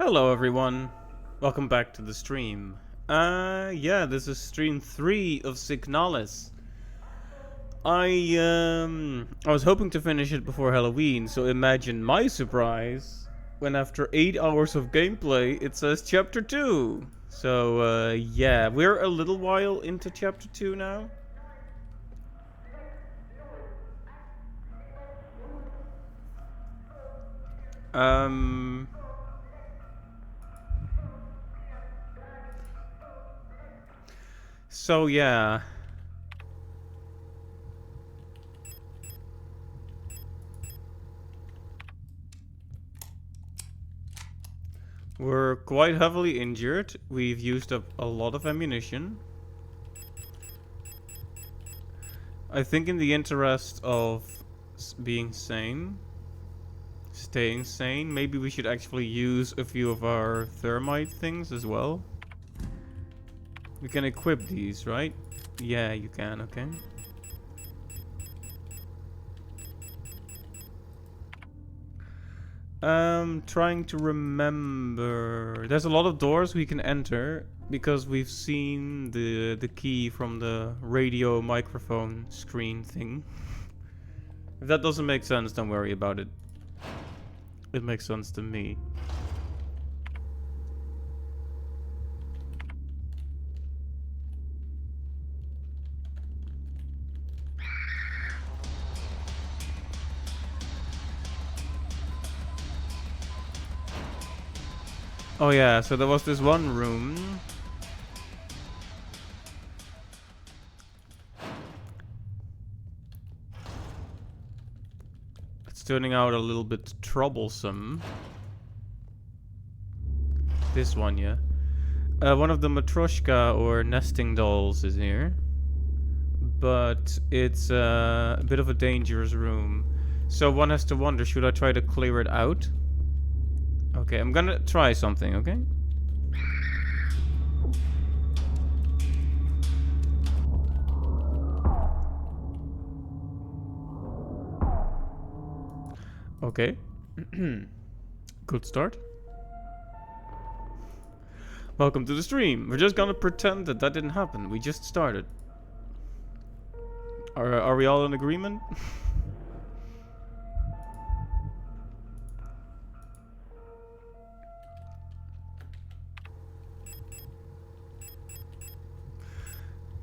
Hello everyone, welcome back to the stream. Yeah, this is stream 3 of Signalis. I was hoping to finish it before Halloween, so imagine my surprise when after 8 hours of gameplay it says chapter 2. So yeah, we're a little while into chapter 2 now. So yeah. We're quite heavily injured. We've used up a lot of ammunition. I think in the interest of being sane, staying sane, maybe we should actually use a few of our thermite things as well. We can equip these, right? Yeah, you can, okay. Trying to remember. There's a lot of doors we can enter because we've seen the key from the radio microphone screen thing. If that doesn't make sense, don't worry about it. It makes sense to me. Oh yeah, so there was this one room. It's turning out a little bit troublesome. This one, yeah. One of the Matryoshka or nesting dolls is here. But it's a bit of a dangerous room. So one has to wonder, should I try to clear it out? Okay, I'm gonna try something, okay? Okay. Good start. Welcome to the stream. We're just gonna pretend that didn't happen. We just started. Are we all in agreement?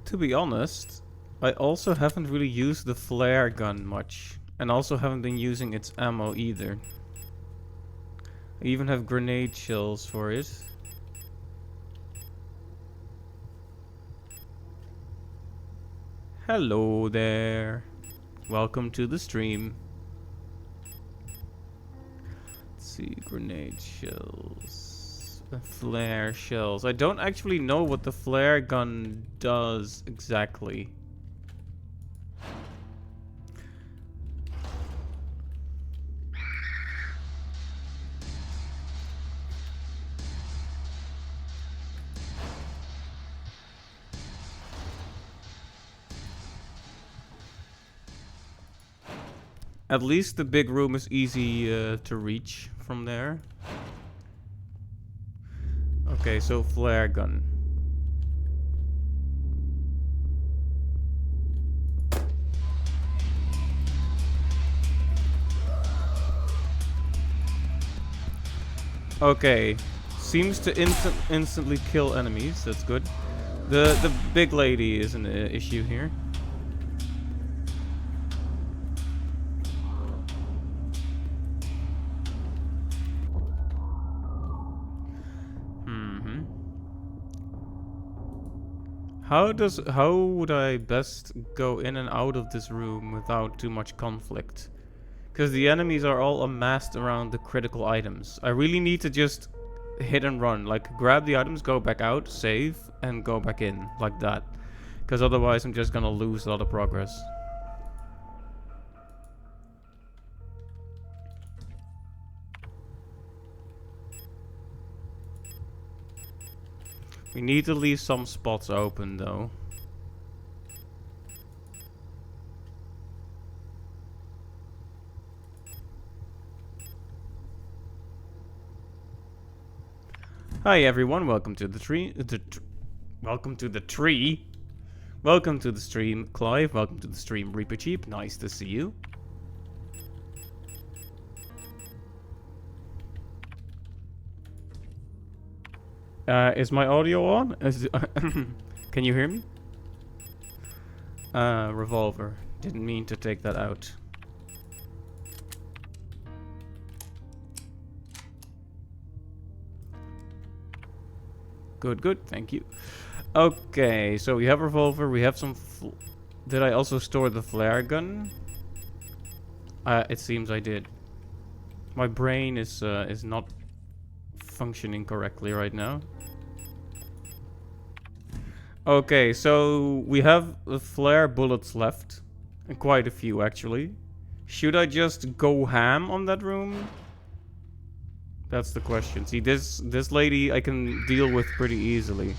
To be honest, I also haven't really used the flare gun much. And also haven't been using its ammo either. I even have grenade shells for it. Hello there. Welcome to the stream. Let's see, grenade shells. Flare shells. I don't actually know what the flare gun does exactly. At least the big room is easy to reach from there. Okay, so flare gun. Okay, seems to instantly kill enemies. That's good. The big lady is an issue here. How would I best go in and out of this room without too much conflict? Because the enemies are all amassed around the critical items. I really need to just hit and run. Like, grab the items, go back out, save, and go back in. Like that. Because otherwise I'm just gonna lose a lot of progress. We need to leave some spots open, though. Hi everyone, welcome to the tree. Welcome to the tree. Welcome to the stream, Clive. Welcome to the stream, Reaper Cheap. Nice to see you. Is my audio on? Can you hear me? Revolver. Didn't mean to take that out. Good, good. Thank you. Okay, so we have a revolver. We have some... Did I also store the flare gun? It seems I did. My brain is not functioning correctly right now. Okay, so we have flare bullets left. And quite a few, actually. Should I just go ham on that room? That's the question. See, this lady I can deal with pretty easily.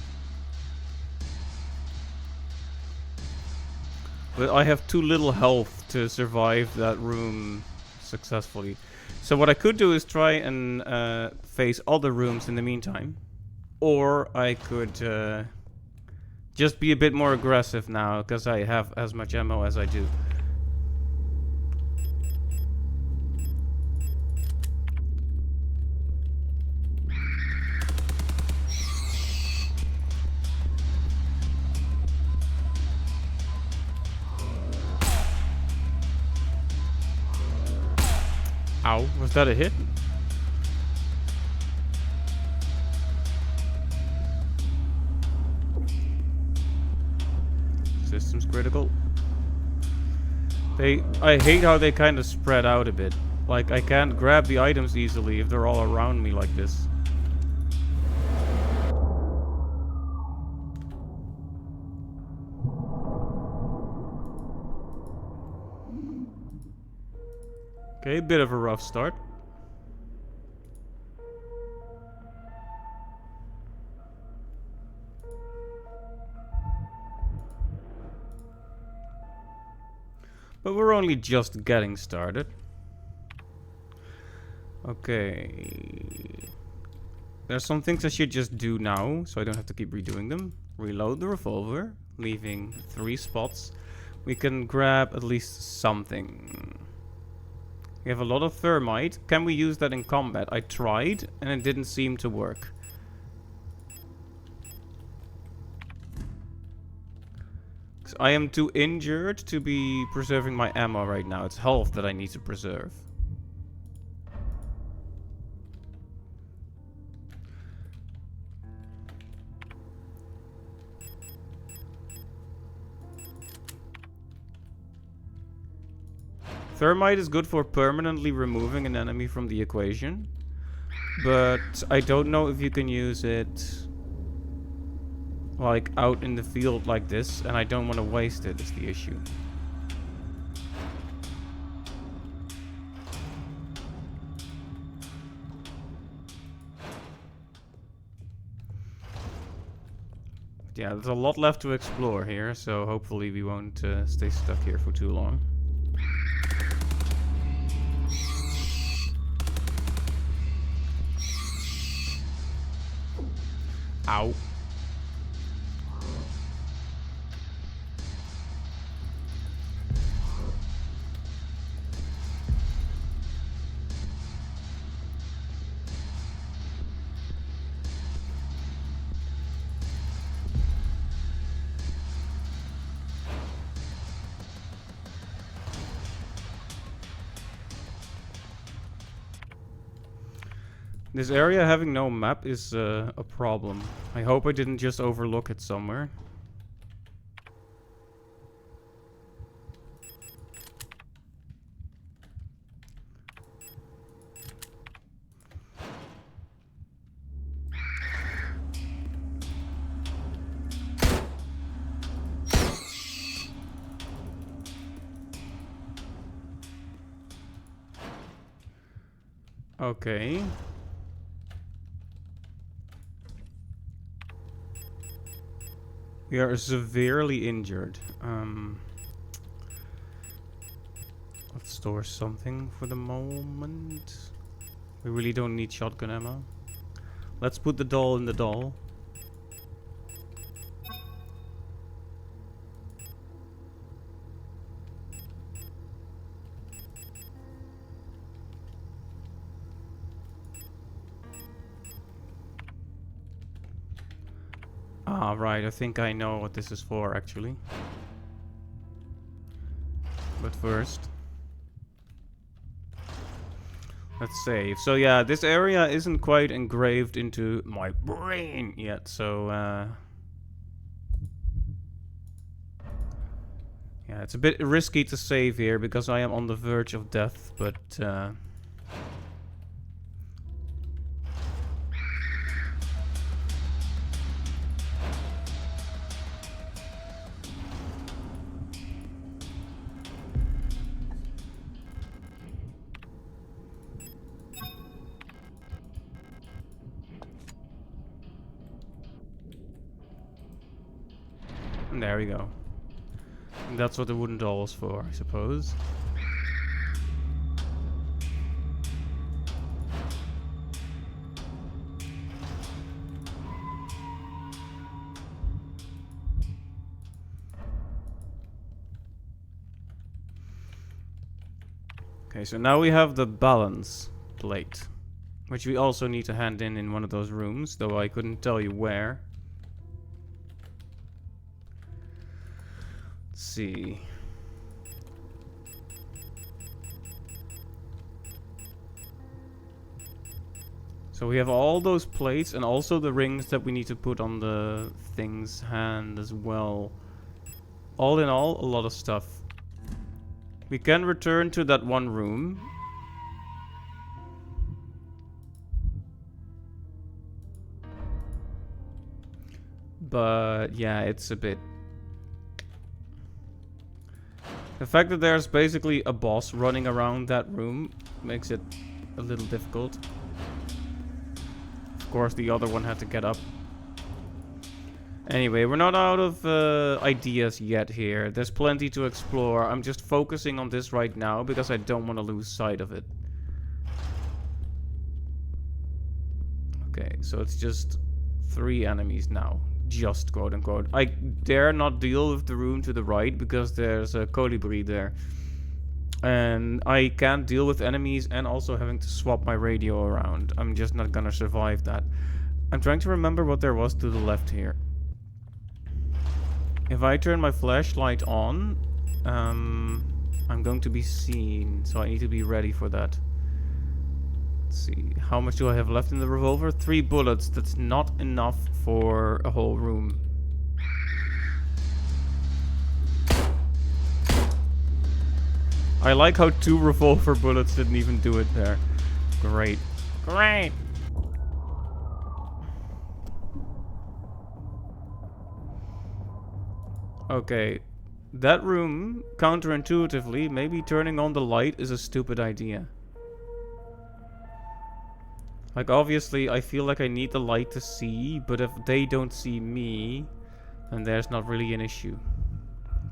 But I have too little health to survive that room successfully. So what I could do is try and face other rooms in the meantime. Or I could just be a bit more aggressive now, because I have as much ammo as I do. Ow, was that a hit? Systems critical. I hate how they kind of spread out a bit. Like, I can't grab the items easily if they're all around me like this. Okay, a bit of a rough start. But we're only just getting started. Okay. There's some things I should just do now, so I don't have to keep redoing them. Reload the revolver, leaving 3 spots. We can grab at least something. We have a lot of thermite. Can we use that in combat? I tried, and it didn't seem to work. I am too injured to be preserving my ammo right now. It's health that I need to preserve. Thermite is good for permanently removing an enemy from the equation. But I don't know if you can use it like out in the field like this, and I don't want to waste it is the issue. Yeah, there's a lot left to explore here, so hopefully we won't stay stuck here for too long. Ow. This area having no map is a problem. I hope I didn't just overlook it somewhere. Okay. We are severely injured. Let's store something for the moment. We really don't need shotgun ammo. Let's put the doll in the doll. Ah, right. I think I know what this is for, actually. But first, let's save. So yeah, this area isn't quite engraved into my brain yet, so yeah, it's a bit risky to save here because I am on the verge of death, but and there we go. And that's what the wooden doll is for, I suppose. Okay, so now we have the balance plate, which we also need to hand in one of those rooms, though I couldn't tell you where. Let's see. So we have all those plates and also the rings that we need to put on the thing's hand as well. All in all, a lot of stuff. We can return to that one room. But yeah, it's a bit... The fact that there's basically a boss running around that room makes it a little difficult. Of course, the other one had to get up. Anyway, we're not out of ideas yet here. There's plenty to explore. I'm just focusing on this right now because I don't want to lose sight of it. Okay, so it's just 3 enemies now. Just quote unquote. I dare not deal with the room to the right because there's a colibri there. And I can't deal with enemies and also having to swap my radio around. I'm just not gonna survive that. I'm trying to remember what there was to the left here. If I turn my flashlight on, I'm going to be seen, so I need to be ready for that. Let's see, how much do I have left in the revolver? 3 bullets, that's not enough for a whole room. I like how 2 revolver bullets didn't even do it there. Great. Great! Okay, that room, counterintuitively, maybe turning on the light is a stupid idea. Like, obviously, I feel like I need the light to see, but if they don't see me, then there's not really an issue.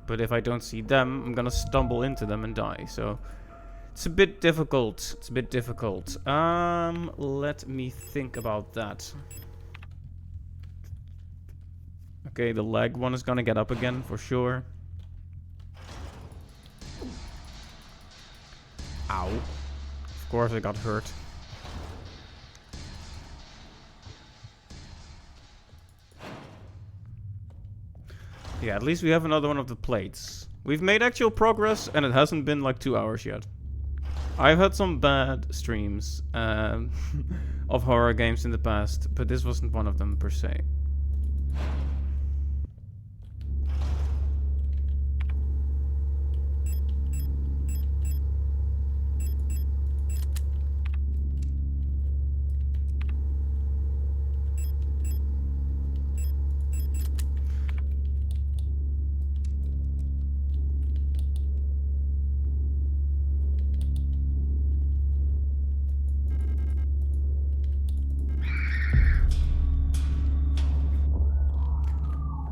But if I don't see them, I'm gonna stumble into them and die, so... It's a bit difficult. It's a bit difficult. Let me think about that. Okay, the leg one is gonna get up again, for sure. Ow. Of course I got hurt. Yeah, at least we have another one of the plates. We've made actual progress, and it hasn't been like 2 hours yet. I've had some bad streams of horror games in the past, but this wasn't one of them per se.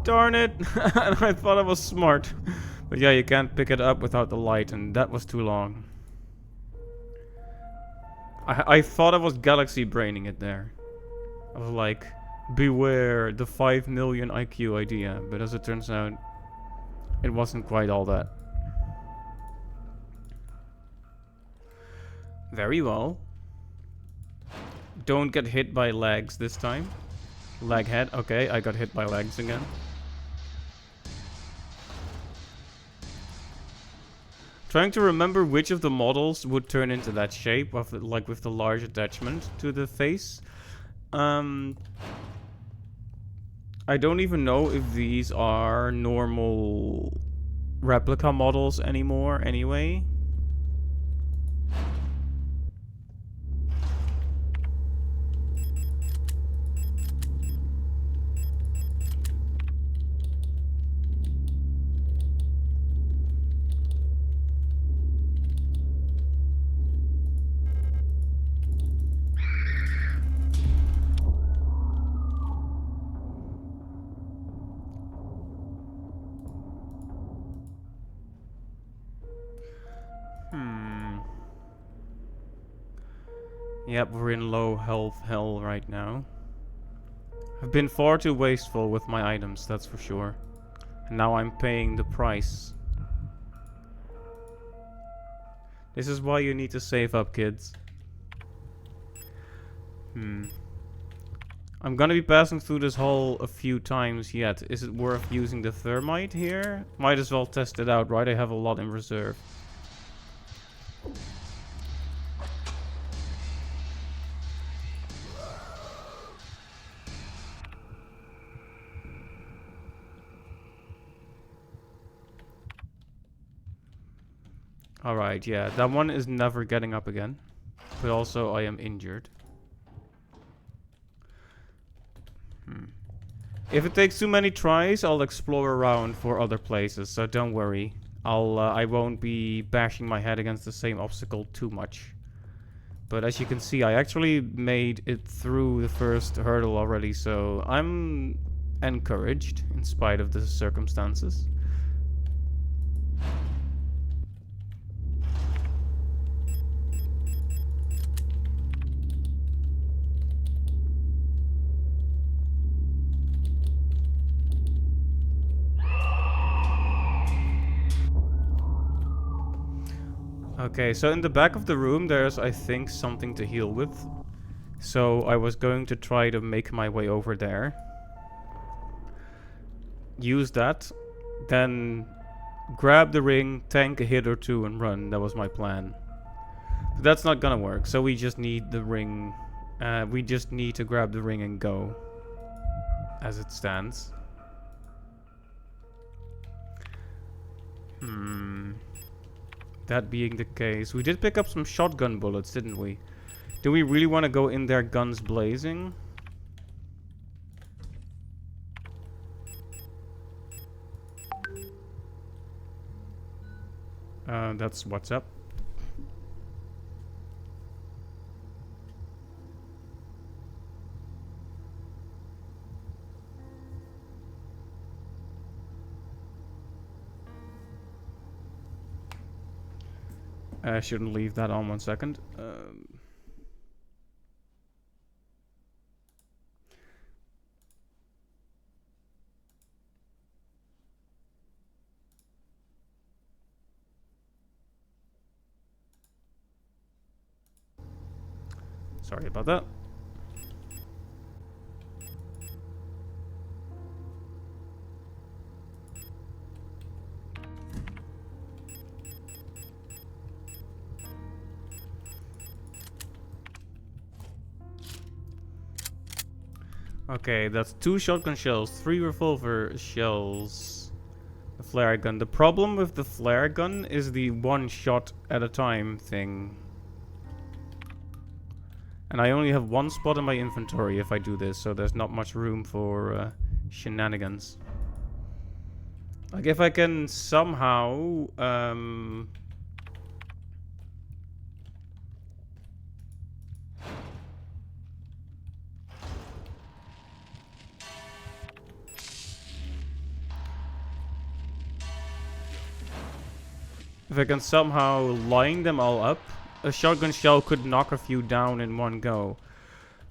Darn it! I thought I was smart. But yeah, you can't pick it up without the light, and that was too long. I thought I was galaxy braining it there. Of like, beware the 5 million IQ idea. But as it turns out, it wasn't quite all that. Very well. Don't get hit by legs this time. Leg head. Okay, I got hit by legs again. Trying to remember which of the models would turn into that shape, of the, like with the large attachment to the face. I don't even know if these are normal replica models anymore anyway. Yep, we're in low health hell right now. I've been far too wasteful with my items, that's for sure. And now I'm paying the price. This is why you need to save up, kids. I'm gonna be passing through this hall a few times yet. Is it worth using the thermite here? Might as well test it out, right? I have a lot in reserve. Alright, yeah, that one is never getting up again. But also, I am injured. If it takes too many tries, I'll explore around for other places, so don't worry. I won't be bashing my head against the same obstacle too much. But as you can see, I actually made it through the first hurdle already, so I'm encouraged in spite of the circumstances. Okay, so in the back of the room there's, I think, something to heal with. So I was going to try to make my way over there. Use that. Then grab the ring, tank a hit or two and run. That was my plan. But that's not gonna work, so we just need the ring. We just need to grab the ring and go. As it stands. That being the case, we did pick up some shotgun bullets, didn't we? Do we really want to go in there guns blazing? That's what's up. I shouldn't leave that on 1 second. Sorry about that. Okay, that's 2 shotgun shells, 3 revolver shells, a flare gun. The problem with the flare gun is the 1 shot at a time thing. And I only have 1 spot in my inventory if I do this, so there's not much room for shenanigans. Like if I can somehow if I can somehow line them all up, a shotgun shell could knock a few down in one go.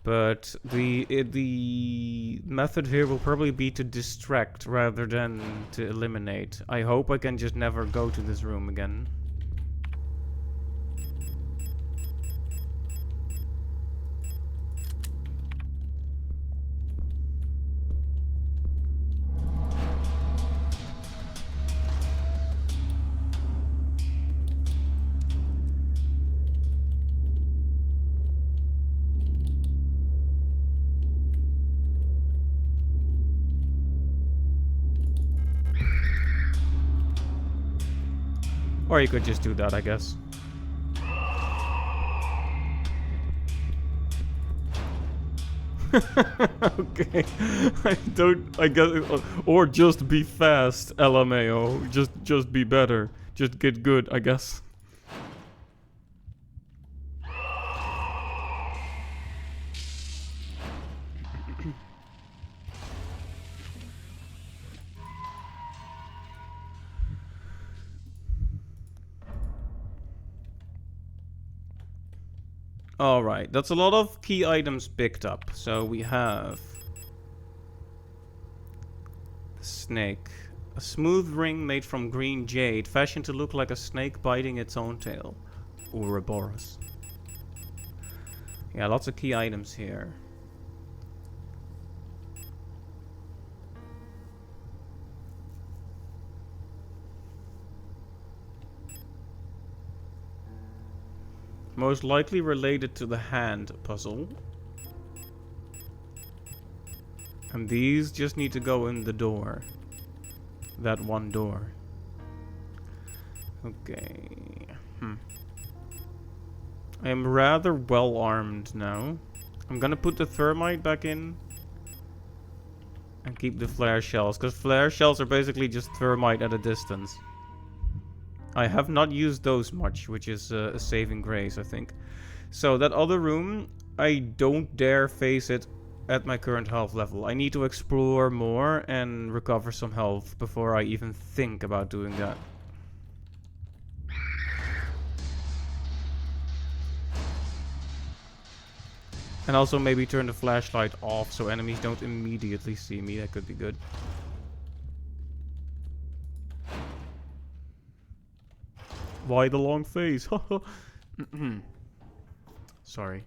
But the method here will probably be to distract rather than to eliminate. I hope I can just never go to this room again. Or you could just do that, I guess. Okay. I guess, or just be fast, LMAO. Just be better. Just get good, I guess. Alright, that's a lot of key items picked up. So we have the snake. A smooth ring made from green jade, fashioned to look like a snake biting its own tail. Ouroboros. Yeah, lots of key items here. Most likely related to the hand puzzle. And these just need to go in the door. That one door. Okay. I am rather well armed now. I'm gonna put the thermite back in. And keep the flare shells. Because flare shells are basically just thermite at a distance. I have not used those much, which is a saving grace, I think. So that other room, I don't dare face it at my current health level. I need to explore more and recover some health before I even think about doing that. And also maybe turn the flashlight off so enemies don't immediately see me. That could be good. Why the long face? Sorry.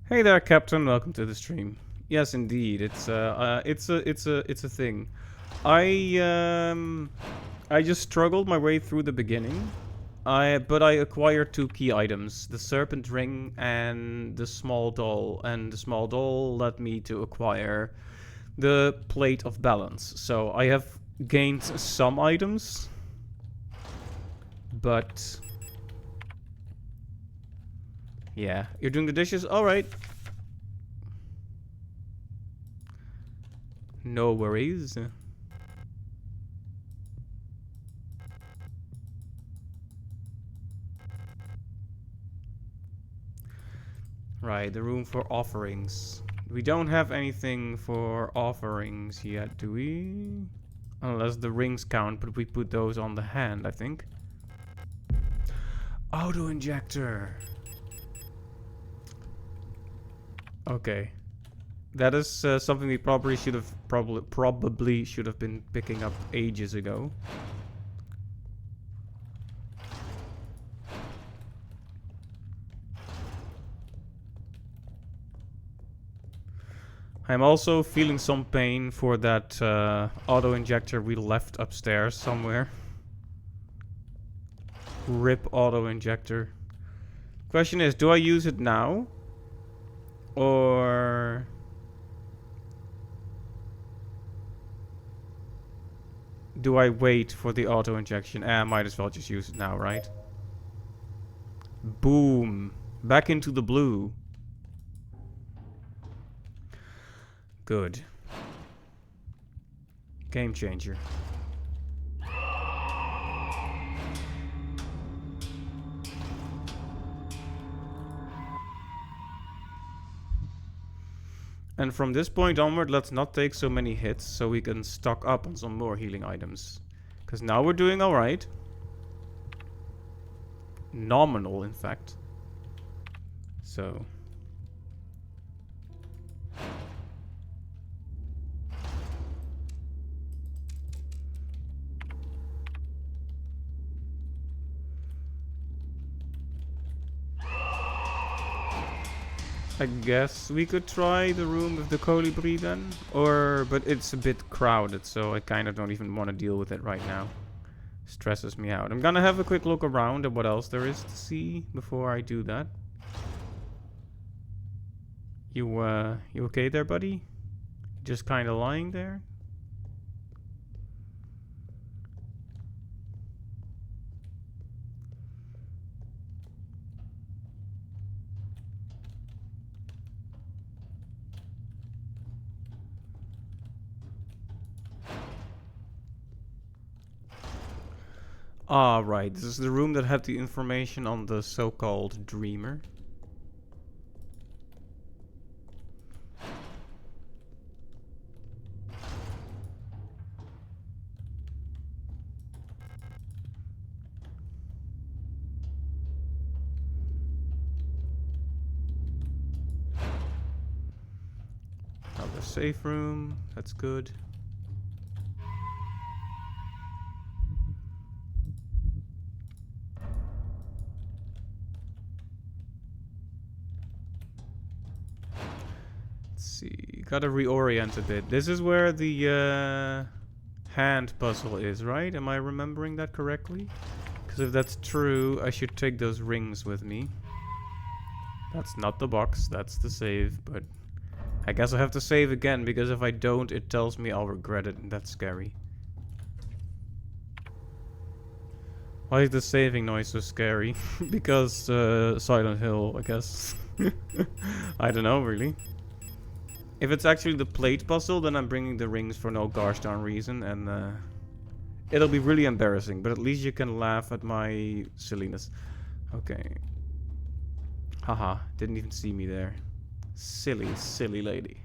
Hey there, Captain. Welcome to the stream. Yes, indeed. It's a thing. I just struggled my way through the beginning. But I acquired 2 key items, the serpent ring and the small doll. And the small doll led me to acquire the plate of balance. So I have gained some items, but yeah, you're doing the dishes? Alright. No worries. Right, the room for offerings. We don't have anything for offerings yet, do we? Unless the rings count, but we put those on the hand, I think. Auto injector. Okay. That is something we probably should have been picking up ages ago. I'm also feeling some pain for that auto-injector we left upstairs somewhere. RIP auto-injector. Question is, do I use it now? Or... do I wait for the auto-injection? I might as well just use it now, right? Boom. Back into the blue. Good. Game changer. And from this point onward, let's not take so many hits so we can stock up on some more healing items. Because now we're doing alright. Nominal, in fact. So... I guess we could try the room with the colibri then. But it's a bit crowded, so I kind of don't even want to deal with it right now. Stresses me out. I'm gonna have a quick look around at what else there is to see before I do that. You okay there, buddy? Just kind of lying there? Ah, right. This is the room that had the information on the so-called dreamer. Another safe room. That's good. See, gotta reorient a bit. This is where the hand puzzle is, right? Am I remembering that correctly? Because if that's true, I should take those rings with me. That's not the box, that's the save, but I guess I have to save again, because if I don't, it tells me I'll regret it, and that's scary. Why is the saving noise so scary? Because Silent Hill, I guess. I don't know, really. If it's actually the plate puzzle, then I'm bringing the rings for no gosh darn reason, and it'll be really embarrassing, but at least you can laugh at my silliness. Okay. Haha, didn't even see me there. Silly, silly lady.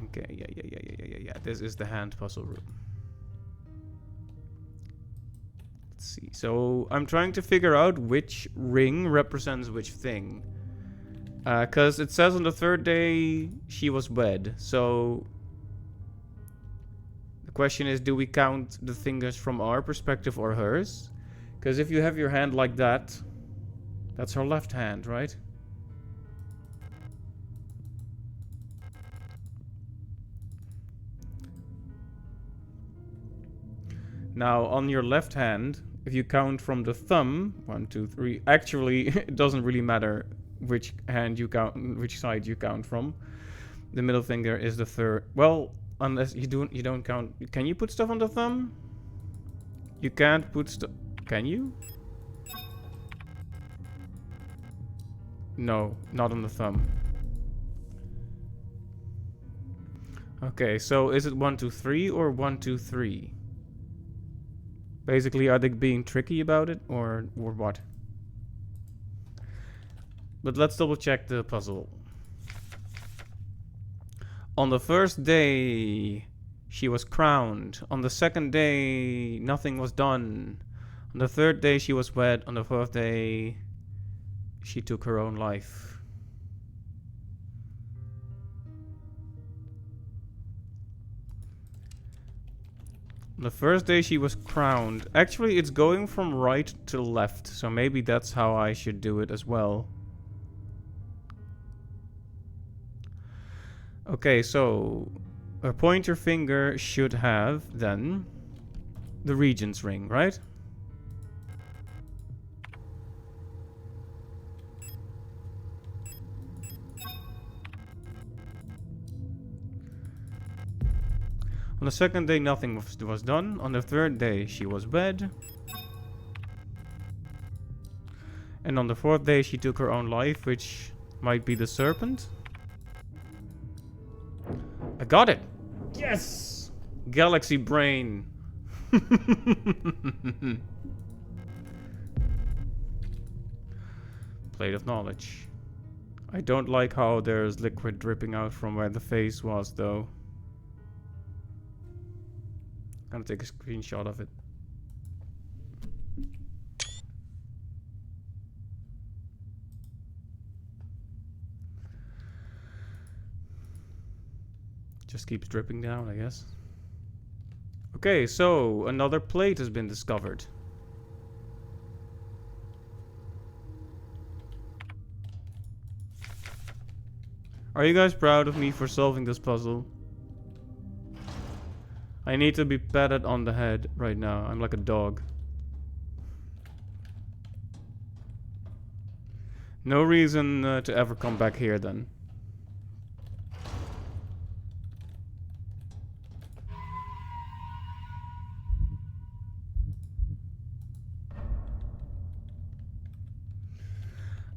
Okay, yeah. This is the hand puzzle room. Let's see. So, I'm trying to figure out which ring represents which thing. Because it says on the third day she was wed, so the question is, do we count the fingers from our perspective or hers? Because if you have your hand like that, that's her left hand, right? Now, on your left hand, if you count from the thumb, 1, 2, 3, actually, it doesn't really matter which hand you count, which side you count from. The middle finger is the third. Well, unless you don't count. Can you put stuff on the thumb? You can't put stuff. Can you? No, not on the thumb. Okay, so is it 1, 2, 3 or 1, 2, 3? Basically, are they being tricky about it or what? But let's double check the puzzle. On the first day, she was crowned. On the second day, nothing was done. On the third day, she was wed. On the fourth day, she took her own life. On the first day, she was crowned. Actually, it's going from right to left, so maybe that's how I should do it as well. Okay, so a pointer finger should have, then, the Regent's ring, right? On the second day, nothing was done. On the third day, she was wed. And on the fourth day, she took her own life, which might be the serpent. I got it! Yes! Galaxy brain. Plate of knowledge. I don't like how there's liquid dripping out from where the face was, though. I'm gonna take a screenshot of it. Just keeps dripping down, I guess. Okay, so another plate has been discovered. Are you guys proud of me for solving this puzzle? I need to be patted on the head right now. I'm like a dog. No reason to ever come back here then.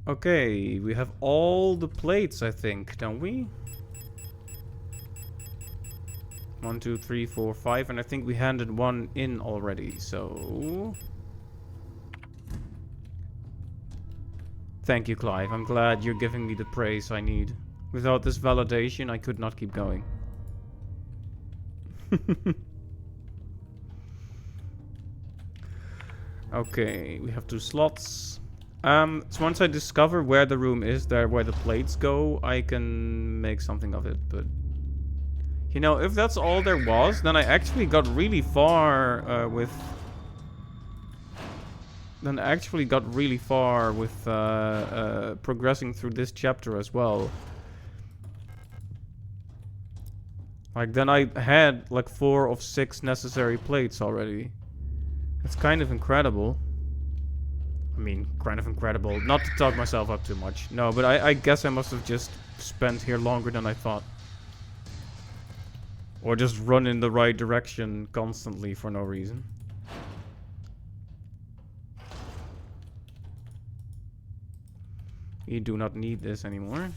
Okay, we have all the plates, I think, don't we? 1, 2, 3, 4, 5, and I think we handed one in already, so... Thank you, Clive. I'm glad you're giving me the praise I need. Without this validation, I could not keep going. Okay, we have 2 slots. So once I discover where the room is, where the plates go, I can make something of it, but... You know, if that's all there was, then I actually got really far with... Then I actually got really far with progressing through this chapter as well. Like, then I had like 4 of 6 necessary plates already. It's kind of incredible. I mean, kind of incredible. Not to talk myself up too much. No, but I guess I must have just spent here longer than I thought. Or just run in the right direction constantly for no reason. We do not need this anymore.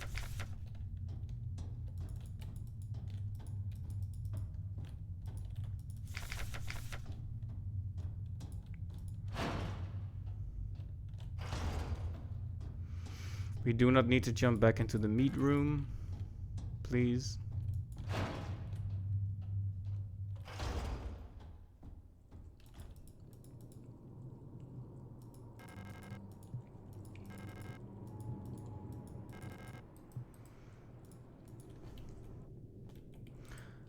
We do not need to jump back into the meat room. Please.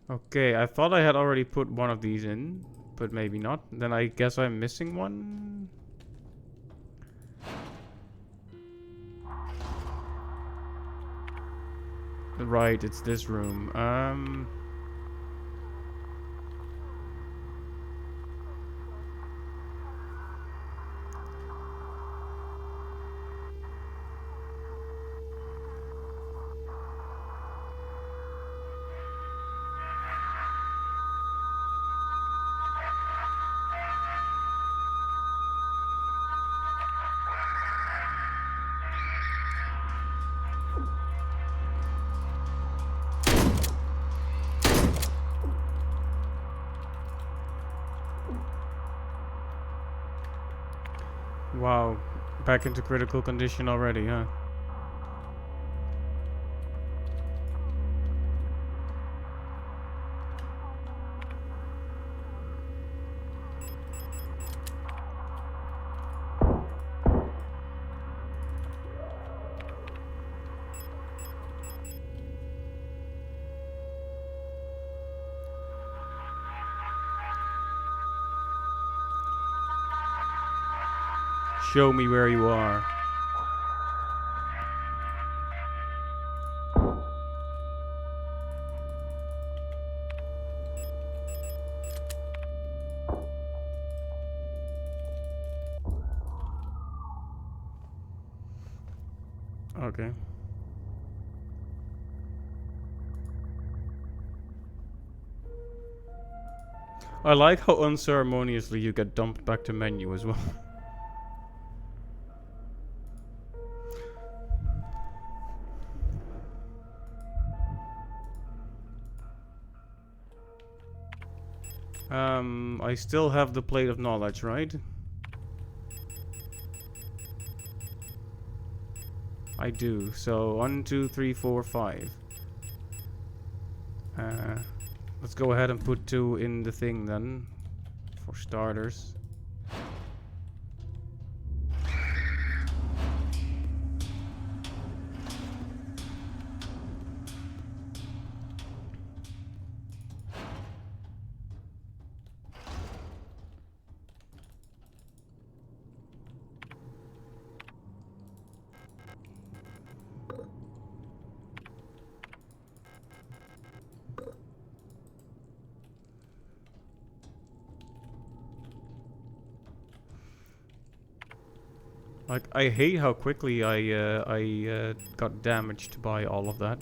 Okay, I thought I had already put one of these in, but maybe not. Then I guess I'm missing one. Right, it's this room. Wow, back into critical condition already, huh? Show me where you are. Okay. I like how unceremoniously you get dumped back to menu as well. I still have the plate of knowledge, right? I do. So 1, 2, 3, 4, 5. Let's go ahead and put 2 in the thing then, for starters. Like, I hate how quickly I got damaged by all of that.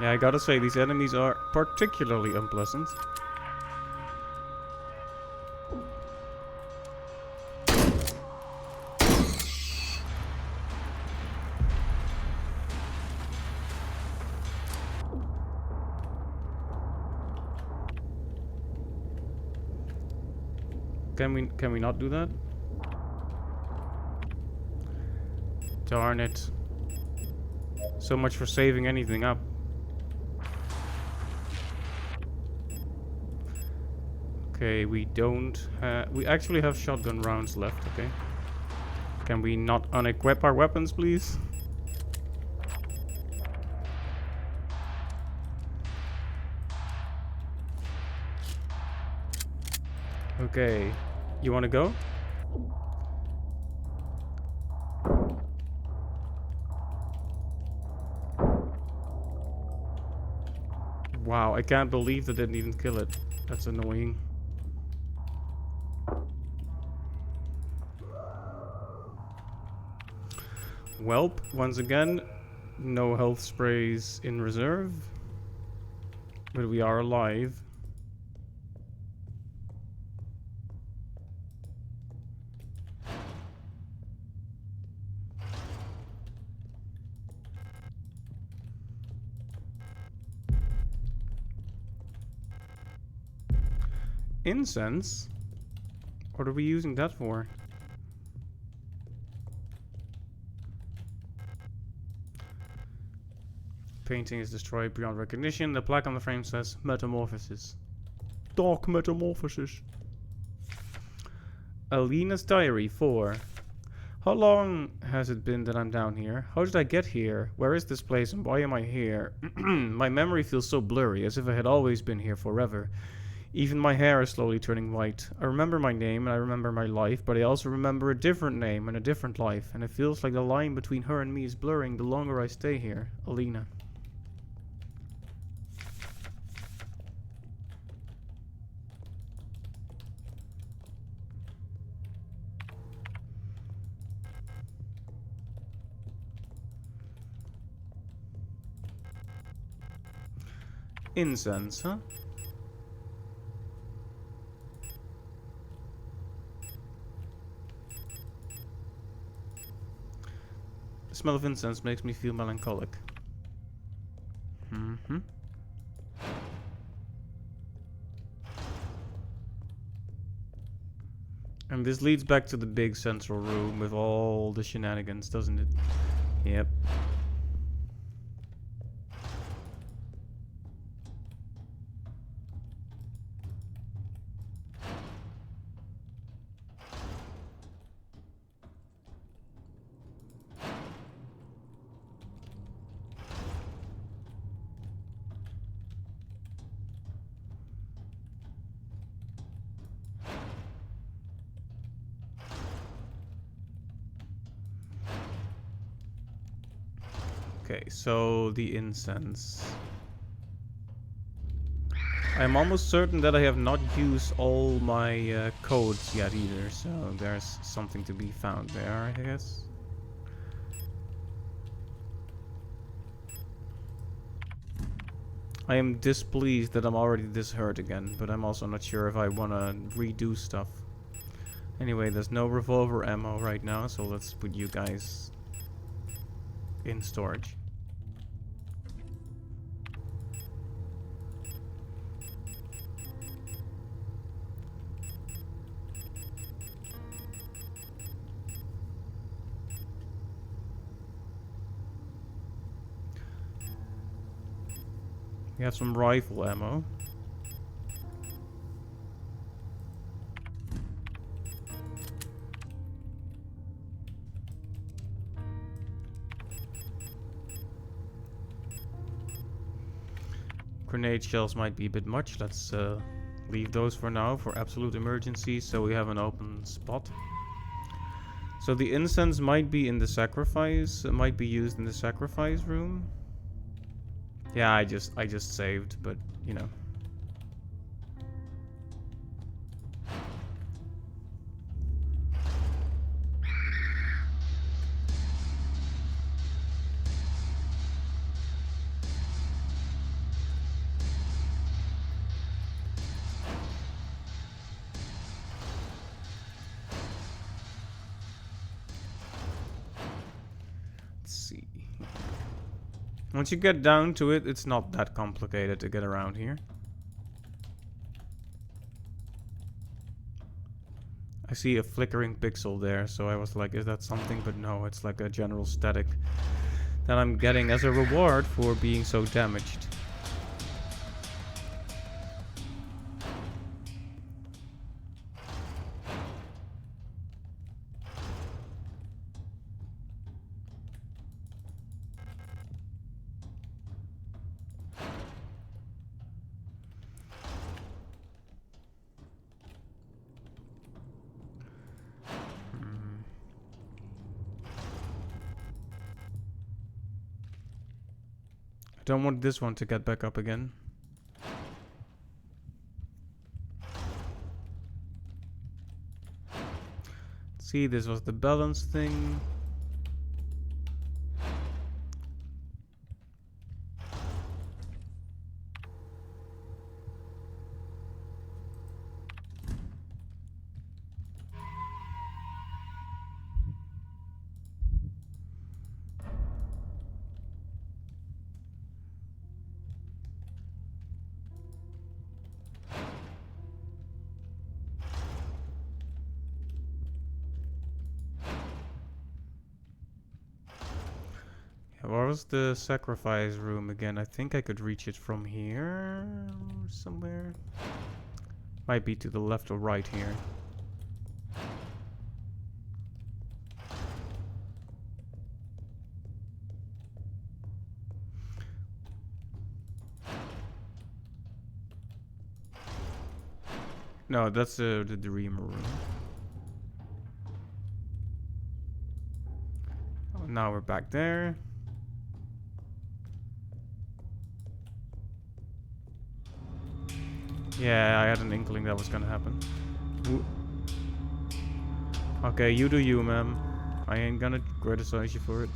Yeah, I gotta say, these enemies are particularly unpleasant. Can we not do that? Darn it. So much for saving anything up. Okay, we don't have... We actually have shotgun rounds left, okay. Can we not unequip our weapons, please? Okay. You wanna go? Wow, I can't believe that didn't even kill it. That's annoying. Welp, once again, no health sprays in reserve. But we are alive. Incense? What are we using that for? Painting is destroyed beyond recognition. The plaque on the frame says Metamorphosis. Dark Metamorphosis. Alina's Diary 4. How long has it been that I'm down here? How did I get here? Where is this place and why am I here? My memory feels so blurry, as if I had always been here forever. Even my hair is slowly turning white. I remember my name and I remember my life, but I also remember a different name and a different life, and it feels like the line between her and me is blurring the longer I stay here. Alina. Incense, huh? The smell of incense makes me feel melancholic. Mm-hmm. And this leads back to the big central room with all the shenanigans, doesn't it? Yep. Okay, so the incense. I'm almost certain that I have not used all my codes yet either, so there's something to be found there, I guess. I am displeased that I'm already this hurt again, but I'm also not sure if I want to redo stuff. Anyway, there's no revolver ammo right now, so let's put you guys in storage. We have some rifle ammo. Grenade shells might be a bit much. Let's leave those for now for absolute emergencies, so we have an open spot. So the incense might be in the sacrifice. It might be used in the sacrifice room. Yeah, I just saved, but you know. Let's see. Once you get down to it, it's not that complicated to get around here. I see a flickering pixel there, so I was like, is that something? But no, it's like a general static that I'm getting as a reward for being so damaged. I don't want this one to get back up again. See, this was the balance thing. Where was the sacrifice room again? I think I could reach it from here somewhere. Might be to the left or right here. No, that's the dream room. Oh, now we're back there. Yeah, I had an inkling that was gonna happen. Okay, you do you, ma'am. I ain't gonna criticize you for it.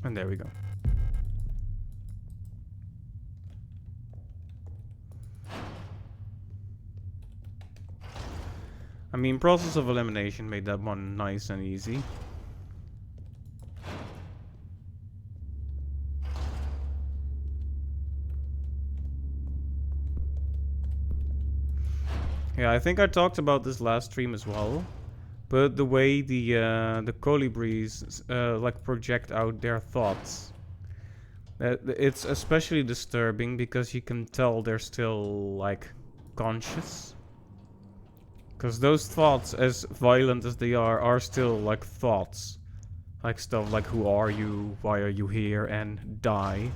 And there we go. I mean, process of elimination made that one nice and easy. Yeah, I think I talked about this last stream as well. But the way the colibris like project out their thoughts, it's especially disturbing because you can tell they're still like conscious. Because those thoughts, as violent as they are still like thoughts. Like stuff like who are you, why are you here, and die.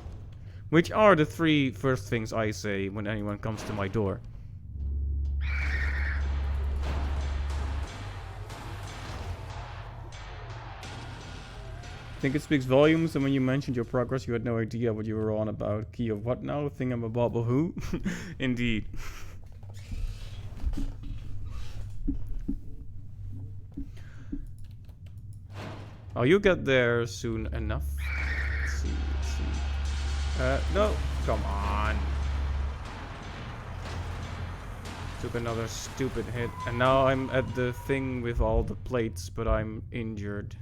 Which are the three first things I say when anyone comes to my door. I think it speaks volumes, and when you mentioned your progress, you had no idea what you were on about. Key of what now? Thingamabobble who? Indeed. Oh, you get there soon enough. Let's see. No, come on. Took another stupid hit, and now I'm at the thing with all the plates, but I'm injured.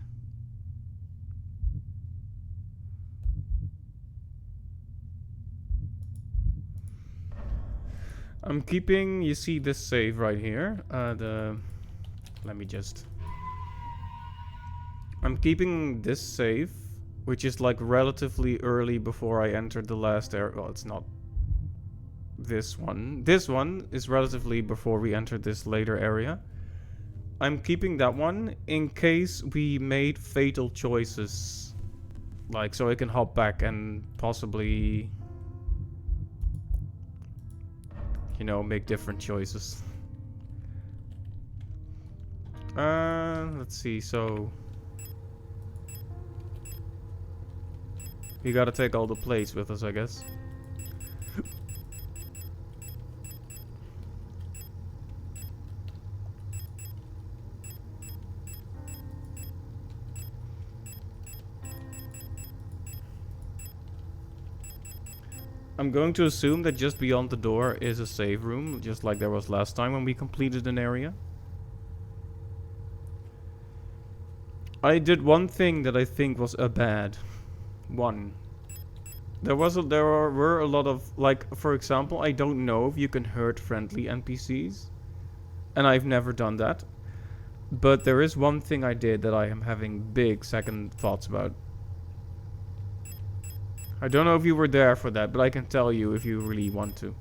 I'm keeping, you see this save right here. Let me just. I'm keeping this save, which is like relatively early before I entered the last area. Well, it's not this one. This one is relatively before we entered this later area. I'm keeping that one in case we made fatal choices. Like, so I can hop back and possibly, you know, make different choices. Let's see, so we gotta take all the plates with us, I guess. I'm going to assume that just beyond the door is a save room, just like there was last time when we completed an area. I did one thing that I think was a bad one. There were a lot of, like, for example, I don't know if you can hurt friendly NPCs, and I've never done that. But there is one thing I did that I am having big second thoughts about. I don't know if you were there for that, but I can tell you if you really want to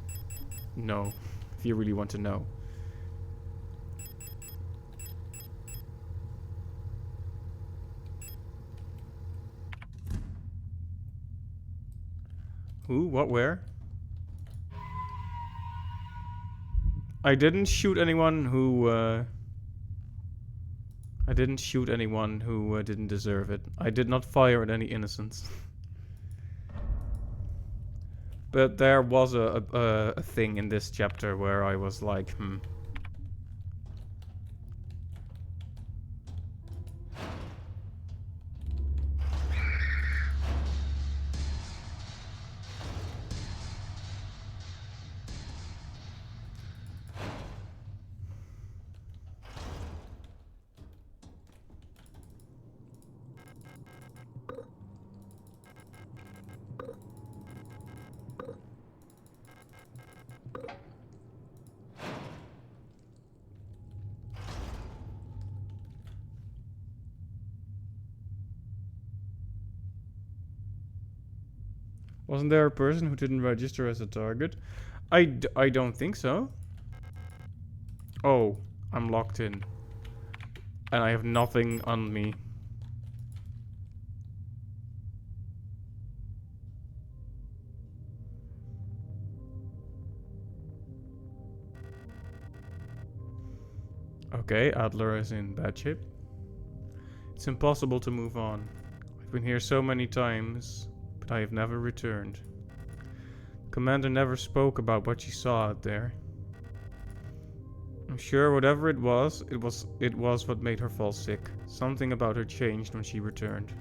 know. If you really want to know. Who? What? Where? I didn't shoot anyone who, didn't deserve it. I did not fire at any innocents. But there was a thing in this chapter where I was like, Wasn't there a person who didn't register as a target? I don't think so. Oh, I'm locked in. And I have nothing on me. Okay, Adler is in bad shape. It's impossible to move on. I've been here so many times, but I have never returned. Commander never spoke about what she saw out there. I'm sure whatever it was what made her fall sick. Something about her changed when she returned.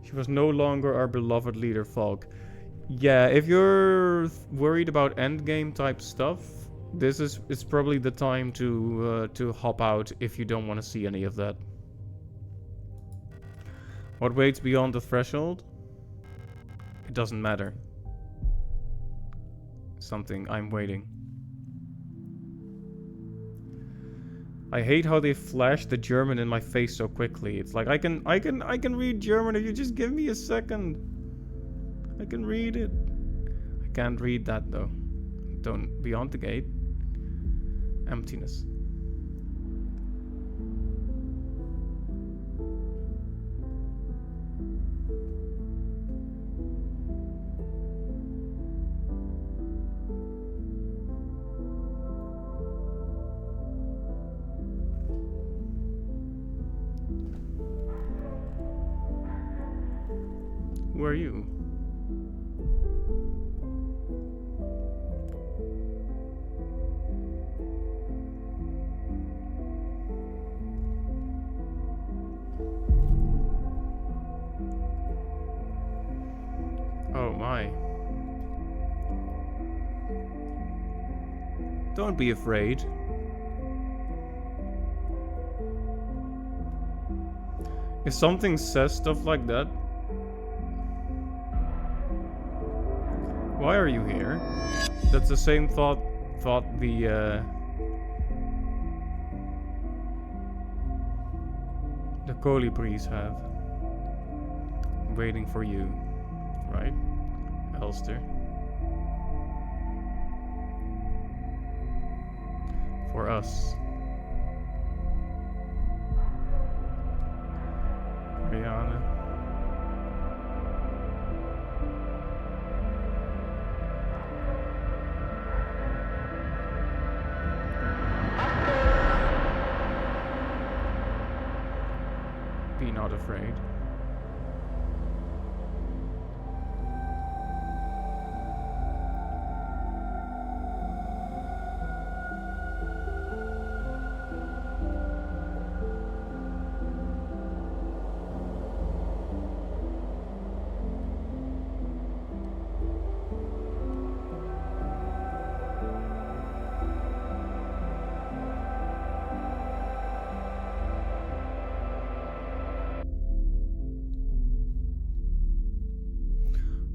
She was no longer our beloved leader, Falk. Yeah, if you're worried about endgame type stuff, it's probably the time to hop out if you don't want to see any of that. What waits beyond the threshold? It doesn't matter. Something, I'm waiting. I hate how they flash the German in my face so quickly. It's like I can read German if you just give me a second. I can read it. I can't read that though. Don't beyond the gate. Emptiness. are you? Oh my. Don't be afraid. If something says stuff like that, why are you here? That's the same thought the colibris have. Waiting for you, right, Elster? For us. Rihanna. Be not afraid.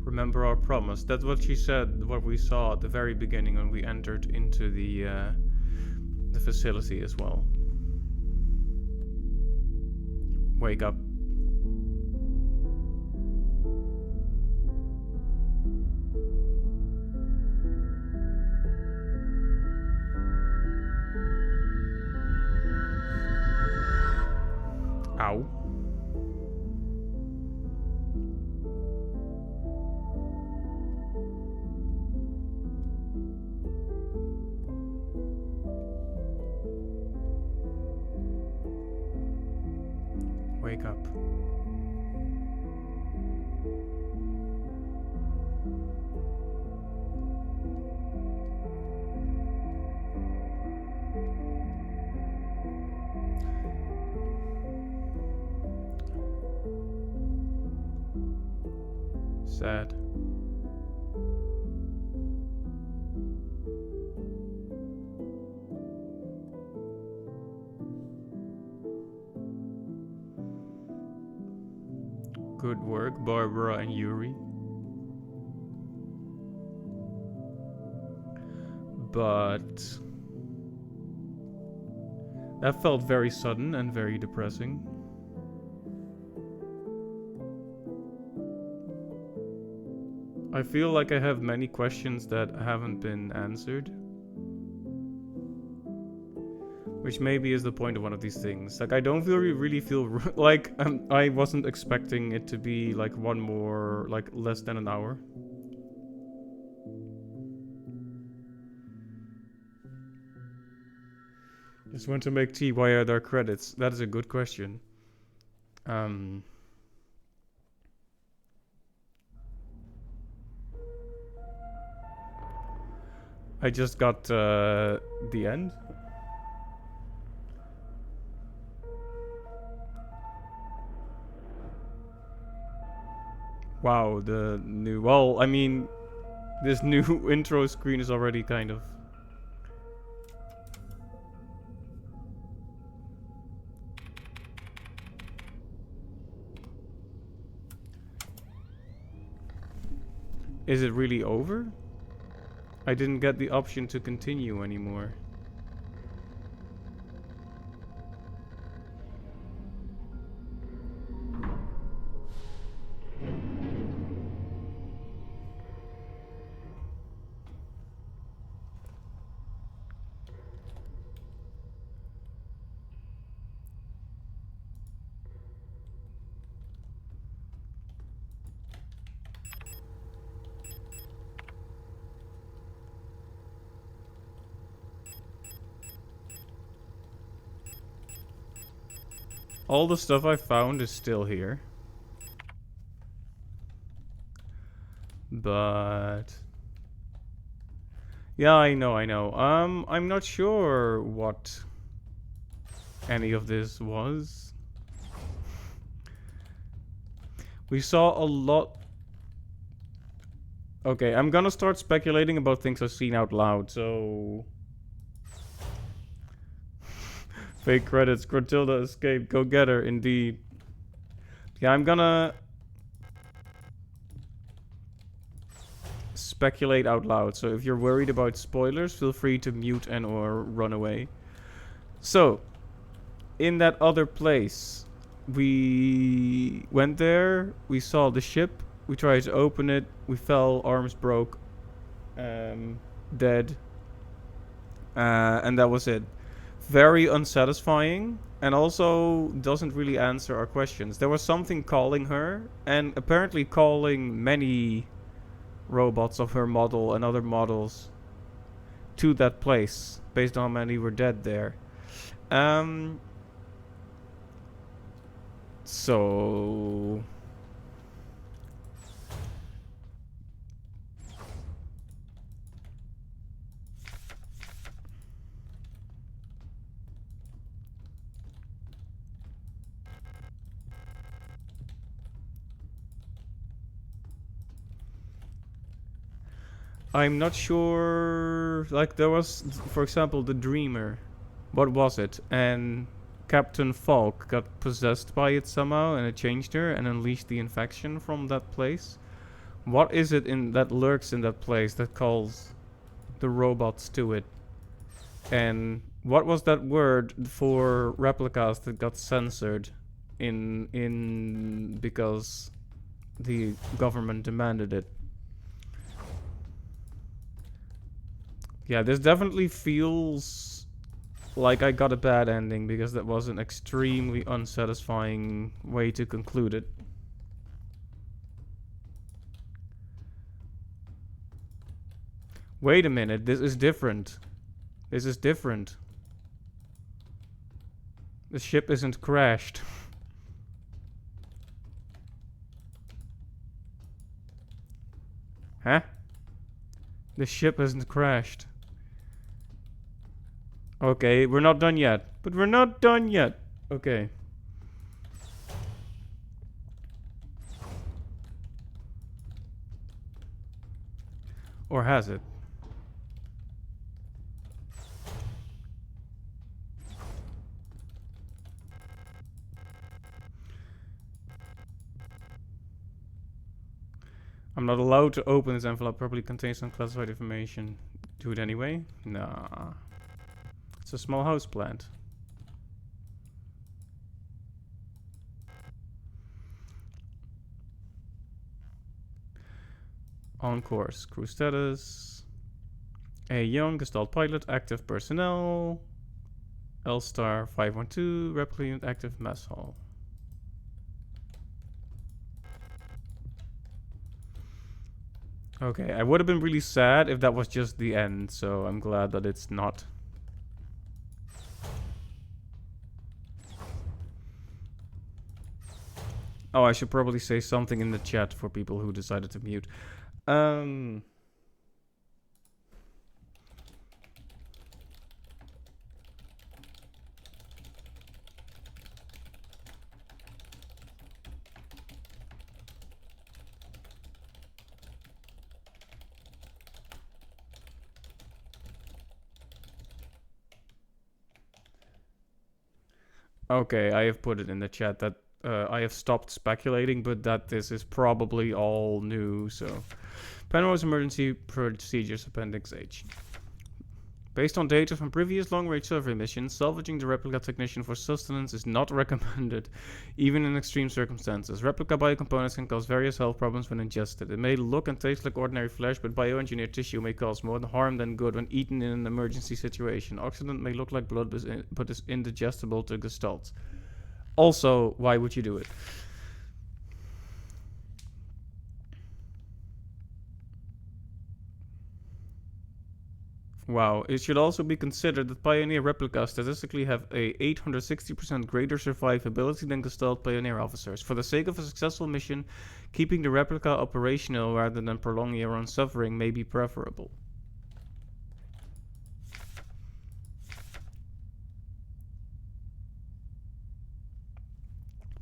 Remember our promise. That's what she said, what we saw at the very beginning when we entered into the facility as well. Wake up. Ow. Wake up. Sad. Good work, Barbara and Yuri. But that felt very sudden and very depressing. I feel like I have many questions that haven't been answered. Which maybe is the point of one of these things. Like, I don't really feel like I wasn't expecting it to be like one more, like less than an hour. Just want to make tea. Why are there credits? That is a good question. I just got the end. Wow, the new... Well, I mean, this new intro screen is already kind of... Is it really over? I didn't get the option to continue anymore. All the stuff I found is still here. But yeah, I know, I know. I'm not sure what any of this was. We saw a lot. Okay, I'm gonna start speculating about things I've seen out loud, so... Fake credits, Gruntilda escaped, go get her, indeed. Yeah, I'm gonna... speculate out loud, so if you're worried about spoilers, feel free to mute and or run away. So, in that other place, we went there, we saw the ship, we tried to open it, we fell, arms broke, dead, and that was it. Very unsatisfying, and also doesn't really answer our questions. There was something calling her, and apparently calling many robots of her model and other models to that place, based on how many were dead there. Um, so... I'm not sure. Like, there was, for example, the Dreamer. What was it? And Captain Falk got possessed by it somehow, and it changed her and unleashed the infection from that place. What is it in that lurks in that place that calls the robots to it? And what was that word for replicas that got censored in because the government demanded it? Yeah, this definitely feels like I got a bad ending, because that was an extremely unsatisfying way to conclude it. Wait a minute, this is different. This is different. The ship isn't crashed. Huh? The ship hasn't crashed. Okay, we're not done yet. But we're not done yet. Okay. Or has it? I'm not allowed to open this envelope. Probably contains some classified information. Do it anyway? Nah. It's a small house plant. On course. Crew status. A young Gestalt pilot. Active personnel. L-Star 512. Replica unit active mess hall. Okay, I would have been really sad if that was just the end, so I'm glad that it's not. Oh, I should probably say something in the chat for people who decided to mute. Okay, I have put it in the chat that I have stopped speculating, but that this is probably all new, so... Penrose Emergency Procedures Appendix H. Based on data from previous long-range survey missions, salvaging the replica technician for sustenance is not recommended, even in extreme circumstances. Replica biocomponents can cause various health problems when ingested. It may look and taste like ordinary flesh, but bioengineered tissue may cause more harm than good when eaten in an emergency situation. Oxidant may look like blood, but is indigestible to gestalts. Also, why would you do it? Wow, it should also be considered that Pioneer replicas statistically have a 860% greater survivability than Gestalt Pioneer officers. For the sake of a successful mission, keeping the replica operational rather than prolonging your own suffering may be preferable.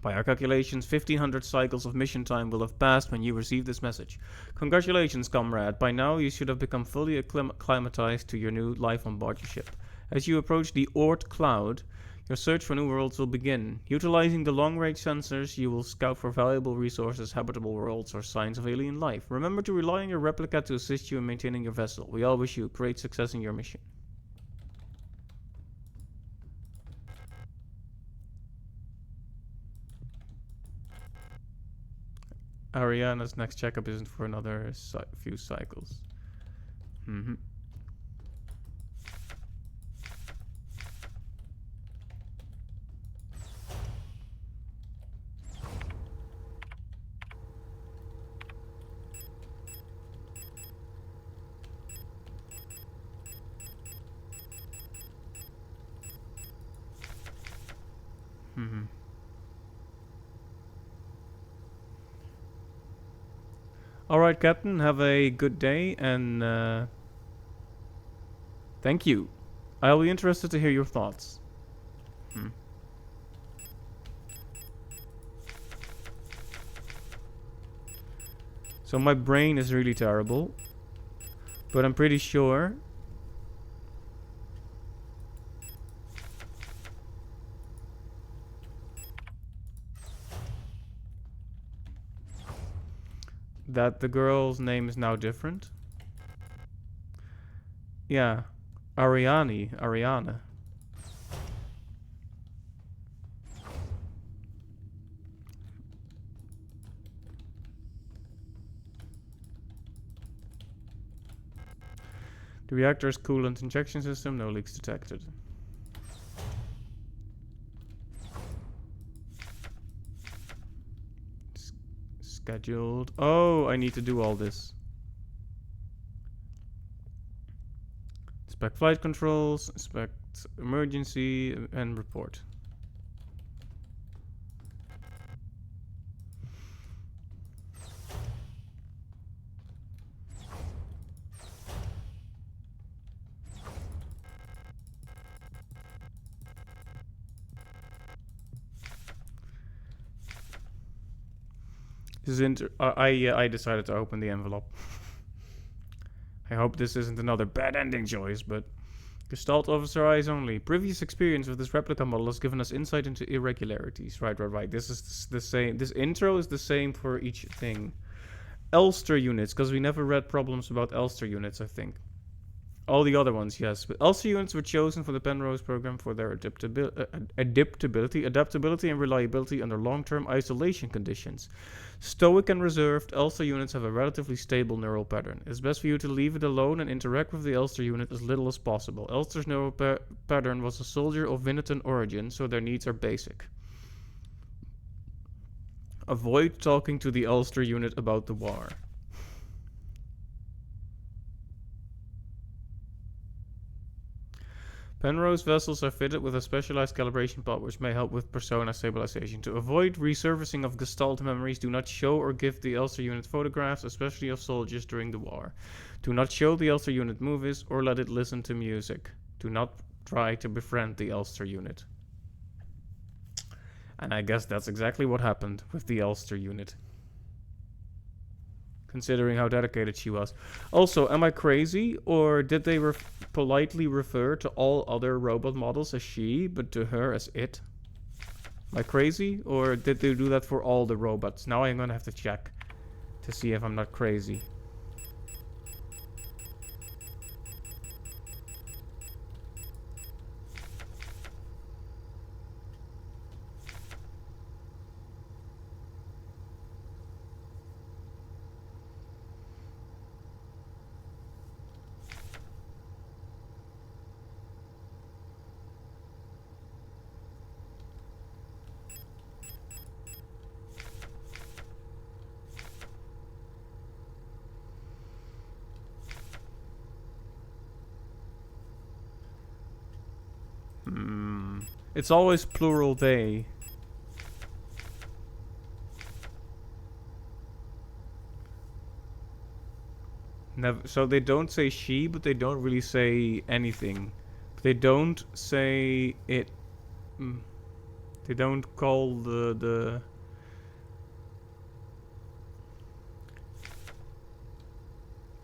By our calculations, 1500 cycles of mission time will have passed when you receive this message. Congratulations, comrade. By now, you should have become fully acclimatized to your new life on board your ship. As you approach the Oort cloud, your search for new worlds will begin. Utilizing the long-range sensors, you will scout for valuable resources, habitable worlds, or signs of alien life. Remember to rely on your replica to assist you in maintaining your vessel. We all wish you great success in your mission. Ariana's next checkup isn't for another few cycles. Mm-hmm. Mm-hmm. Alright, Captain, have a good day and thank you. I'll be interested to hear your thoughts. Hmm. So my brain is really terrible, but I'm pretty sure that the girl's name is now different. Yeah, Ariana. The reactor's coolant injection system, no leaks detected. Scheduled. Oh, I need to do all this. Inspect flight controls, inspect emergency, and report. This is I decided to open the envelope. I hope this isn't another bad ending choice, but Gestalt officer eyes only. Previous experience with this replica model has given us insight into irregularities. Right. This is the same. This intro is the same for each thing. Elster units, because we never read problems about Elster units, I think. All the other ones, yes. But Elster units were chosen for the Penrose program for their adaptability, and reliability under long-term isolation conditions. Stoic and reserved, Elster units have a relatively stable neural pattern. It's best for you to leave it alone and interact with the Elster unit as little as possible. Elster's neural pattern was a soldier of Vinneton origin, so their needs are basic. Avoid talking to the Elster unit about the war. Penrose vessels are fitted with a specialized calibration pod which may help with persona stabilization. To avoid resurfacing of Gestalt memories, do not show or give the Elster unit photographs, especially of soldiers during the war. Do not show the Elster unit movies or let it listen to music. Do not try to befriend the Elster unit. And I guess that's exactly what happened with the Elster unit. Considering how dedicated she was. Also, am I crazy? Or did they politely refer to all other robot models as she, but to her as it? Am I crazy? Or did they do that for all the robots? Now I'm gonna have to check to see if I'm not crazy. It's always plural they. Never, so they don't say she, but they don't really say anything. They don't say it. They don't call the.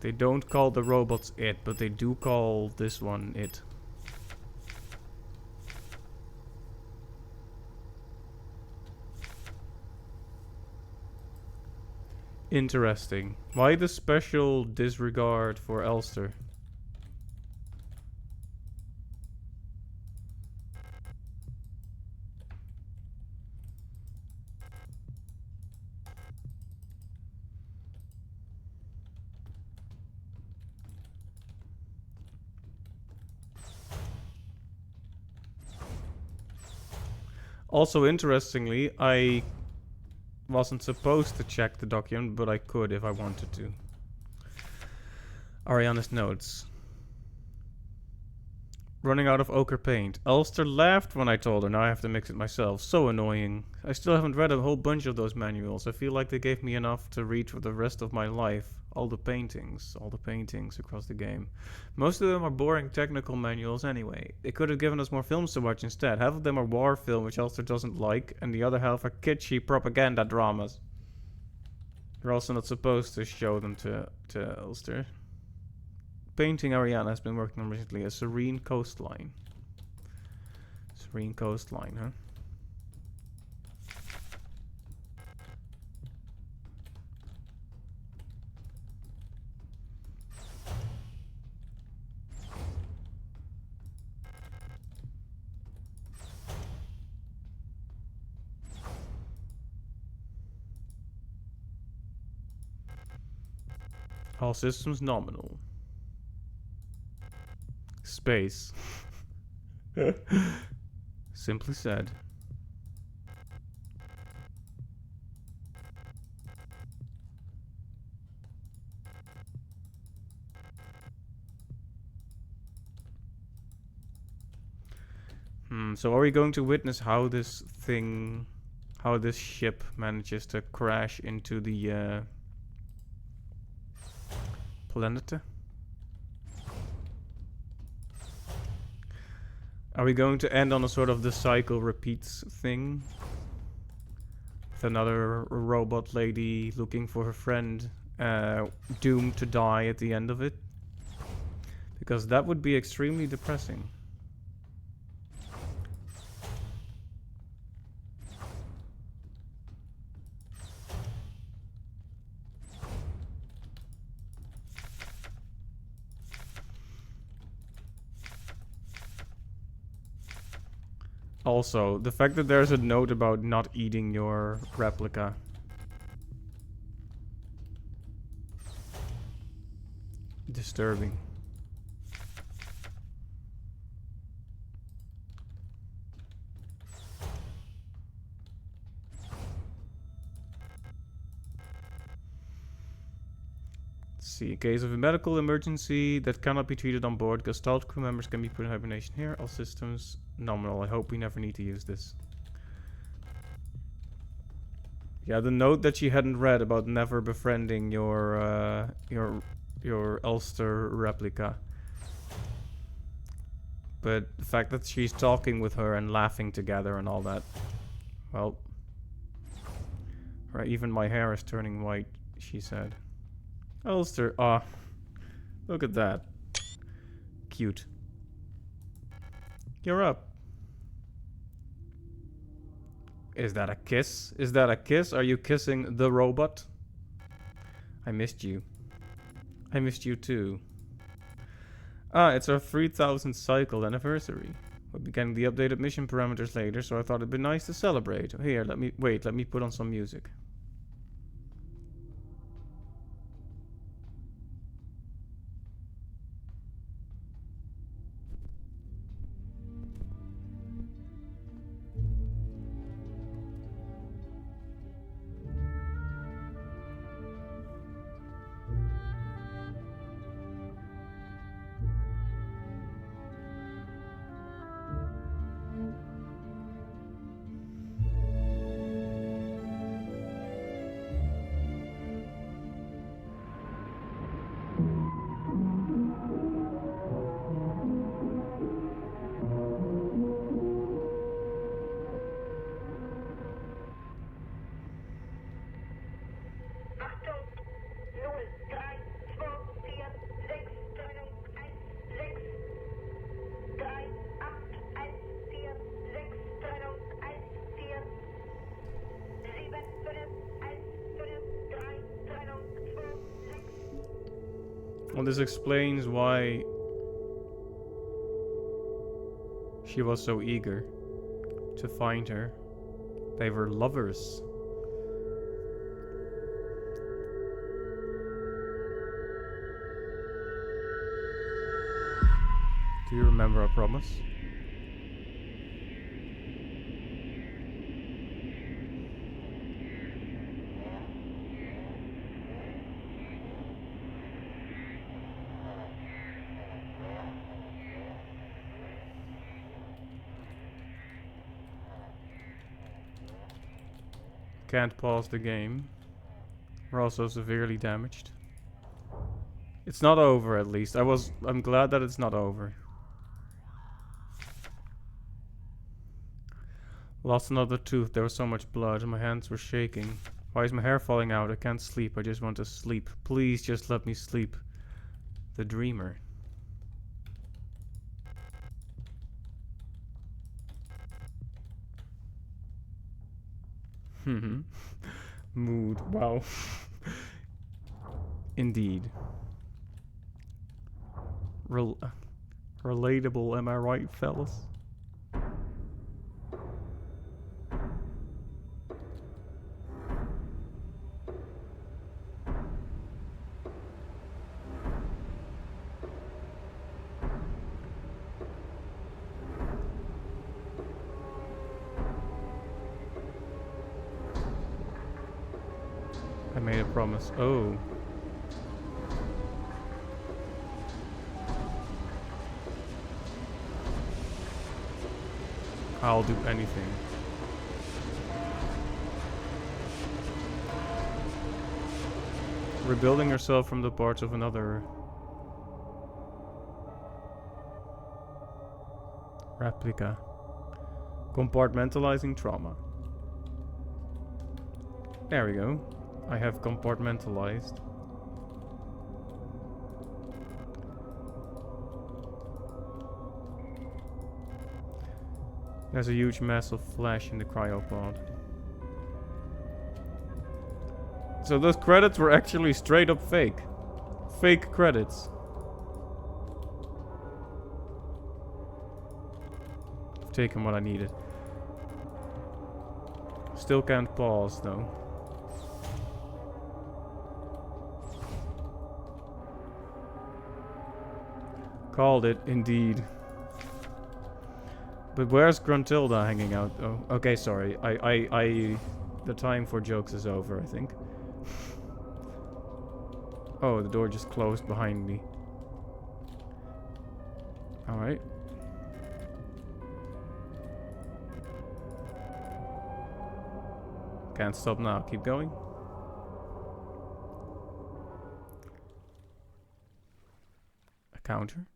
They don't call the robots it, but they do call this one it. Interesting. Why the special disregard for Elster? Also, interestingly, I wasn't supposed to check the document, but I could if I wanted to. Ariana's notes. Running out of ochre paint. Elster laughed when I told her, now I have to mix it myself. So annoying. I still haven't read a whole bunch of those manuals. I feel like they gave me enough to read for the rest of my life. All the paintings across the game. Most of them are boring technical manuals anyway. They could have given us more films to watch instead. Half of them are war film, which Elster doesn't like, and the other half are kitschy propaganda dramas. You're also not supposed to show them to Elster. Painting Ariana has been working on recently. A serene coastline. Serene coastline, huh? All systems nominal. Space. Simply said. So are we going to witness how this ship manages to crash into the planet? Are we going to end on a sort of the cycle repeats thing? With another robot lady looking for her friend, doomed to die at the end of it? Because that would be extremely depressing. Also, the fact that there's a note about not eating your replica. Disturbing. Let's see, in case of a medical emergency that cannot be treated on board, Gestalt crew members can be put in hibernation here. All systems nominal. I hope we never need to use this. Yeah, the note that she hadn't read about never befriending your Ulster replica. But the fact that she's talking with her and laughing together and all that. Well. Right, even my hair is turning white, she said. Ulster, look at that. Cute. You're up. Is that a kiss? Is that a kiss? Are you kissing the robot? I missed you. I missed you too. It's our 3000th cycle anniversary. We'll be getting the updated mission parameters later, so I thought it'd be nice to celebrate. Here, let me put on some music. Well, this explains why she was so eager to find her. They were lovers. Do you remember our promise? Can't pause the game. We're also severely damaged. It's not over, at least. I'm glad that it's not over. Lost another tooth. There was so much blood. My hands were shaking. Why is my hair falling out? I can't sleep. I just want to sleep. Please just let me sleep. The dreamer. Mood. Wow. Indeed. Relatable, am I right, fellas? I made a promise. Oh. I'll do anything. Rebuilding yourself from the parts of another. Replica. Compartmentalizing trauma. There we go. I have compartmentalized. There's a huge mass of flesh in the cryopod. So those credits were actually straight up fake. Fake credits. I've taken what I needed. Still can't pause though. Called it, indeed. But where's Gruntilda hanging out? Oh, okay, sorry. The time for jokes is over, I think. Oh, the door just closed behind me. Alright. Can't stop now. Keep going. A counter.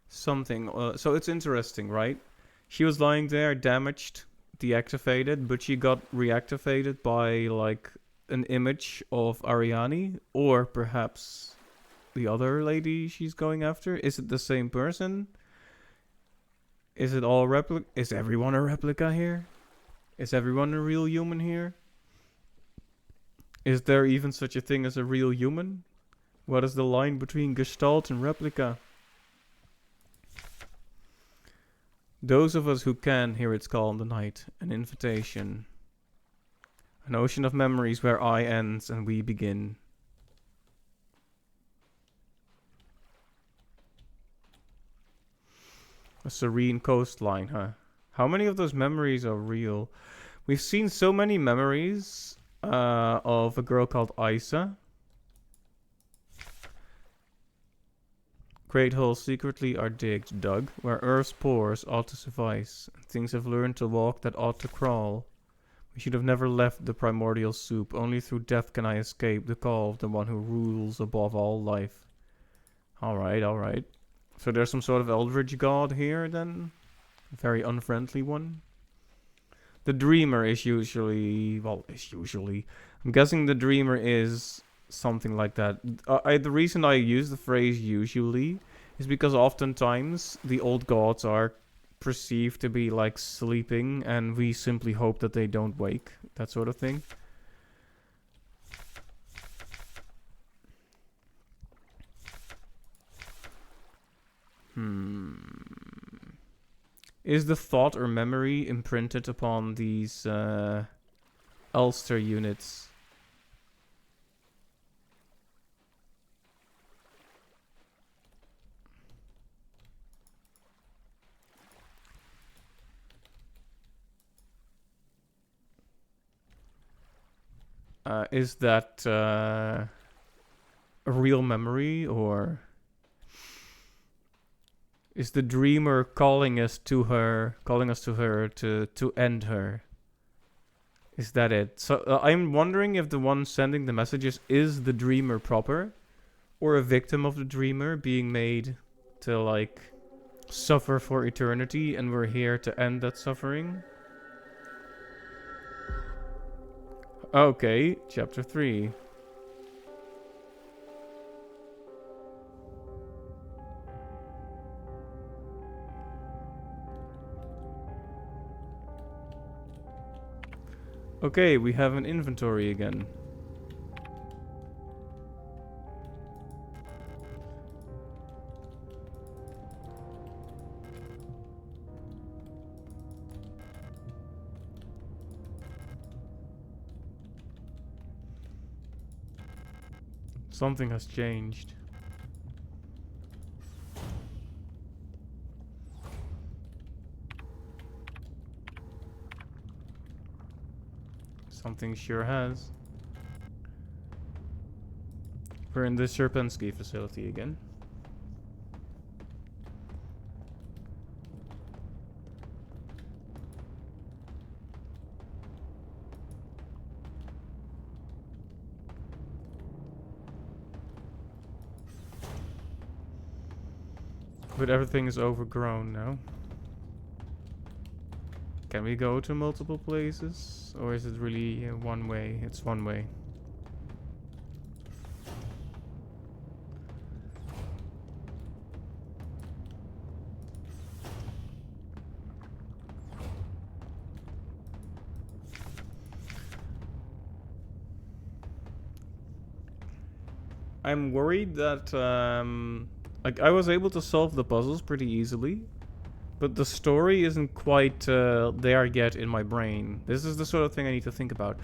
Something. So it's interesting, right? She was lying there, damaged, deactivated, but she got reactivated by like an image of Ariani, or perhaps the other lady she's going after. Is it the same person? Is it all replica? Is everyone a replica here? Is everyone a real human here? Is there even such a thing as a real human? What is the line between Gestalt and replica? Those of us who can hear its call in the night, an invitation. An ocean of memories where I ends and we begin. A serene coastline, huh? How many of those memories are real? We've seen so many memories of a girl called Isa. Great holes secretly are digged, dug, where earth's pores ought to suffice, and things have learned to walk that ought to crawl. We should have never left the primordial soup. Only through death can I escape the call of the one who rules above all life. Alright, alright. So there's some sort of eldritch god here, then? Very unfriendly one. The dreamer is usually, well, I'm guessing the dreamer is something like that. The reason I use the phrase usually is because oftentimes the old gods are perceived to be like sleeping and we simply hope that they don't wake. That sort of thing. Is the thought or memory imprinted upon these Ulster units? Is that a real memory, or is the dreamer calling us to her to end her? Is that it? So I'm wondering if the one sending the messages is the dreamer proper, or a victim of the dreamer being made to like suffer for eternity, and we're here to end that suffering. Okay, chapter 3. Okay, we have an inventory again. Something has changed. Something sure has. We're in the Sierpinski facility again. But everything is overgrown now. Can we go to multiple places? Or is it really one way? It's one way. I'm worried that like I was able to solve the puzzles pretty easily, but the story isn't quite there yet in my brain. This is the sort of thing I need to think about.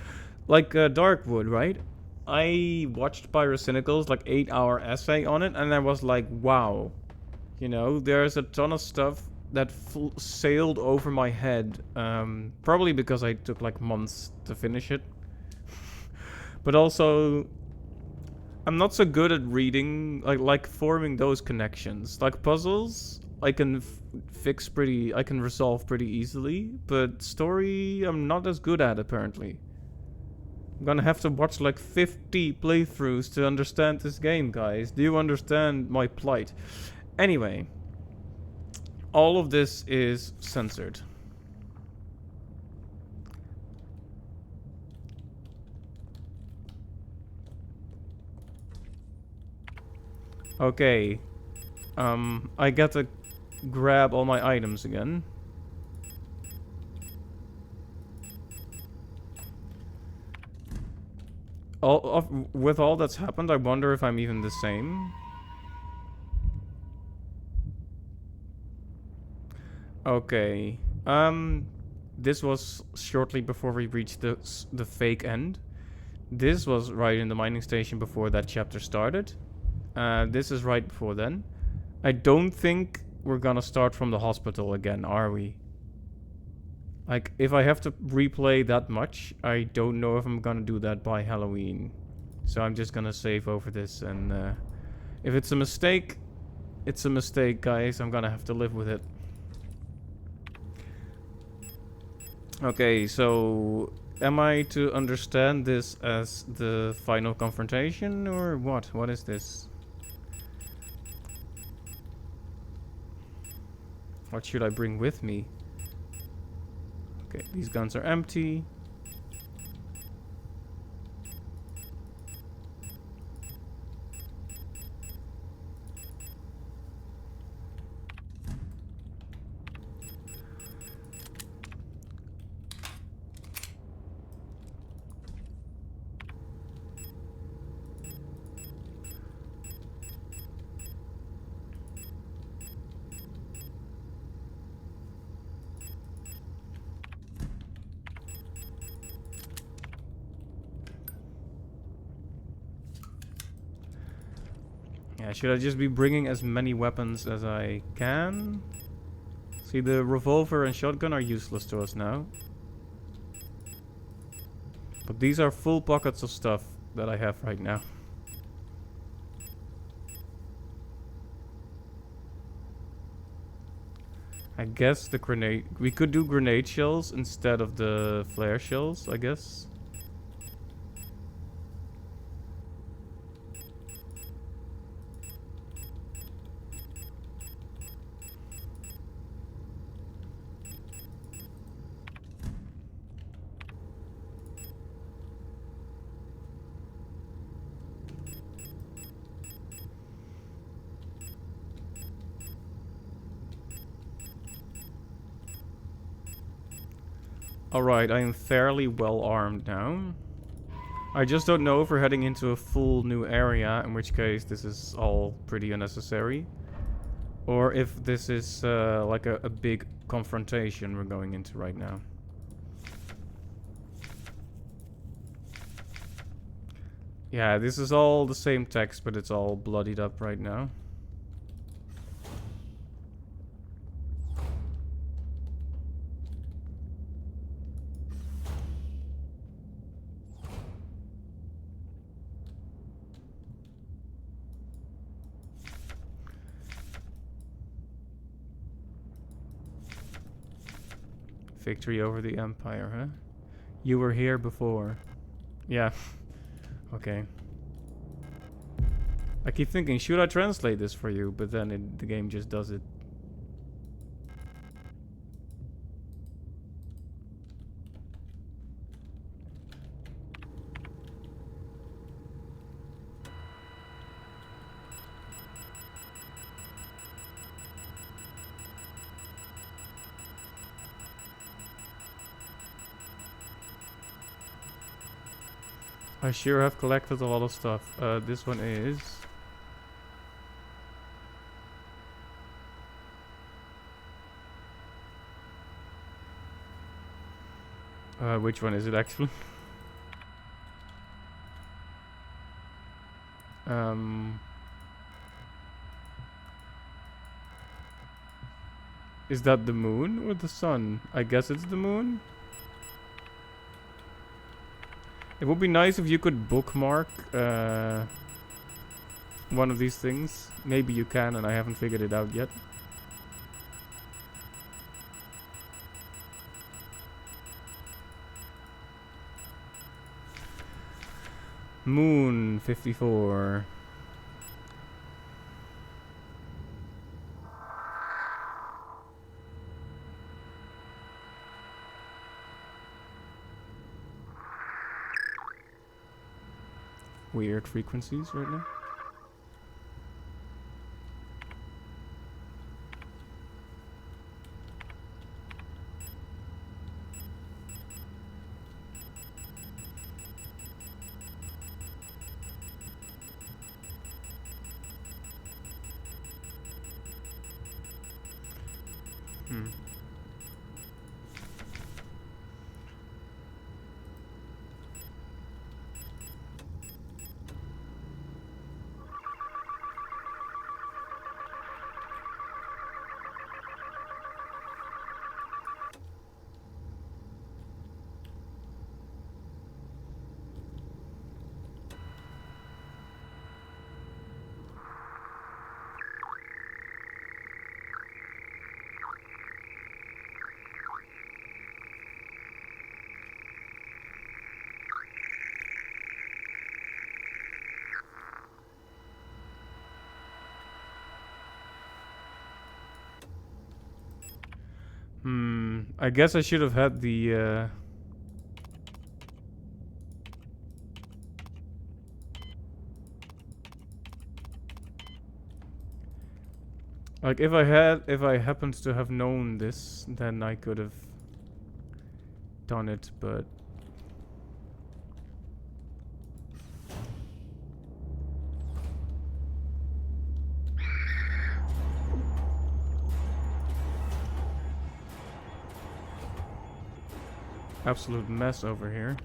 Like Darkwood, right? I watched Pyrocynical's like 8-hour essay on it, and I was like, wow. You know, there's a ton of stuff that sailed over my head. Probably because I took like months to finish it. But also, I'm not so good at reading, like forming those connections. Like puzzles, I can I can resolve pretty easily, but story, I'm not as good at apparently. I'm gonna have to watch like 50 playthroughs to understand this game, guys. Do you understand my plight? Anyway, all of this is censored. Okay. I got to grab all my items again. With all that's happened, I wonder if I'm even the same. Okay. This was shortly before we reached the fake end. This was right in the mining station before that chapter started. This is right before then. I don't think we're gonna start from the hospital again, are we? Like, if I have to replay that much, I don't know if I'm gonna do that by Halloween. So I'm just gonna save over this, and if it's a mistake, it's a mistake, guys. I'm gonna have to live with it. Okay, so am I to understand this as the final confrontation, or what? What is this? What should I bring with me? Okay, these guns are empty. Yeah, should I just be bringing as many weapons as I can? See, the revolver and shotgun are useless to us now. But these are full pockets of stuff that I have right now. I guess the grenade... We could do grenade shells instead of the flare shells, I guess. Alright, I am fairly well armed now. I just don't know if we're heading into a full new area, in which case this is all pretty unnecessary. Or if this is like a big confrontation we're going into right now. Yeah, this is all the same text, but it's all bloodied up right now. Victory over the Empire, huh? You were here before. Yeah. Okay. I keep thinking, should I translate this for you? But then the game just does it. I sure have collected a lot of stuff. This one is... which one is it actually? Is that the moon or the sun? I guess it's the moon. It would be nice if you could bookmark one of these things. Maybe you can, and I haven't figured it out yet. Moon 54. Weird frequencies right now. I guess I should have had the... Like, if I happened to have known this, then I could have done it, but... Absolute mess over here.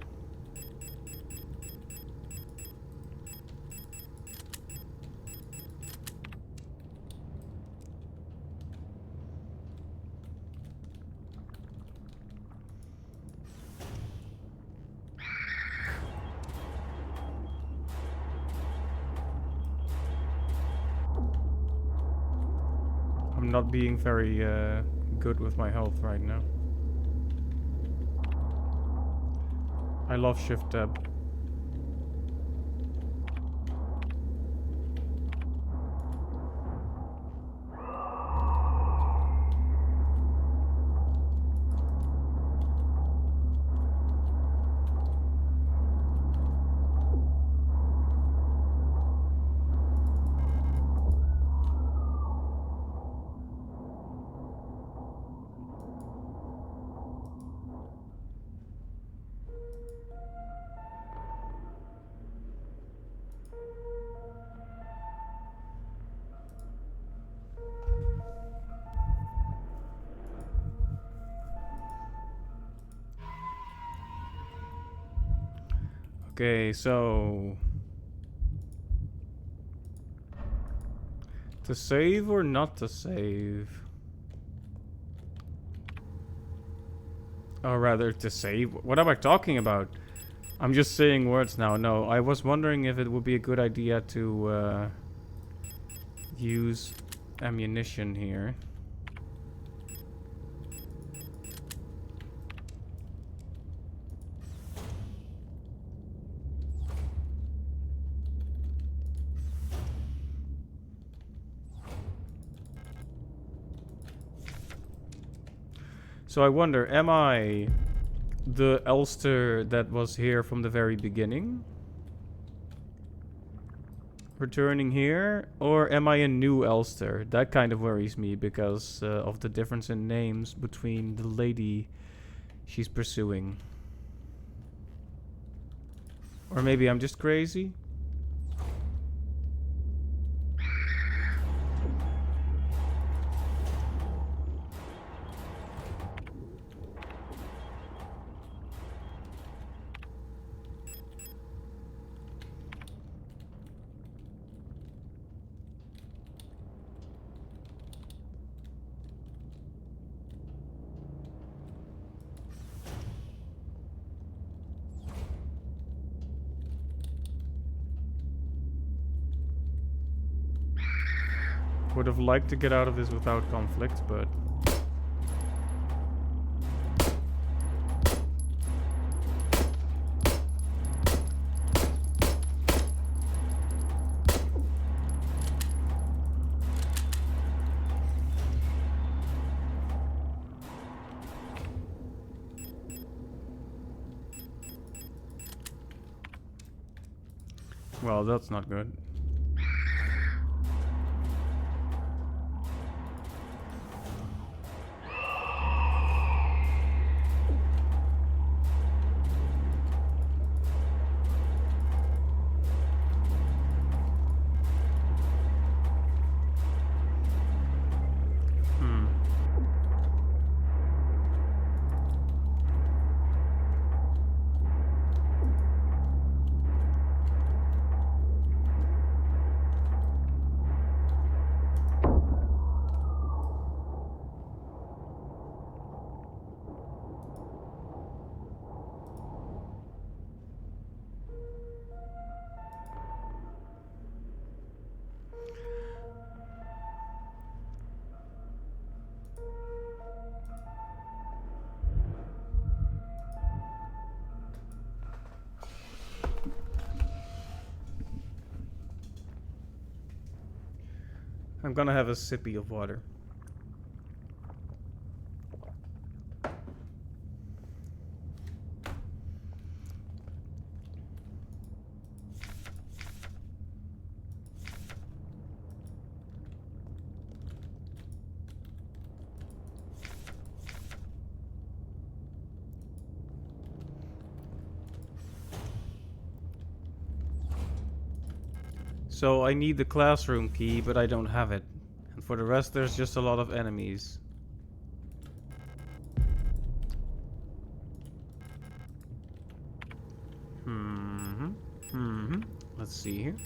I'm not being very good with my health right now. I love Shift Tab. Okay, so... To save or not to save? Or rather, to save? What am I talking about? I'm just saying words now. No, I was wondering if it would be a good idea to use ammunition here. So I wonder, am I the Elster that was here from the very beginning? Returning here? Or am I a new Elster? That kind of worries me because of the difference in names between the lady she's pursuing. Or maybe I'm just crazy? Would have liked to get out of this without conflict, but... Well, that's not good. I'm gonna have a sippy of water. So I need the classroom key, but I don't have it. And for the rest, there's just a lot of enemies. Let's see here.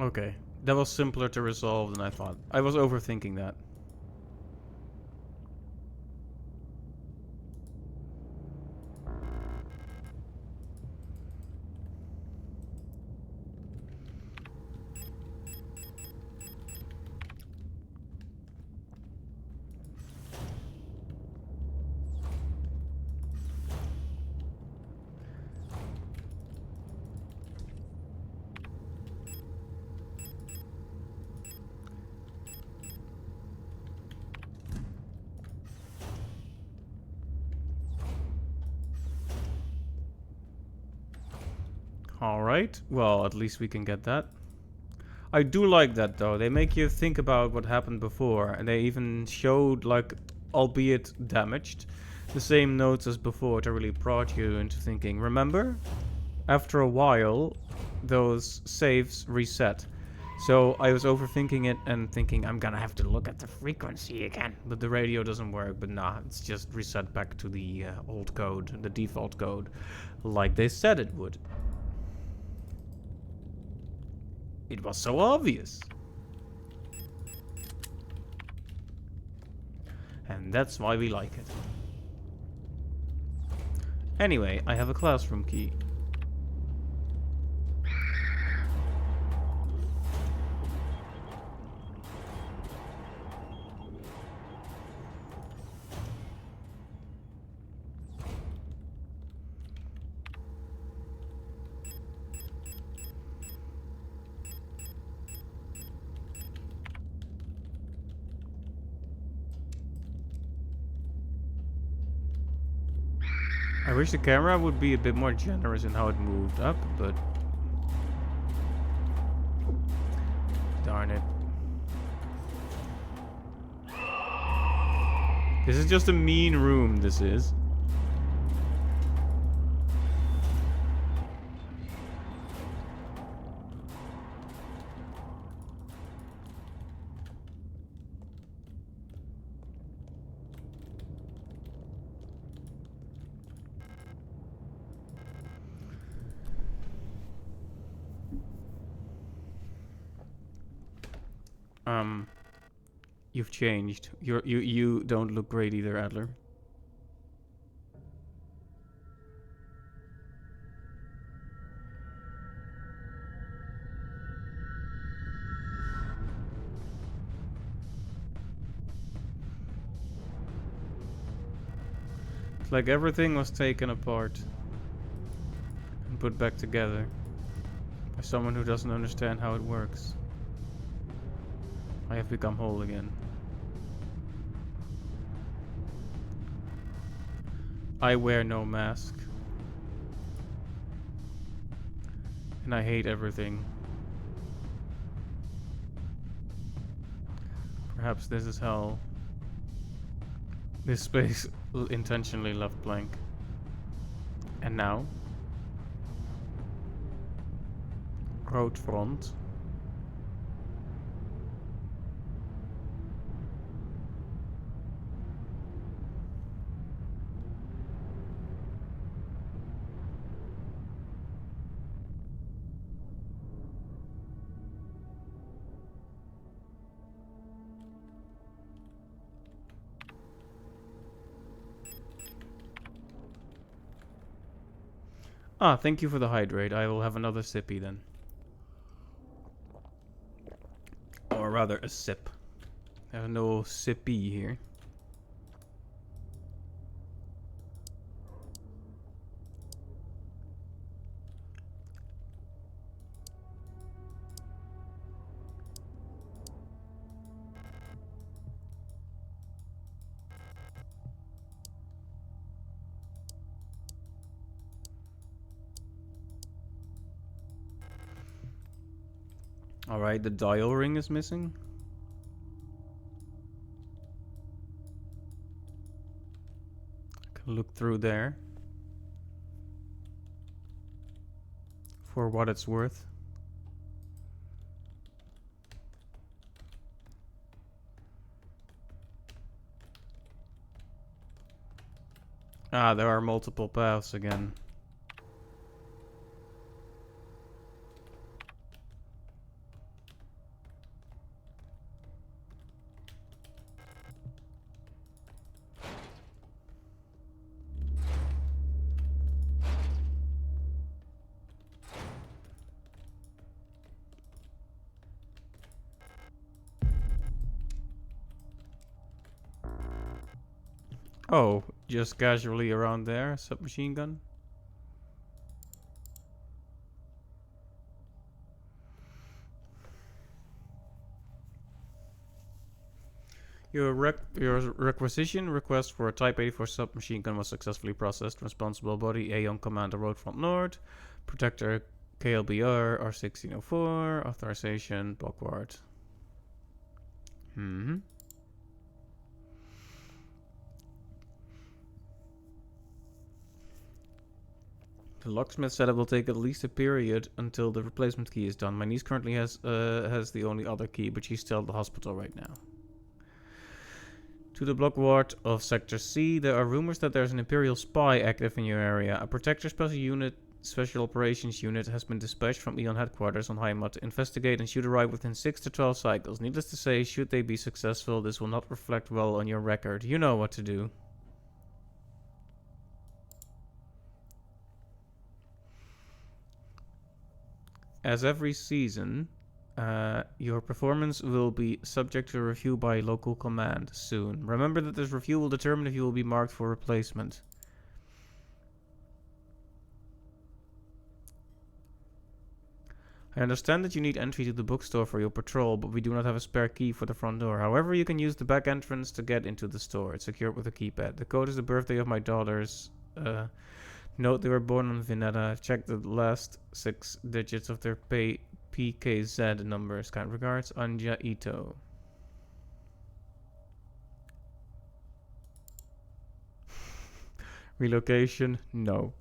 Okay, that was simpler to resolve than I thought. I was overthinking that. Alright, well, at least we can get that. I do like that though. They make you think about what happened before, and they even showed, like, albeit damaged, the same notes as before to really prod you into thinking. Remember? After a while, those saves reset. So I was overthinking it and thinking I'm gonna have to look at the frequency again. But the radio doesn't work, but nah, it's just reset back to the old code, the default code, like they said it would. It was so obvious. And that's why we like it. Anyway, I have a classroom key. I wish the camera would be a bit more generous in how it moved up, but... darn it. This is just a mean room, this is. You've changed. You don't look great either, Adler. It's like everything was taken apart and put back together by someone who doesn't understand how it works. I have become whole again. I wear no mask. And I hate everything. Perhaps this is hell. This space intentionally left blank. And now? Road front. Ah, thank you for the hydrate. I will have another sippy then. Or rather, a sip. I have no sippy here. Alright, the dial ring is missing. I can look through there. For what it's worth. Ah, there are multiple paths again. Oh, just casually around there, submachine gun. Your requisition request for a Type 84 submachine gun was successfully processed. Responsible body A on Commander Road Front North. Protector KLBR R1604. Authorization Blockward. The locksmith said it will take at least a period until the replacement key is done. My niece currently has the only other key, but she's still at the hospital right now. To the block ward of Sector C, there are rumors that there's an Imperial spy active in your area. A Protector Special Operations Unit has been dispatched from Eon headquarters on Heimat to investigate and should arrive within 6 to 12 cycles. Needless to say, should they be successful, this will not reflect well on your record. You know what to do. As every season, your performance will be subject to review by local command soon. Remember that this review will determine if you will be marked for replacement. I understand that you need entry to the bookstore for your patrol, but we do not have a spare key for the front door. However, you can use the back entrance to get into the store. It's secured with a keypad. The code is the birthday of my daughters. Note they were born on Vineta. Check the last 6 digits of their PKZ numbers. Kind regards, Anja Ito. Relocation? No.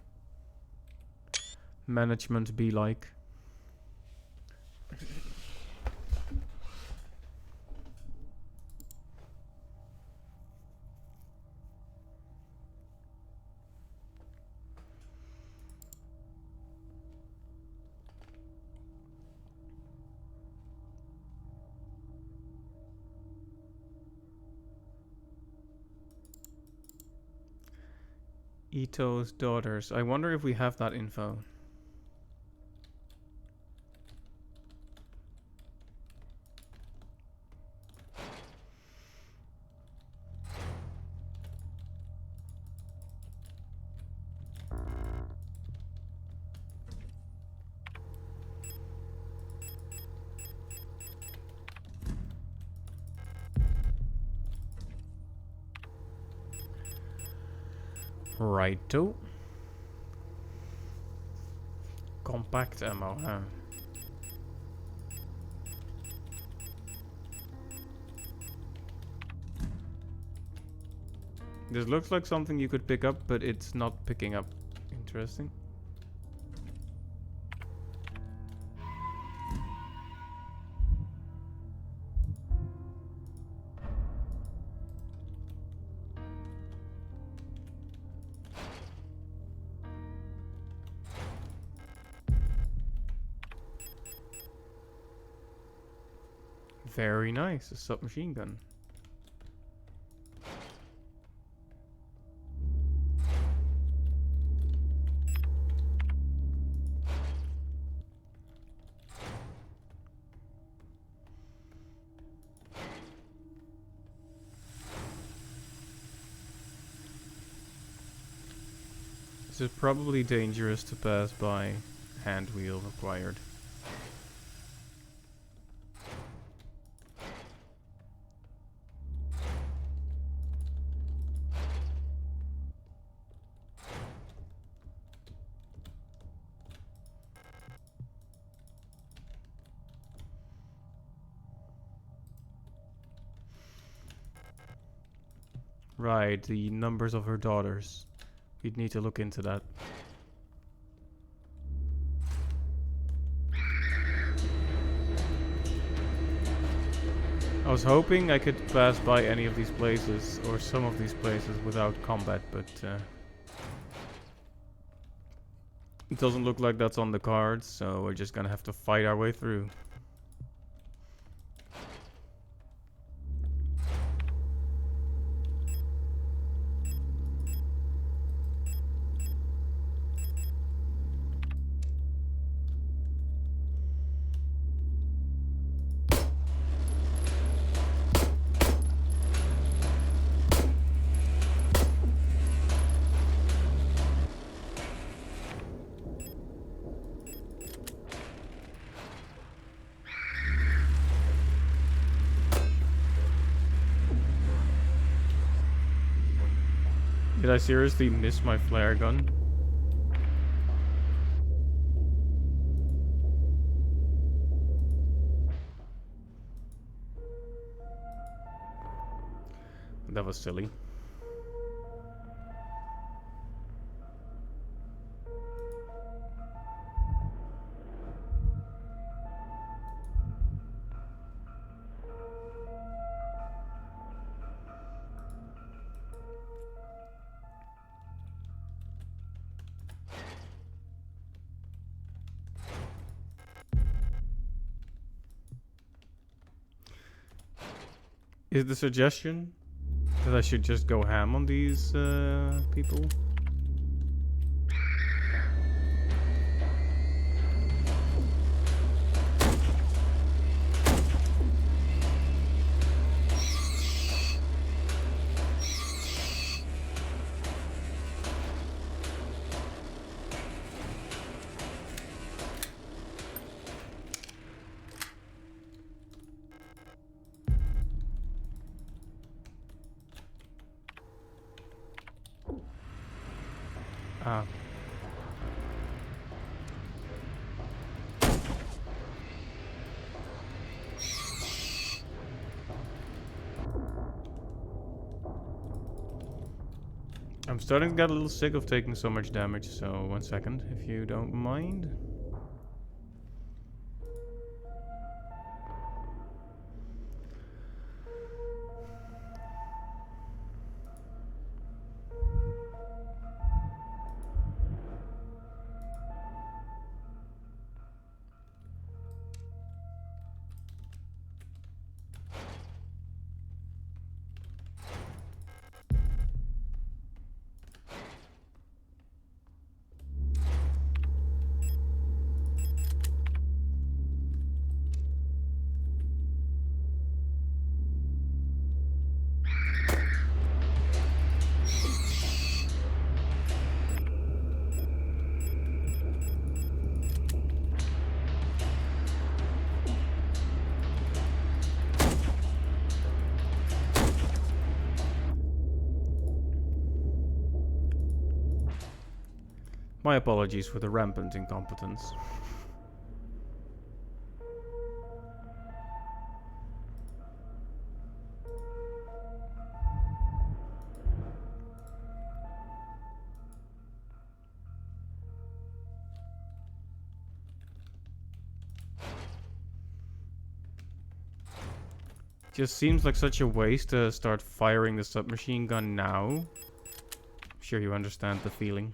Management be like. Ito's daughters. I wonder if we have that info. Righto. Compact ammo, huh? This looks like something you could pick up, but it's not picking up. Interesting. Very nice, a submachine gun. This is probably dangerous to pass by. Hand wheel required. Right, the numbers of her daughters. We'd need to look into that. I was hoping I could pass by any of these places, or some of these places, without combat, but it doesn't look like that's on the cards, so we're just gonna have to fight our way through. Did I seriously miss my flare gun? That was silly. Is the suggestion that I should just go ham on these people? Ah. I'm starting to get a little sick of taking so much damage, so 1 second, if you don't mind. My apologies for the rampant incompetence. Just seems like such a waste to start firing the submachine gun now. I'm sure you understand the feeling.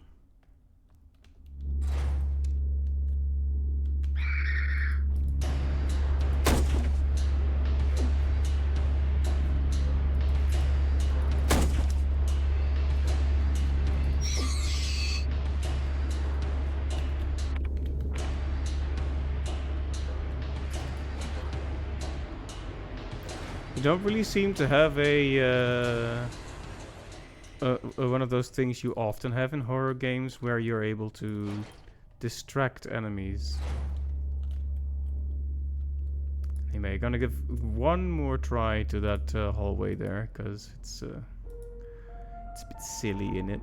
You don't really seem to have one of those things you often have in horror games where you're able to distract enemies. Anyway, gonna give one more try to that hallway there, because it's a bit silly in it.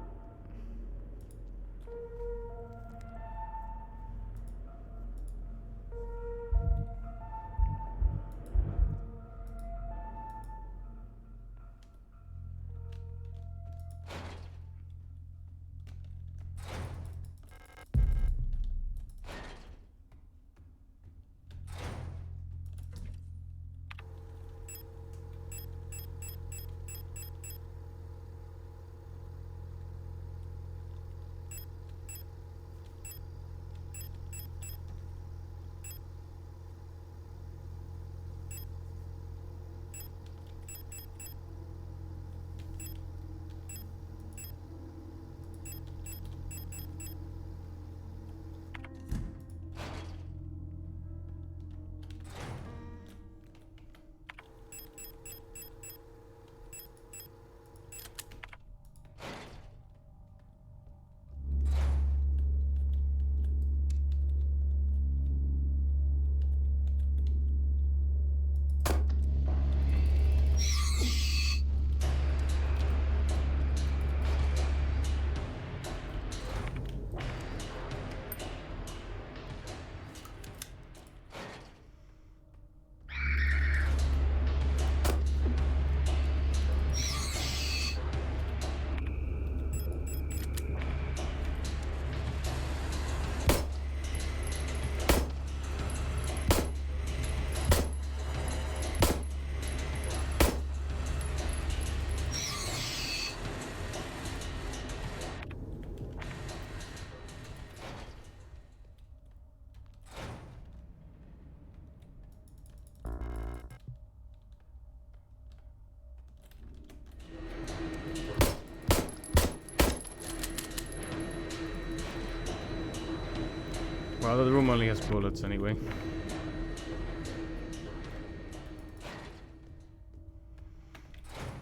Well, the room only has bullets anyway.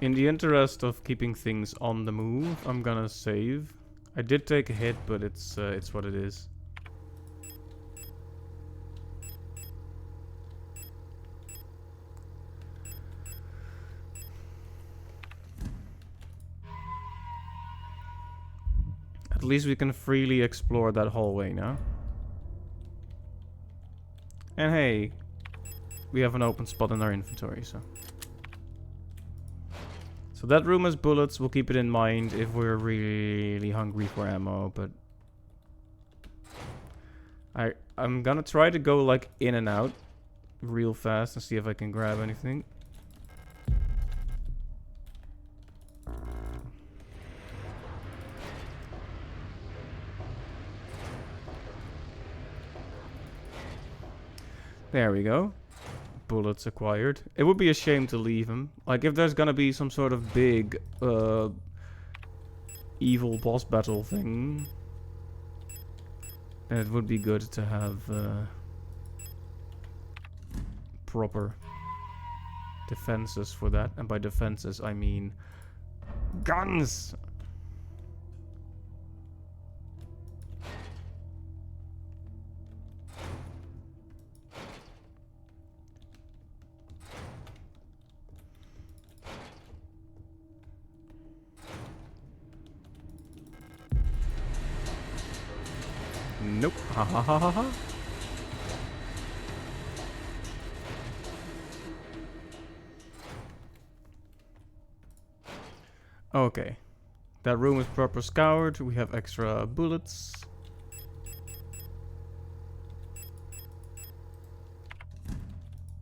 In the interest of keeping things on the move, I'm gonna save. I did take a hit, but it's what it is. At least we can freely explore that hallway now. And hey, we have an open spot in our inventory, so. So that room has bullets. We'll keep it in mind if we're really hungry for ammo, but I'm gonna try to go like in and out real fast and see if I can grab anything. There we go. Bullets acquired. It would be a shame to leave him. Like, if there's gonna be some sort of big, evil boss battle thing, then it would be good to have, proper defenses for that. And by defenses, I mean guns! Nope. Ha ha ha ha ha. Okay. That room is proper scoured. We have extra bullets.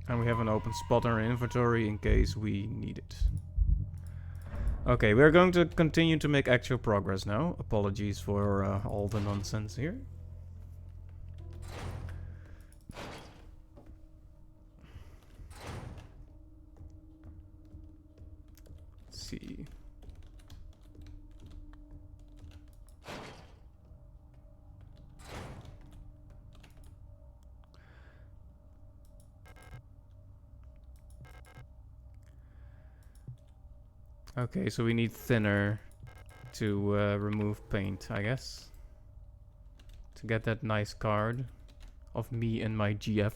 And we have an open spot in our inventory in case we need it. Okay, we're going to continue to make actual progress now. Apologies for all the nonsense here. Let's see. Okay, so we need thinner to remove paint, I guess. To get that nice card of me and my GF.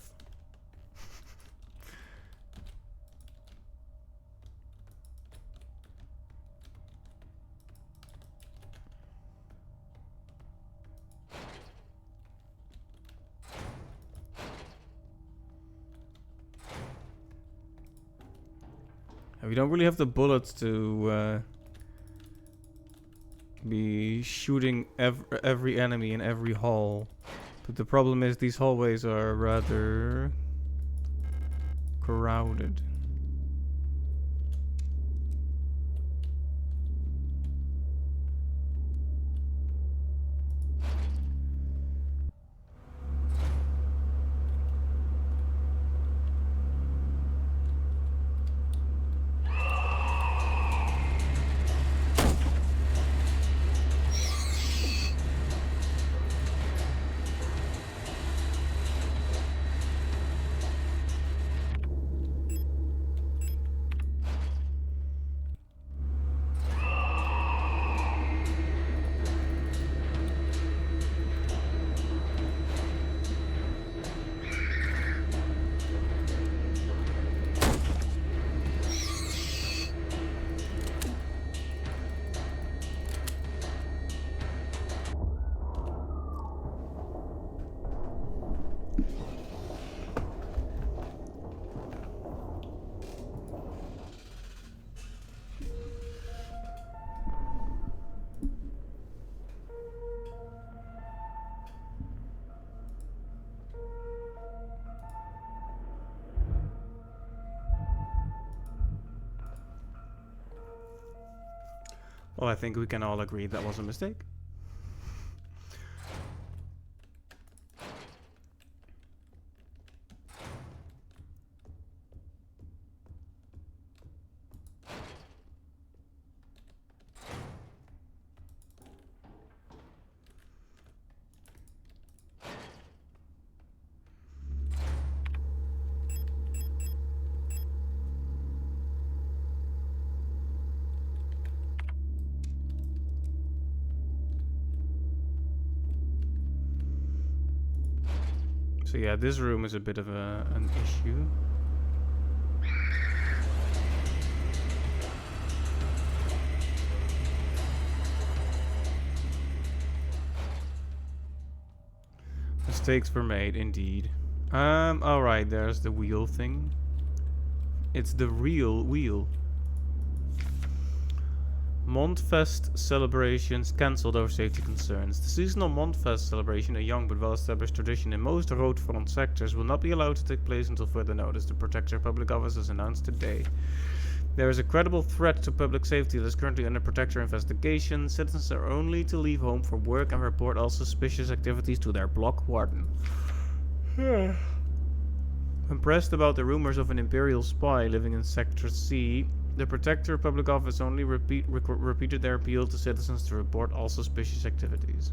We don't really have the bullets to be shooting every enemy in every hall. But the problem is these hallways are rather crowded. Well, I think we can all agree that was a mistake. So yeah, this room is a bit of an issue. Mistakes were made, indeed. Alright, there's the wheel thing. It's the real wheel. Montfest celebrations cancelled over safety concerns. The seasonal Montfest celebration, a young but well-established tradition in most roadfront sectors, will not be allowed to take place until further notice, the Protector Public Office has announced today. There is a credible threat to public safety that is currently under Protector investigation. Citizens are only to leave home for work and report all suspicious activities to their block warden. When pressed about the rumors of an Imperial spy living in Sector C, the Protector Public Office only repeated their appeal to citizens to report all suspicious activities.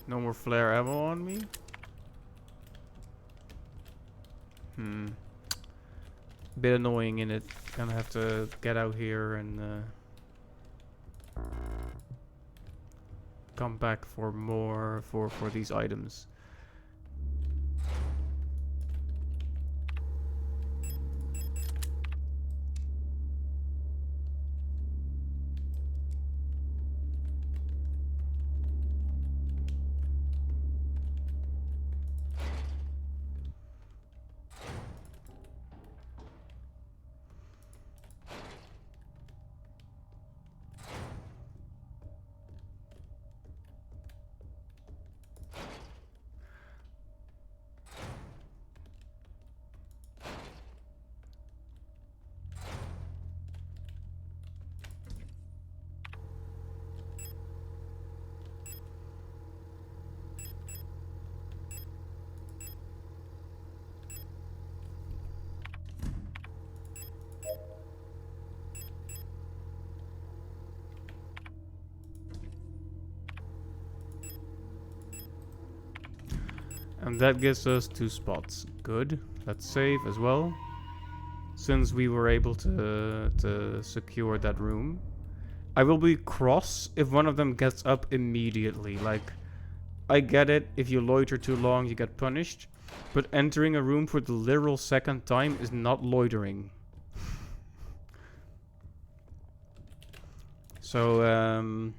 No more flare ammo on me? Bit annoying in it. Gonna have to get out here and come back for more for these items. And that gives us 2 spots. Good. Let's save as well. Since we were able to secure that room. I will be cross if one of them gets up immediately. Like, I get it. If you loiter too long, you get punished. But entering a room for the literal second time is not loitering. So,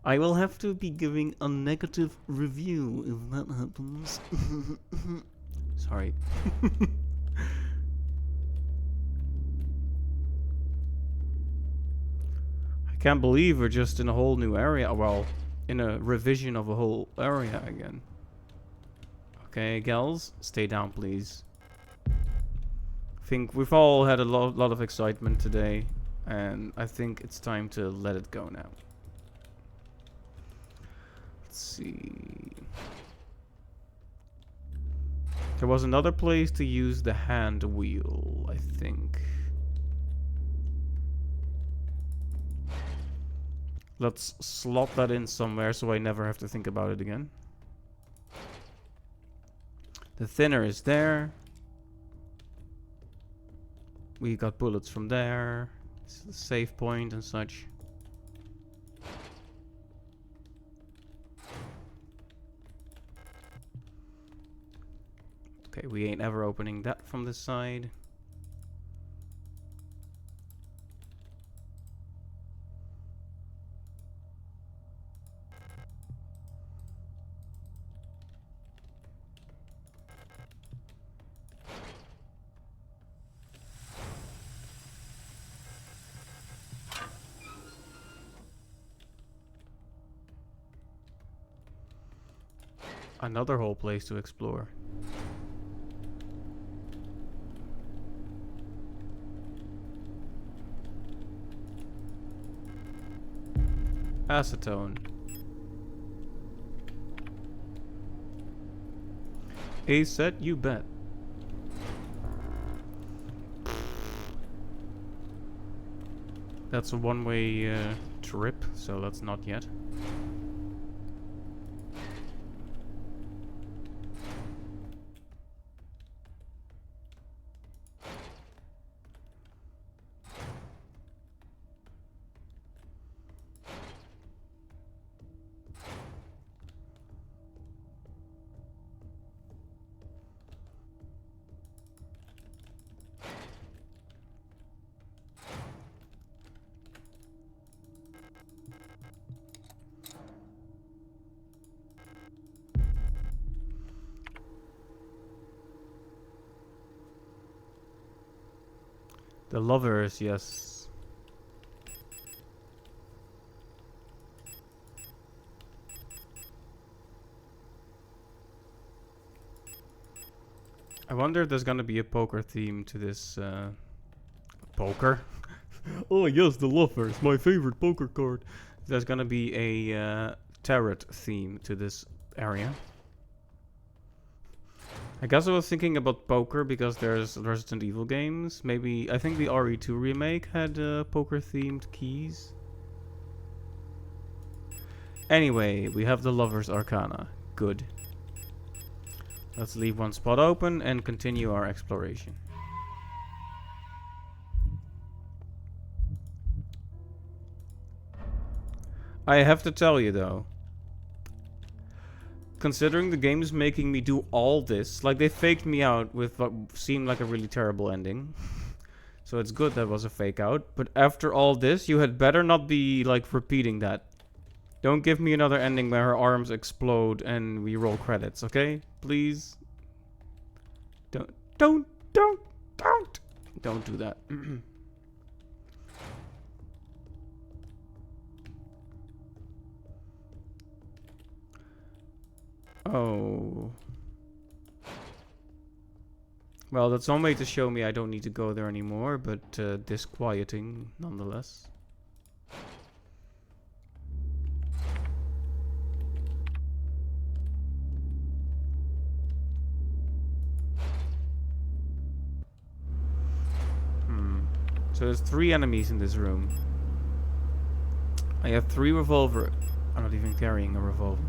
I will have to be giving a negative review if that happens. Sorry. I can't believe we're just in a whole new area. Well, in a revision of a whole area again. Okay, gals, stay down, please. I think we've all had a lot of excitement today, and I think it's time to let it go now. Let's see. There was another place to use the hand wheel, I think. Let's slot that in somewhere so I never have to think about it again. The thinner is there. We got bullets from there. It's the save point and such. Okay, we ain't ever opening that from this side. Another whole place to explore. Acetone. A set, you bet. That's a one-way trip, so let's not yet. The lovers, yes. I wonder if there's gonna be a poker theme to this, poker? Oh yes, the lovers, my favorite poker card. There's gonna be a, tarot theme to this area. I guess I was thinking about poker because there's Resident Evil games. Maybe, I think the RE2 remake had poker-themed keys. Anyway, we have the Lover's Arcana. Good. Let's leave one spot open and continue our exploration. I have to tell you though, considering the game is making me do all this, like they faked me out with what seemed like a really terrible ending. So it's good that was a fake out, but after all this, you had better not be like repeating that. Don't give me another ending where her arms explode and we roll credits, okay? Please. Don't do that. Oh. Well, that's one way to show me I don't need to go there anymore, but disquieting nonetheless. So there's 3 enemies in this room. I have 3 revolver. I'm not even carrying a revolver.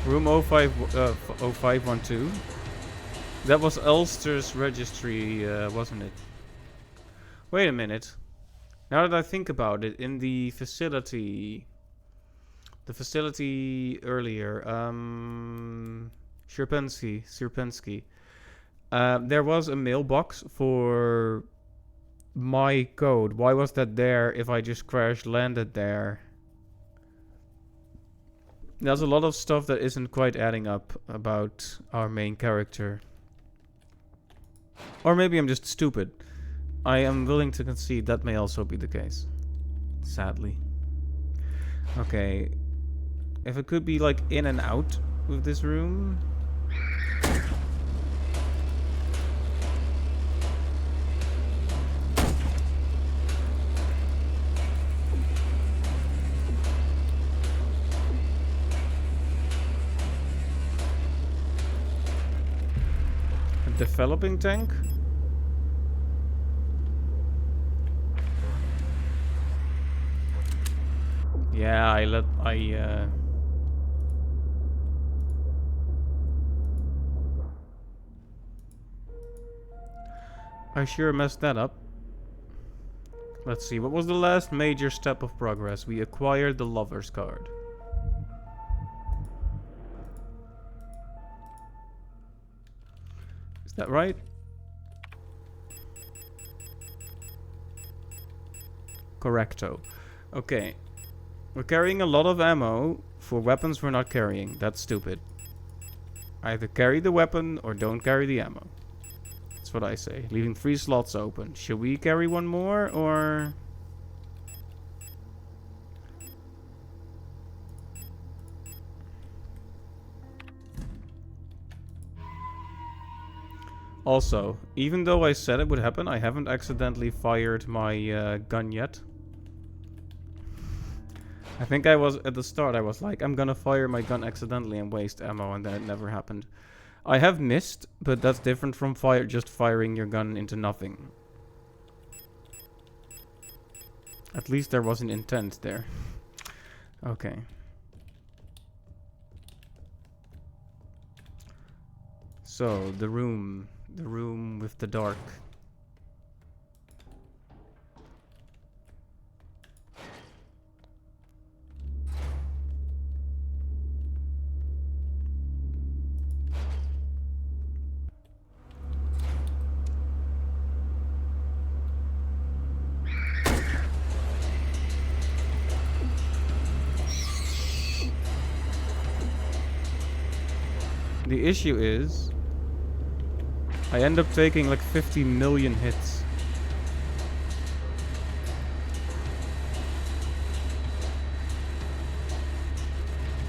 Room 0512. That was Ulster's registry, wasn't it? Wait a minute. Now that I think about it, in the facility earlier, Sierpensky, there was a mailbox for my code. Why was that there if I just crash landed there? There's a lot of stuff that isn't quite adding up about our main character. Or maybe I'm just stupid. I am willing to concede that may also be the case. Sadly. Okay. If it could be like in and out with this room. Developing tank? Yeah, I sure messed that up. Let's see, what was the last major step of progress? We acquired the Lover's card. Is that right? Correcto. Okay. We're carrying a lot of ammo for weapons we're not carrying. That's stupid. Either carry the weapon or don't carry the ammo. That's what I say. Leaving 3 slots open. Should we carry one more or... Also, even though I said it would happen, I haven't accidentally fired my gun yet. I think I was, at the start, I was like, I'm gonna fire my gun accidentally and waste ammo, and then it never happened. I have missed, but that's different from just firing your gun into nothing. At least there was an intent there. Okay. So, the room with the dark. The issue is, I end up taking like 50 million hits.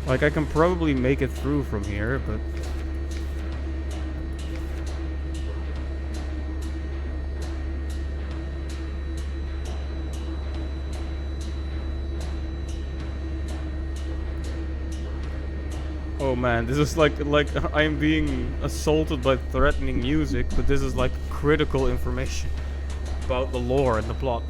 Like, I can probably make it through from here, but... Oh man, this is like I'm being assaulted by threatening music, but this is like critical information about the lore and the plot.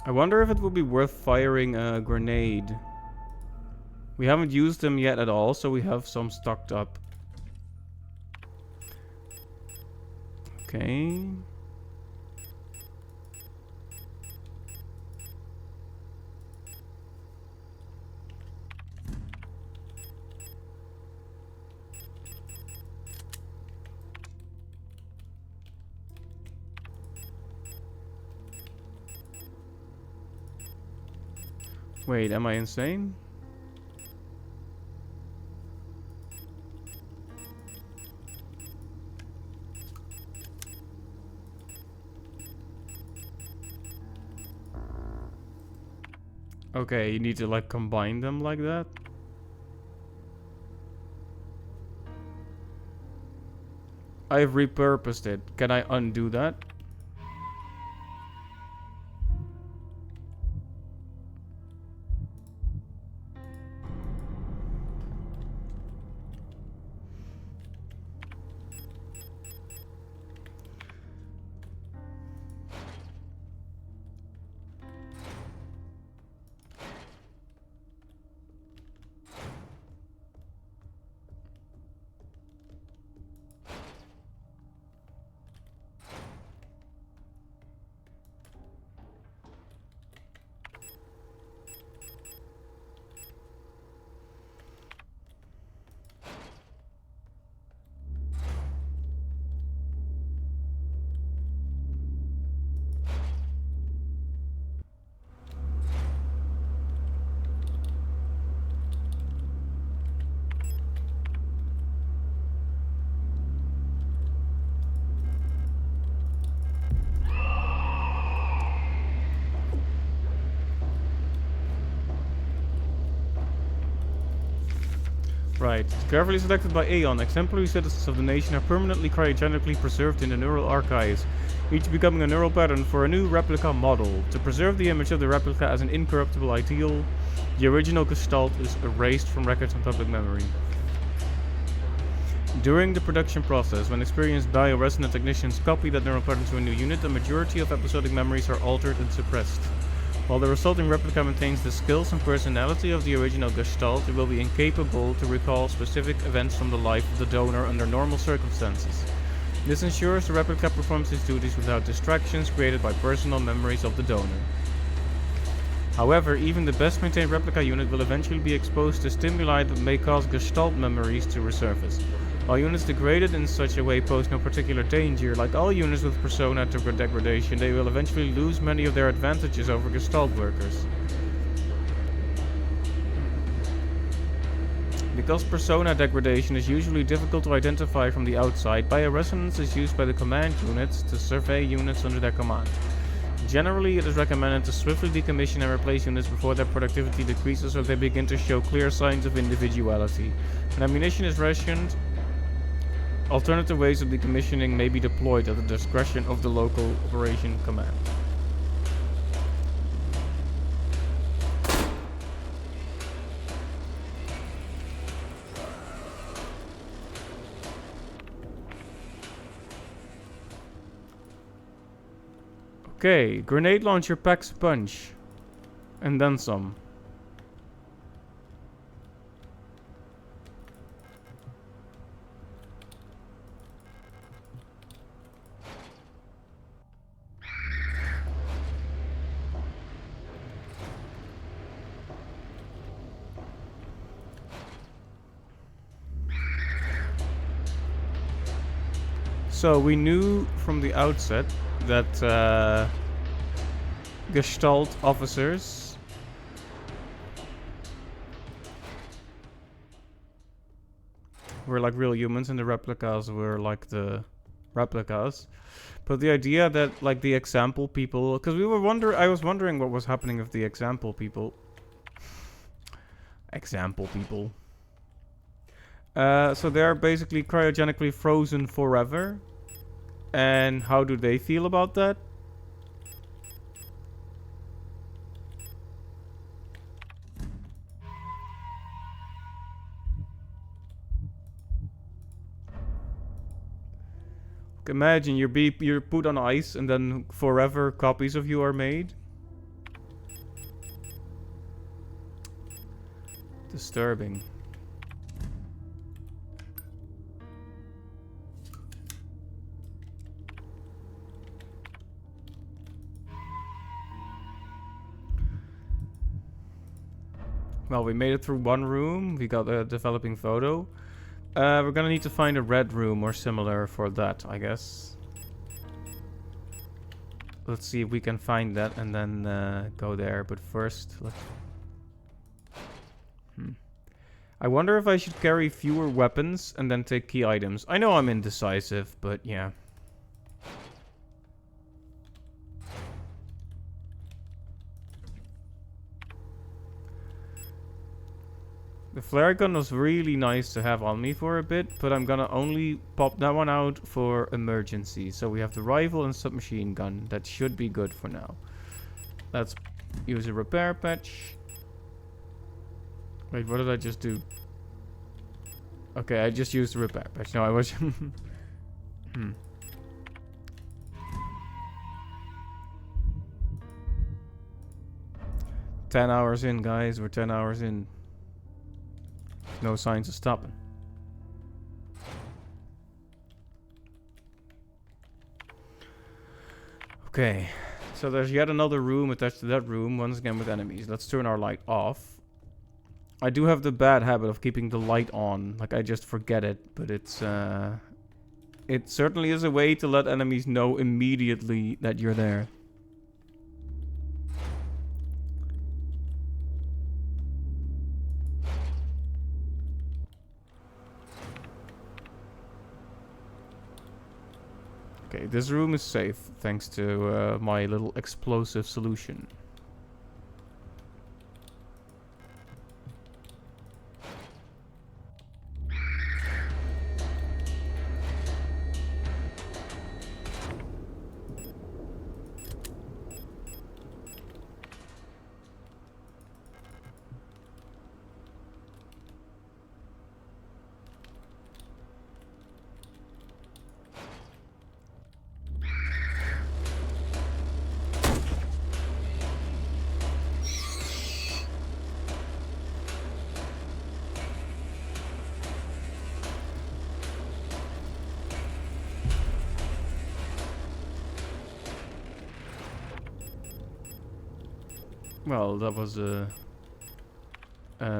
I wonder if it would be worth firing a grenade. We haven't used them yet at all, so we have some stocked up. Okay. Wait, am I insane? Okay, you need to like combine them like that? I've repurposed it. Can I undo that? Right. Carefully selected by Aeon, exemplary citizens of the nation are permanently cryogenically preserved in the neural archives, each becoming a neural pattern for a new replica model. To preserve the image of the replica as an incorruptible ideal, the original gestalt is erased from records and public memory. During the production process, when experienced bioresonant technicians copy that neural pattern to a new unit, the majority of episodic memories are altered and suppressed. While the resulting replica maintains the skills and personality of the original gestalt, it will be incapable to recall specific events from the life of the donor under normal circumstances. This ensures the replica performs its duties without distractions created by personal memories of the donor. However, even the best maintained replica unit will eventually be exposed to stimuli that may cause gestalt memories to resurface. While units degraded in such a way pose no particular danger, like all units with persona degradation, they will eventually lose many of their advantages over gestalt workers. Because persona degradation is usually difficult to identify from the outside, bioresonance is used by the command units to survey units under their command. Generally, it is recommended to swiftly decommission and replace units before their productivity decreases or they begin to show clear signs of individuality. When ammunition is rationed, alternative ways of decommissioning may be deployed at the discretion of the local operation command. Okay, grenade launcher packs a punch. And then some. So we knew from the outset that Gestalt officers were like real humans and the replicas were like the replicas. But the idea that like the example people, because I was wondering what was happening with the example people. So they're basically cryogenically frozen forever. And how do they feel about that? Imagine you're put on ice and then forever copies of you are made. Disturbing. Well, we made it through one room. We got a developing photo. We're gonna need to find a red room or similar for that, I guess. Let's see if we can find that and then go there. But first, let's... I wonder if I should carry fewer weapons and then take key items. I know I'm indecisive, but yeah. The flare gun was really nice to have on me for a bit, but I'm gonna only pop that one out for emergency. So we have the rifle and submachine gun. That should be good for now. Let's use a repair patch. Wait, what did I just do? Okay, I just used the repair patch. No, I was... 10 hours in, guys. We're 10 hours in. No signs of stopping. Okay, so there's yet another room attached to that room, once again with enemies. Let's turn our light off. I do have the bad habit of keeping the light on, like I just forget it, but it's it certainly is a way to let enemies know immediately that you're there. Okay, this room is safe, thanks to my little explosive solution. Well, that was a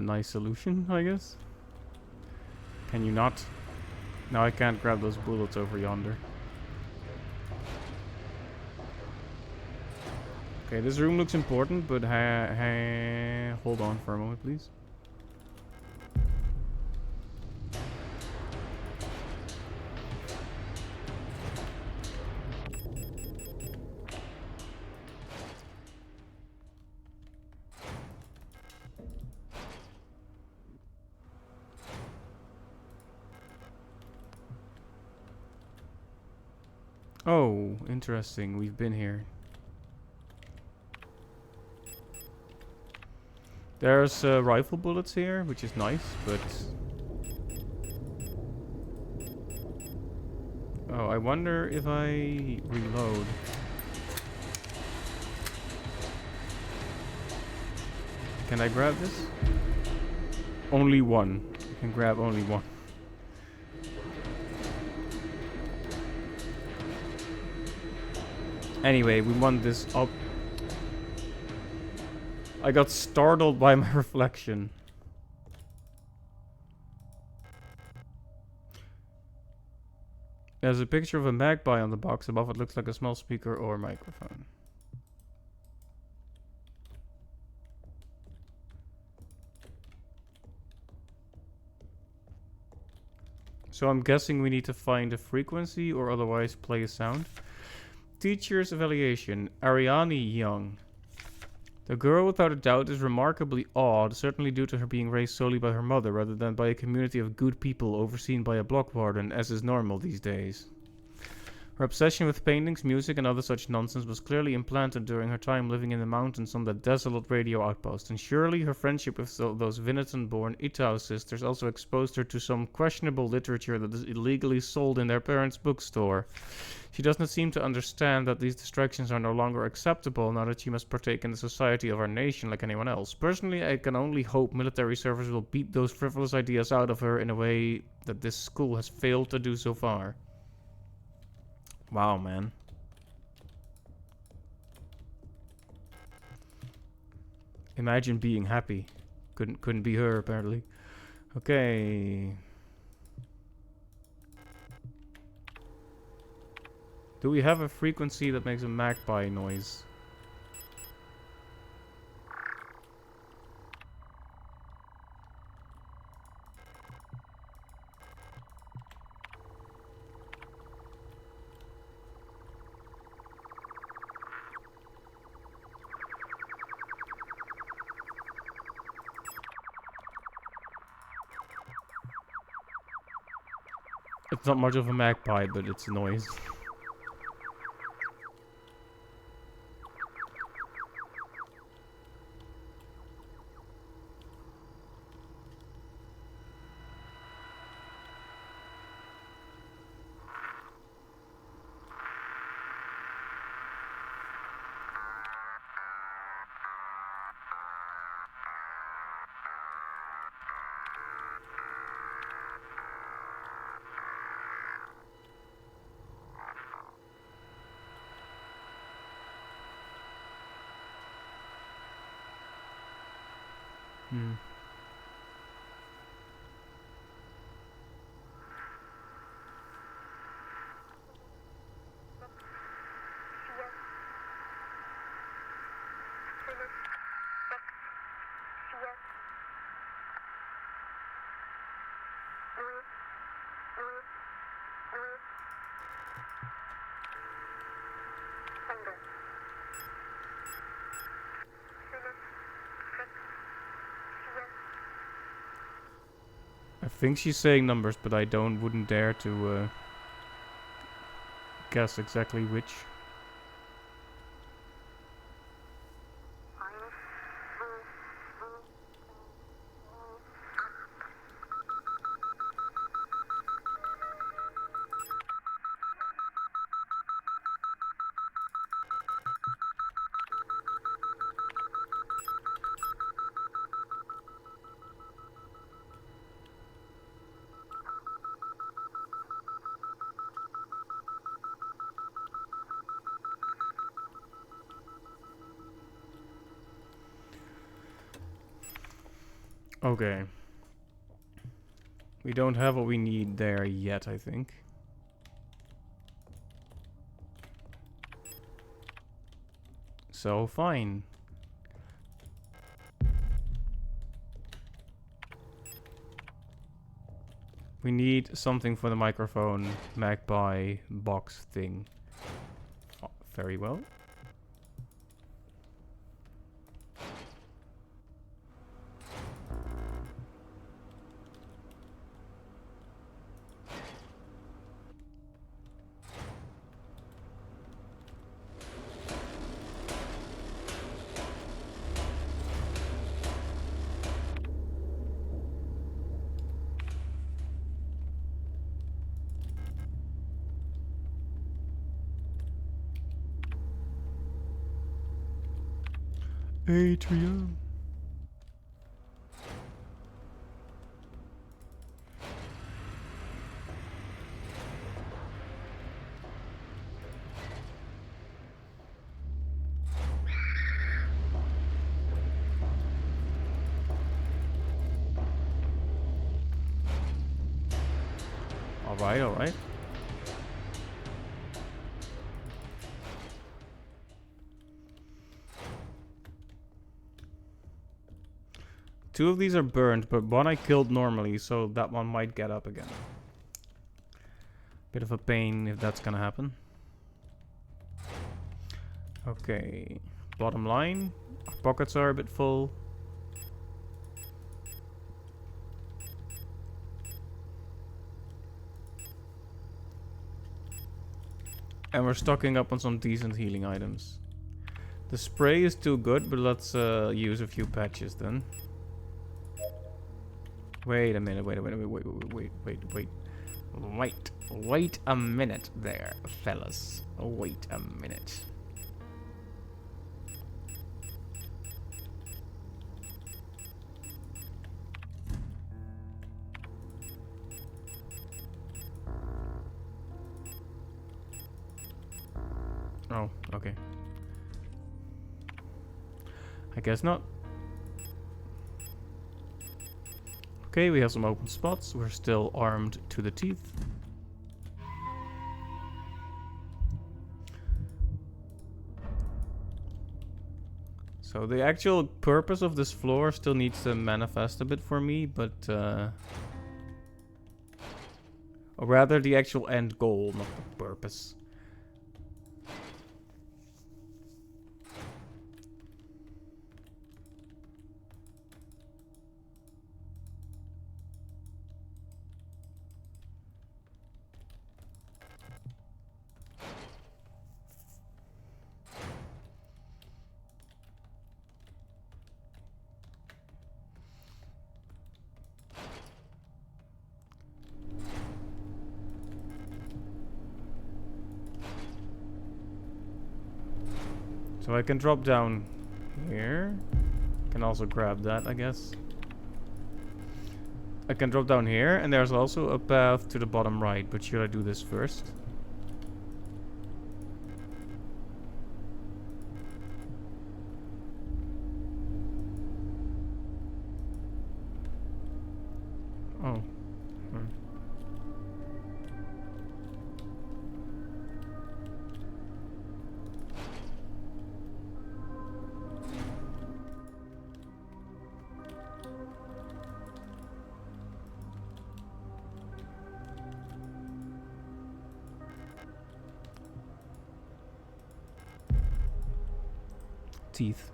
nice solution, I guess. Can you not? Now I can't grab those bullets over yonder. Okay, this room looks important, but hold on for a moment, please. Oh, interesting. We've been here. There's rifle bullets here, which is nice, but... Oh, I wonder if I reload. Can I grab this? Only one. I can grab only one. Anyway, we want this up. I got startled by my reflection. There's a picture of a magpie on the box. Above it looks like a small speaker or microphone. So I'm guessing we need to find a frequency or otherwise play a sound. Teacher's evaluation. Ariane Young. The girl, without a doubt, is remarkably odd, certainly due to her being raised solely by her mother rather than by a community of good people overseen by a block warden, as is normal these days. Her obsession with paintings, music, and other such nonsense was clearly implanted during her time living in the mountains on that desolate radio outpost, and surely her friendship with those Vinneton-born Itau sisters also exposed her to some questionable literature that is illegally sold in their parents' bookstore. She does not seem to understand that these distractions are no longer acceptable now that she must partake in the society of our nation like anyone else. Personally, I can only hope military service will beat those frivolous ideas out of her in a way that this school has failed to do so far. Wow, man. Imagine being happy. Couldn't be her, apparently. Okay. Do we have a frequency that makes a magpie noise? It's not much of a magpie, but it's a noise. Hmm. I think she's saying numbers, but I wouldn't dare to guess exactly which. Okay. We don't have what we need there yet, I think. So, fine. We need something for the microphone magpie box thing. Oh, very well. Atrium. Alright, alright. Two of these are burned, but one I killed normally, so that one might get up again. Bit of a pain if that's gonna happen. Okay, bottom line. Our pockets are a bit full. And we're stocking up on some decent healing items. The spray is too good, but let's use a few patches then. Wait a minute, wait a minute, wait a minute there, fellas. Wait a minute. Oh, okay. I guess not. Okay, we have some open spots. We're still armed to the teeth. So the actual purpose of this floor still needs to manifest a bit for me, but or rather the actual end goal, not the purpose. So I can drop down here. Can also grab that, I guess. I can drop down here, and there's also a path to the bottom right, but should I do this first? Oh. Teeth.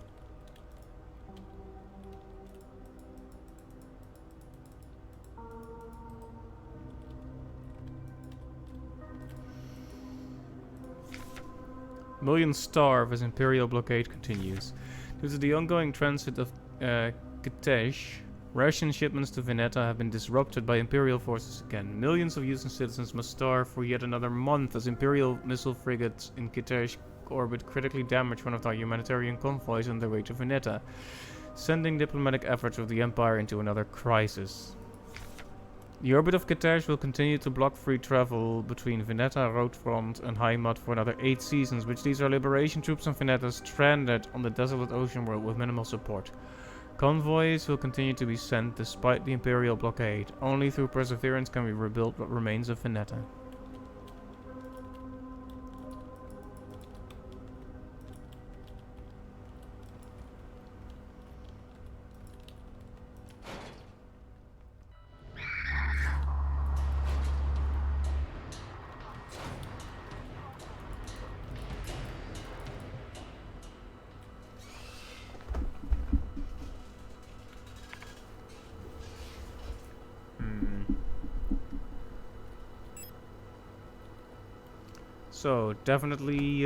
Millions starve as Imperial blockade continues. Due to the ongoing transit of Kitesh, ration shipments to Veneta have been disrupted by Imperial forces again. Millions of Usan citizens must starve for yet another month as Imperial missile frigates in Kitesh orbit critically damage one of our humanitarian convoys on their way to Veneta, sending diplomatic efforts of the Empire into another crisis. The orbit of Kitesh will continue to block free travel between Veneta, Roadfront, and Heimat for another 8 seasons, which leaves our liberation troops on Veneta stranded on the desolate ocean world with minimal support. Convoys will continue to be sent despite the Imperial blockade. Only through perseverance can we rebuild what remains of Veneta. So, definitely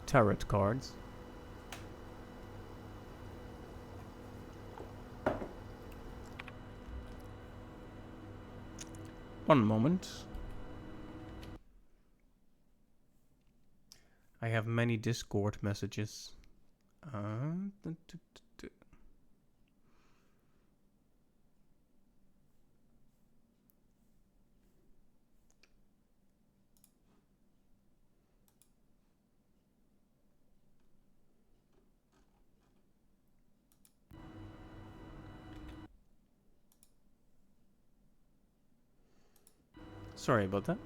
tarot cards. One moment. I have many Discord messages. Sorry about that.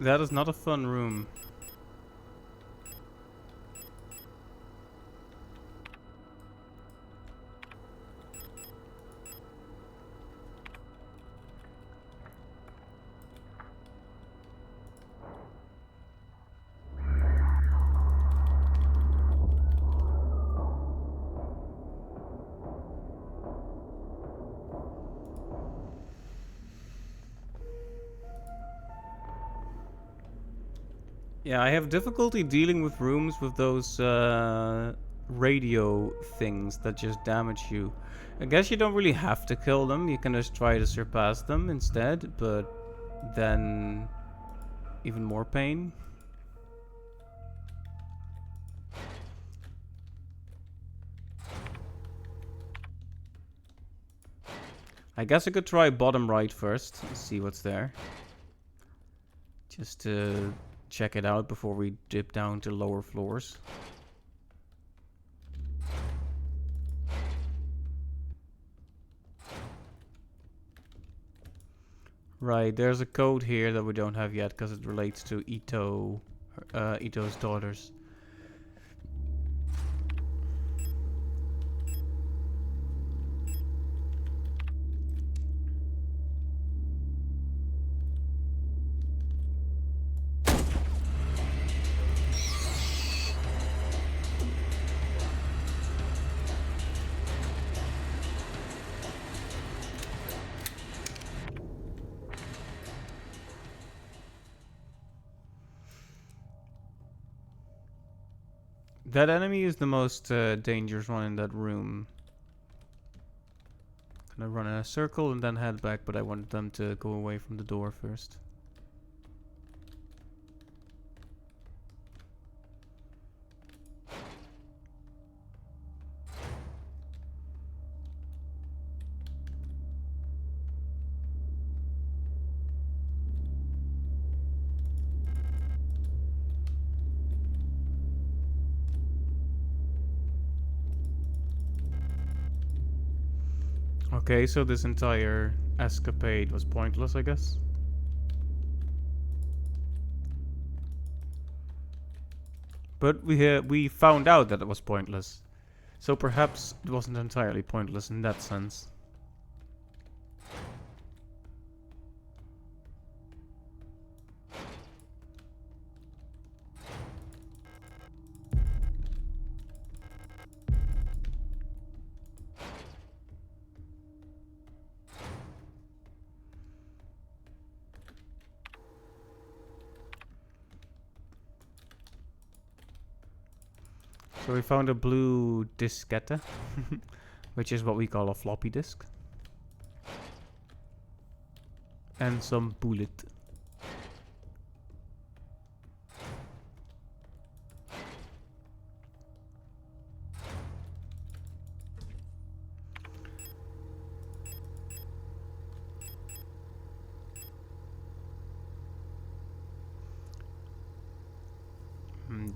That is not a fun room. Yeah, I have difficulty dealing with rooms with those radio things that just damage you. I guess you don't really have to kill them, you can just try to surpass them instead, but then even more pain. I guess I could try bottom right first and see what's there. Just to check it out before we dip down to lower floors. Right, there's a code here that we don't have yet because it relates to Ito's daughters. That enemy is the most dangerous one in that room. Gonna run in a circle and then head back, but I wanted them to go away from the door first. Okay, so this entire escapade was pointless, I guess. But we found out that it was pointless. So perhaps it wasn't entirely pointless in that sense. So we found a blue diskette, which is what we call a floppy disk. And some bullet.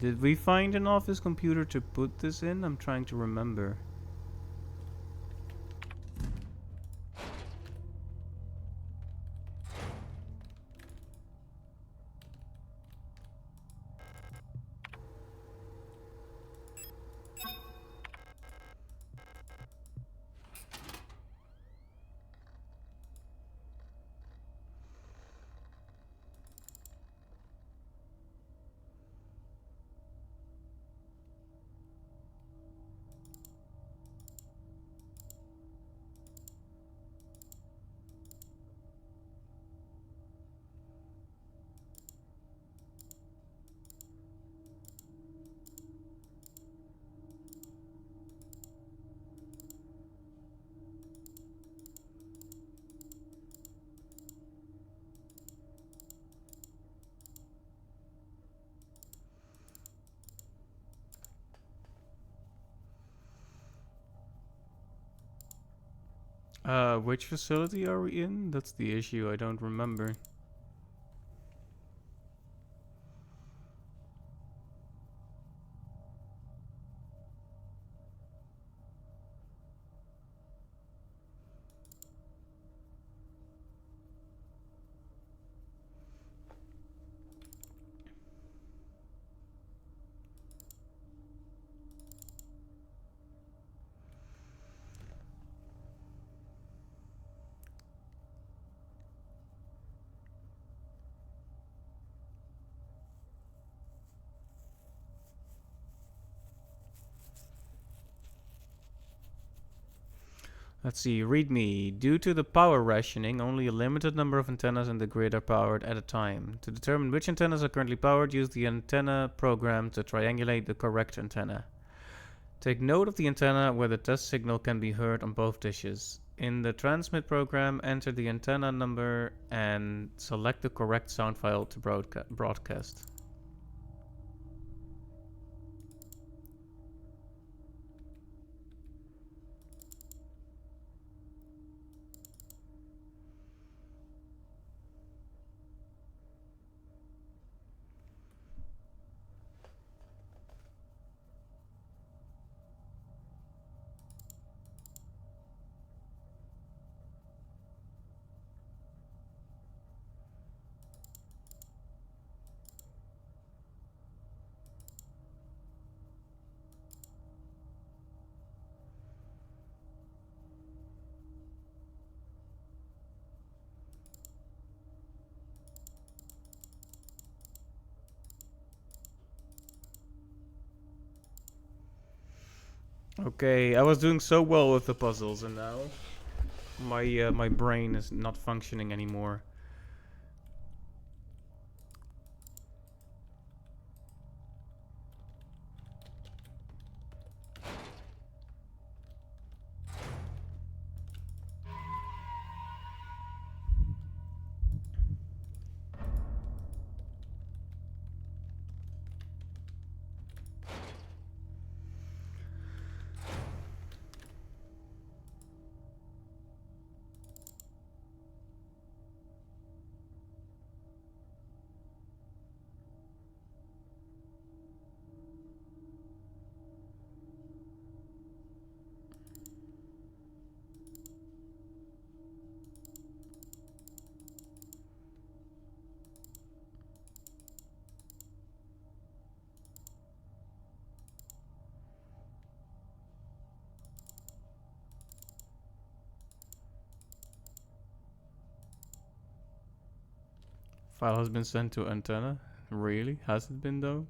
Did we find an office computer to put this in? I'm trying to remember. Which facility are we in? That's the issue, I don't remember. Let's see, readme. Due to the power rationing, only a limited number of antennas in the grid are powered at a time. To determine which antennas are currently powered, use the antenna program to triangulate the correct antenna. Take note of the antenna where the test signal can be heard on both dishes. In the transmit program, enter the antenna number and select the correct sound file to broadcast. Okay, I was doing so well with the puzzles, and now my brain is not functioning anymore. File has been sent to antenna. Really? Has it been though?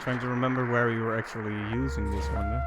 Trying to remember where we were actually using this one. Though.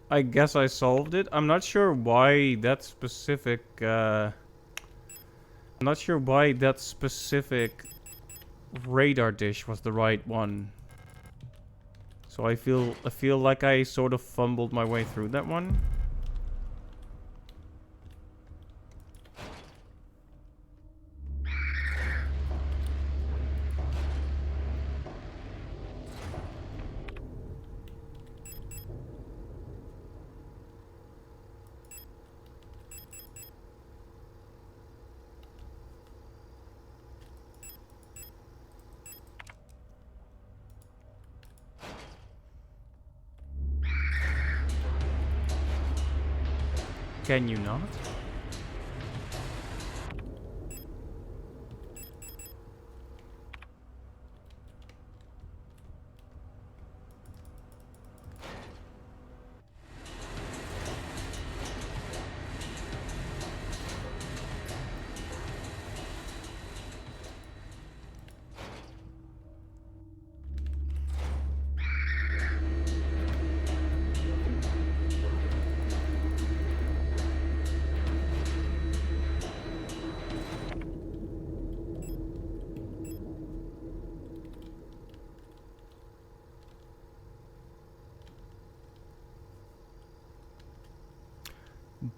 I guess I solved it. I'm not sure why that specific, I'm not sure why that specific radar dish was the right one. So I feel like I sort of fumbled my way through that one. Can you not?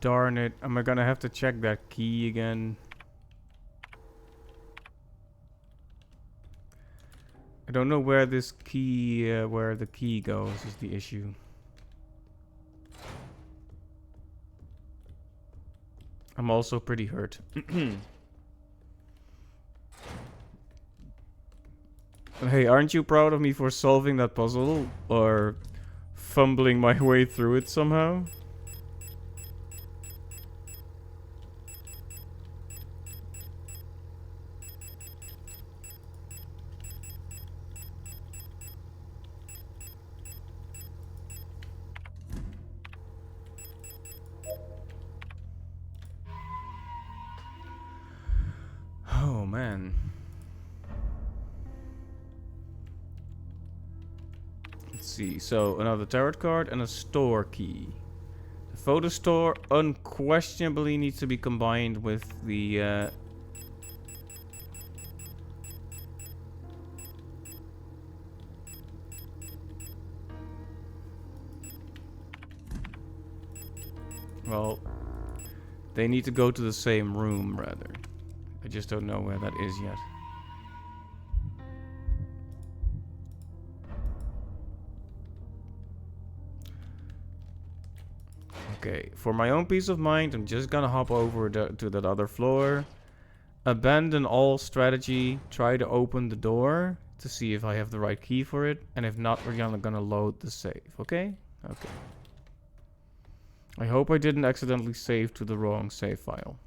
Darn it. Am I gonna have to check that key again? I don't know where this key, where the key goes is the issue. I'm also pretty hurt. Hey, aren't you proud of me for solving that puzzle? Or fumbling my way through it somehow? Oh man. Let's see. So another tarot card and a store key. The photo store unquestionably needs to be combined with the well, they need to go to the same room rather. I just don't know where that is yet. Okay, for my own peace of mind, I'm just gonna hop over to that other floor. Abandon all strategy. Try to open the door to see if I have the right key for it. And if not, we're gonna load the save, okay? Okay. I hope I didn't accidentally save to the wrong save file.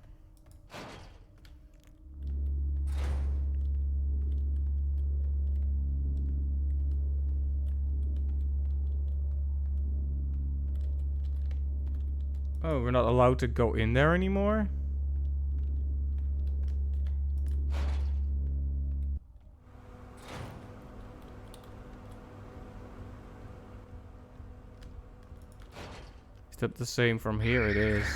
Oh, we're not allowed to go in there anymore? Is that the same from here? It is.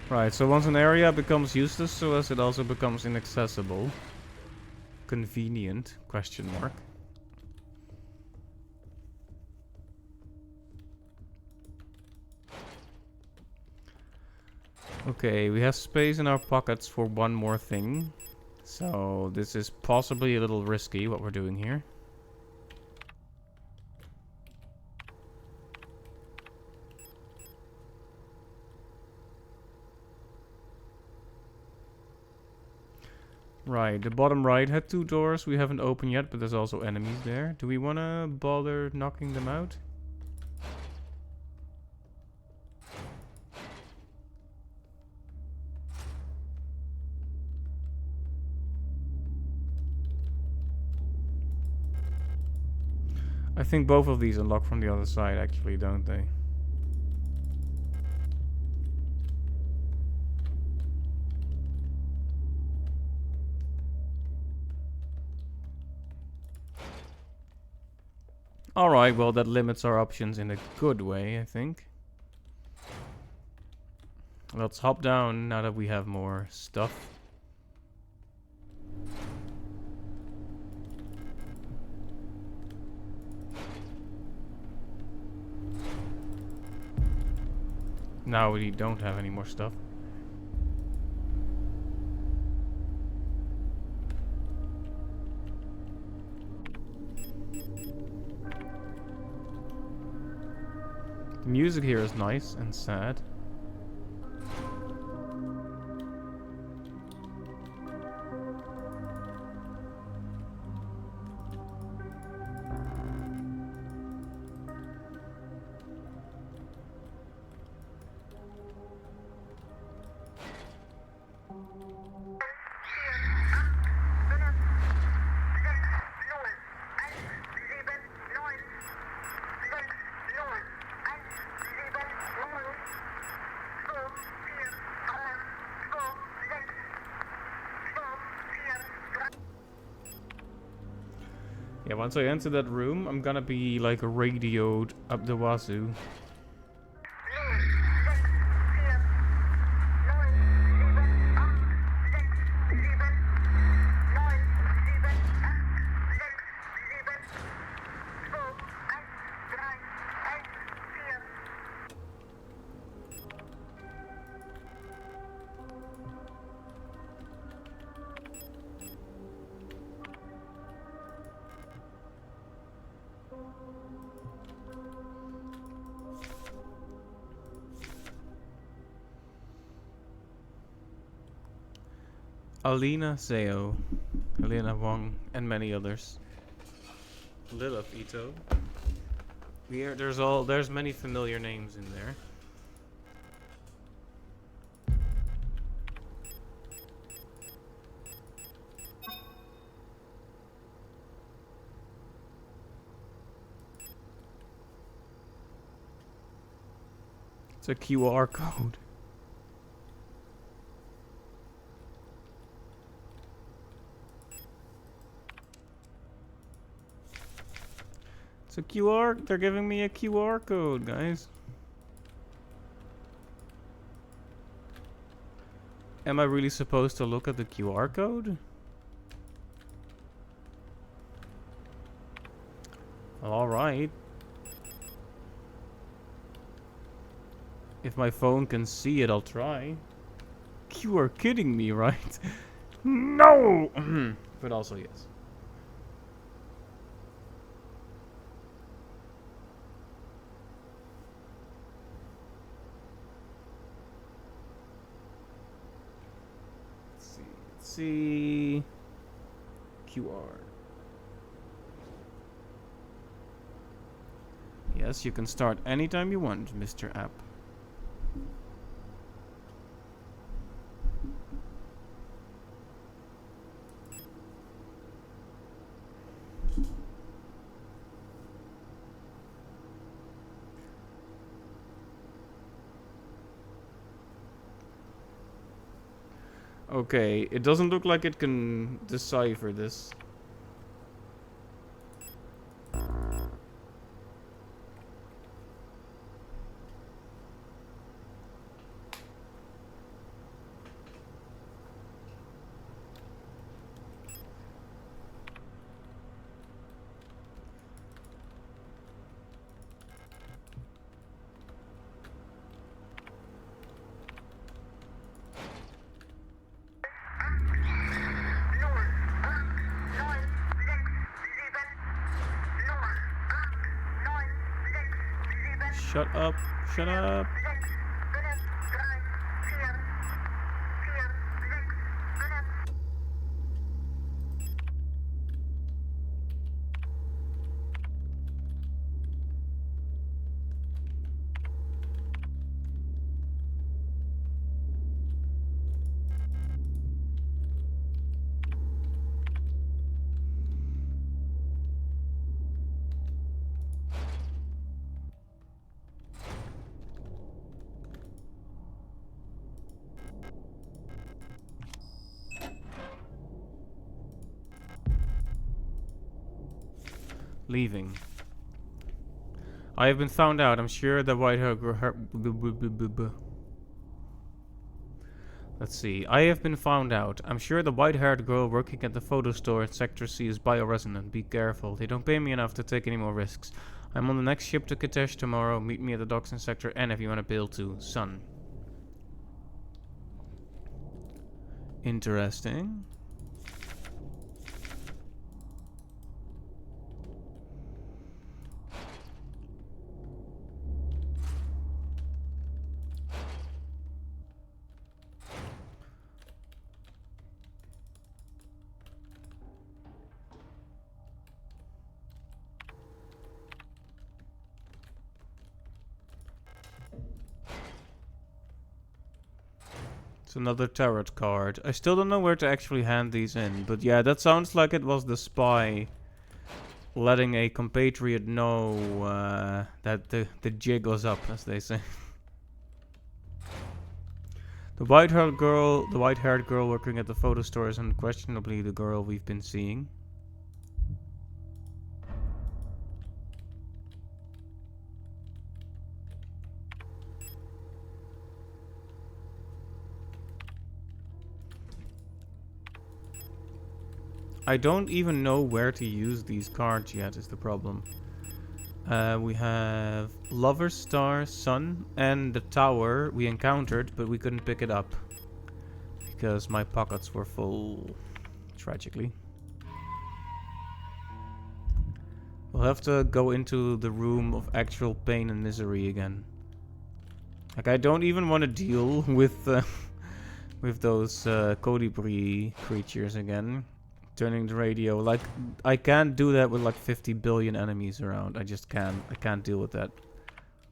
Right, so once an area becomes useless to us, it also becomes inaccessible. Convenient, question mark. Okay, we have space in our pockets for one more thing. So this is possibly a little risky, what we're doing here. Right, the bottom right had 2 doors we haven't opened yet, but there's also enemies there. Do we want to bother knocking them out? I think both of these unlock from the other side actually, don't they? Alright, well that limits our options in a good way, I think. Let's hop down now that we have more stuff. Now we don't have any more stuff. The music here is nice and sad. Yeah, once I enter that room, I'm gonna be like radioed up the wazoo. Alina Seo, Helena Wong, and many others. Lilith Ito. There's many familiar names in there. It's a QR code. It's a QR. They're giving me a QR code, guys. Am I really supposed to look at the QR code? Alright. If my phone can see it, I'll try. You are kidding me, right? No! But also, yes. Let's see. QR. Yes, you can start anytime you want, Mr. App. Okay, it doesn't look like it can decipher this. Shut up. Shut up. Leaving. I have been found out. I'm sure the white hair. Let's see. I have been found out. I'm sure the white-haired girl working at the photo store in Sector C is bioresonant. Be careful. They don't pay me enough to take any more risks. I'm on the next ship to Katesh tomorrow. Meet me at the docks in Sector N if you want to bail too. Son. Interesting. It's another tarot card. I still don't know where to actually hand these in, but yeah, that sounds like it was the spy letting a compatriot know that the jig was up, as they say. The white-haired girl working at the photo store is unquestionably the girl we've been seeing. I don't even know where to use these cards yet, is the problem. We have Lover, Star, Sun, and the Tower we encountered, but we couldn't pick it up. Because my pockets were full, tragically. We'll have to go into the room of actual pain and misery again. Like, I don't even want to deal with those colibri creatures again. Turning the radio. Like, I can't do that with like 50 billion enemies around. I just can't. I can't deal with that.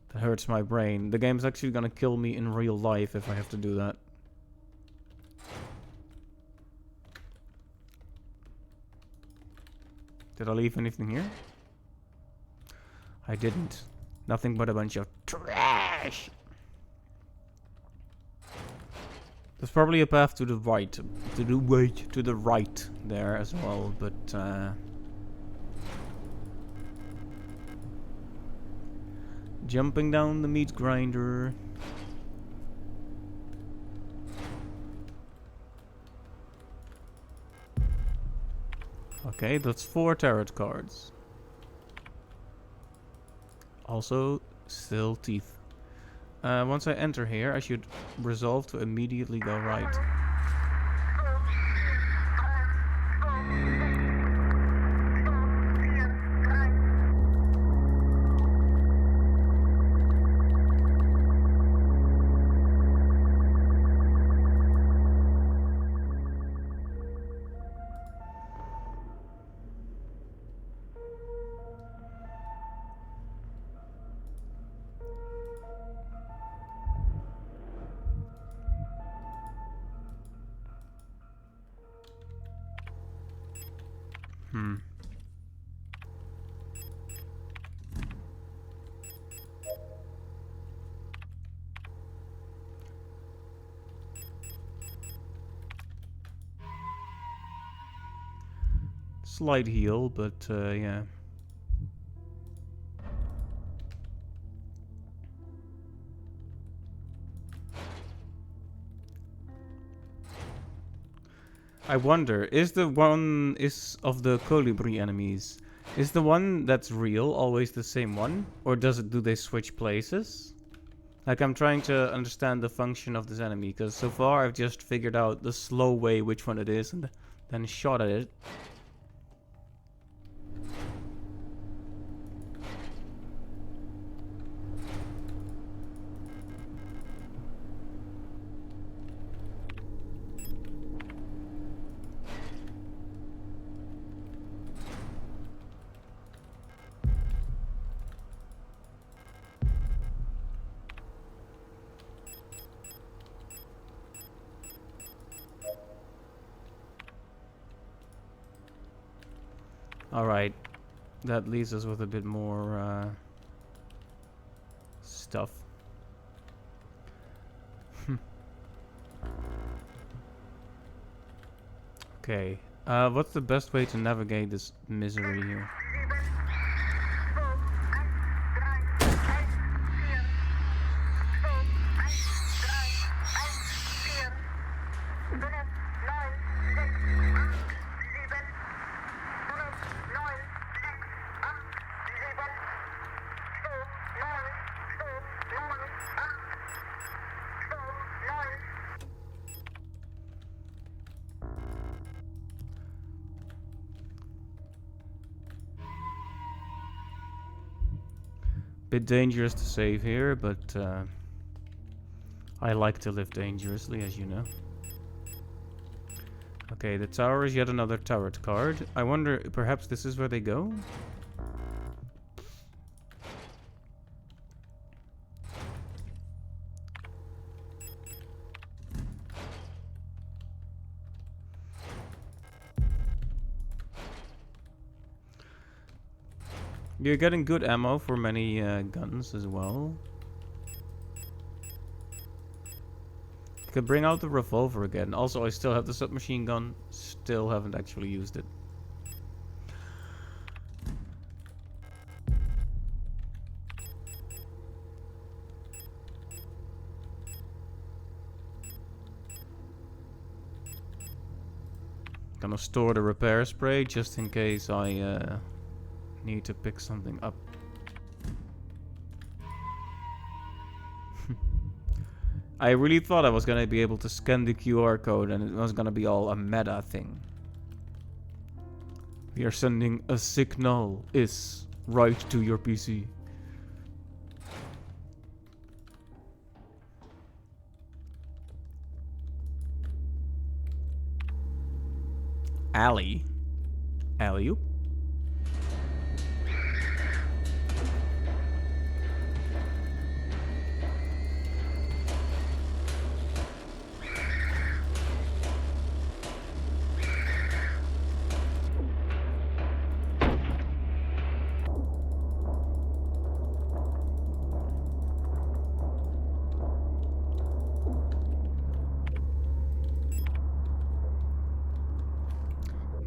That hurts my brain. The game's actually gonna kill me in real life if I have to do that. Did I leave anything here? I didn't. Nothing but a bunch of trash. There's probably a path to the right, to the right there as well, but jumping down the meat grinder. Okay, that's 4 tarot cards. Also, still teeth. Once I enter here, I should resolve to immediately go right. Slight heal, but yeah. I wonder, is the one of the colibri enemies, is the one that's real always the same one? Or do they switch places? Like, I'm trying to understand the function of this enemy, because so far I've just figured out the slow way which one it is and then shot at it. Alright. That leaves us with a bit more stuff. Okay. What's the best way to navigate this misery here? Bit dangerous to save here, but I like to live dangerously, as you know. Okay, the tower is yet another turret card. I wonder, perhaps this is where they go? You're getting good ammo for many guns as well. Could bring out the revolver again. Also, I still have the submachine gun. Still haven't actually used it. Gonna store the repair spray just in case I need to pick something up. I really thought I was gonna be able to scan the QR code and it was gonna be all a meta thing. We are sending a Signalis right to your PC. Alley-oop.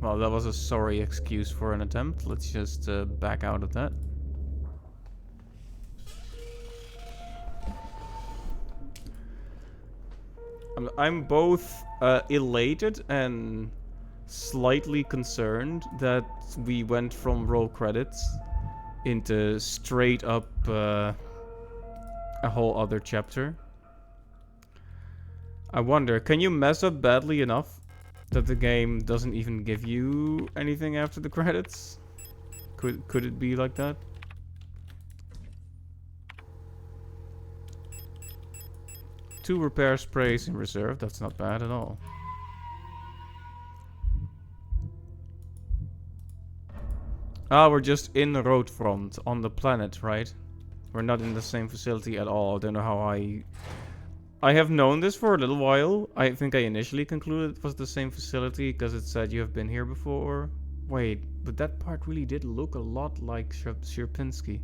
Well, that was a sorry excuse for an attempt. Let's just back out of that. I'm both elated and slightly concerned that we went from roll credits into straight up a whole other chapter. I wonder, can you mess up badly enough that the game doesn't even give you anything after the credits? Could it be like that? Two repair sprays in reserve, that's not bad at all. Ah, we're just in the road front on the planet, right? We're not in the same facility at all. I don't know how I have known this for a little while. I think I initially concluded it was the same facility because it said you have been here before. Wait, but that part really did look a lot like Sierpinski.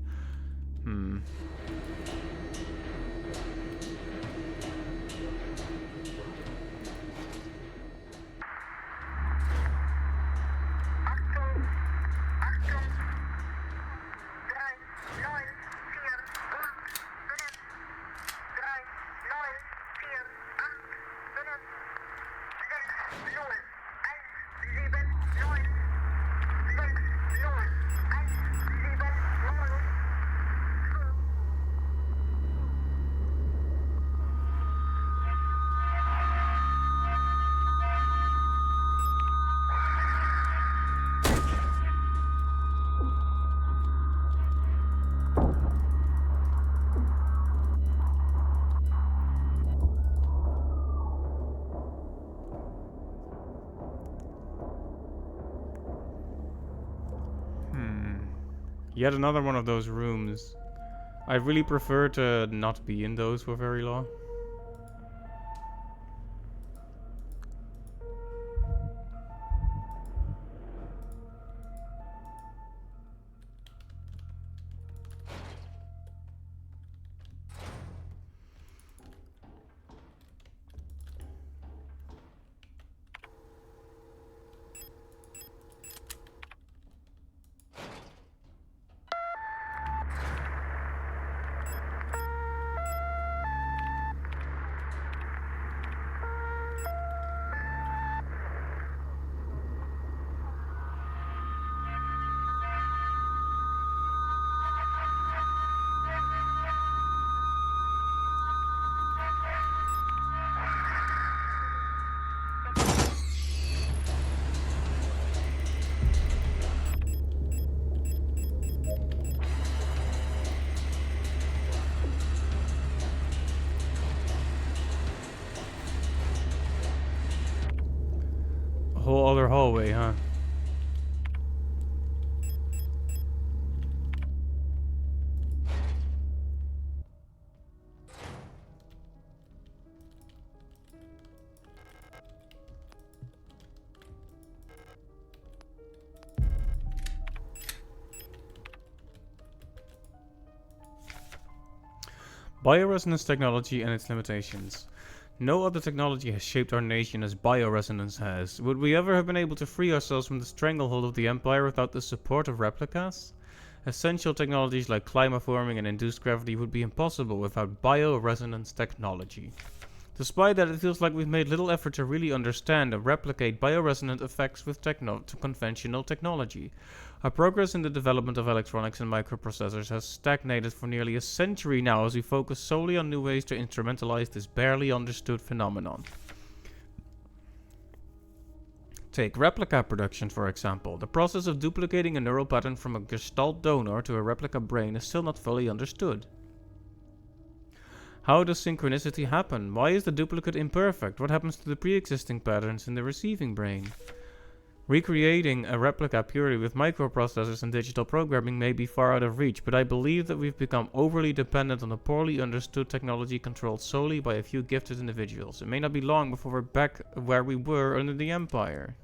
Yet another one of those rooms. I really prefer to not be in those for very long. whole other hallway, huh? Bioresonance technology and its limitations. No other technology has shaped our nation as bioresonance has. Would we ever have been able to free ourselves from the stranglehold of the Empire without the support of replicas? Essential technologies like climaforming and induced gravity would be impossible without bioresonance technology. Despite that, it feels like we've made little effort to really understand and replicate bioresonant effects with conventional technology. Our progress in the development of electronics and microprocessors has stagnated for nearly a century now as we focus solely on new ways to instrumentalize this barely understood phenomenon. Take replica production, for example. The process of duplicating a neural pattern from a gestalt donor to a replica brain is still not fully understood. How does synchronicity happen? Why is the duplicate imperfect? What happens to the pre-existing patterns in the receiving brain? Recreating a replica purely with microprocessors and digital programming may be far out of reach, but I believe that we've become overly dependent on a poorly understood technology controlled solely by a few gifted individuals. It may not be long before we're back where we were under the Empire.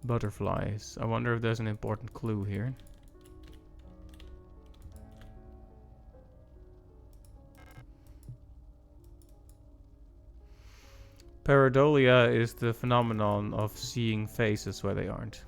Butterflies. I wonder if there's an important clue here. Pareidolia is the phenomenon of seeing faces where they aren't.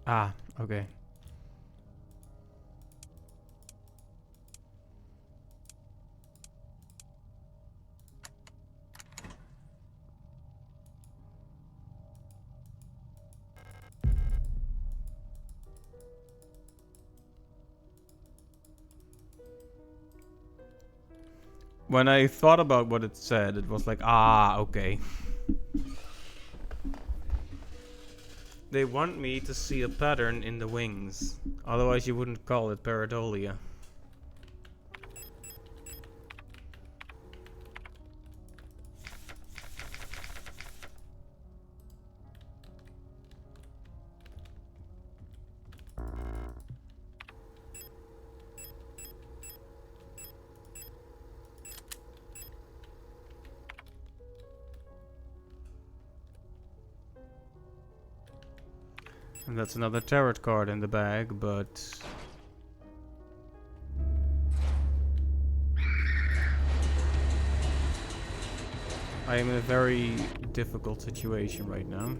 Ah, okay. When I thought about what it said, it was like, ah, okay. They want me to see a pattern in the wings. Otherwise you wouldn't call it pareidolia. And that's another tarot card in the bag, but... I am in a very difficult situation right now.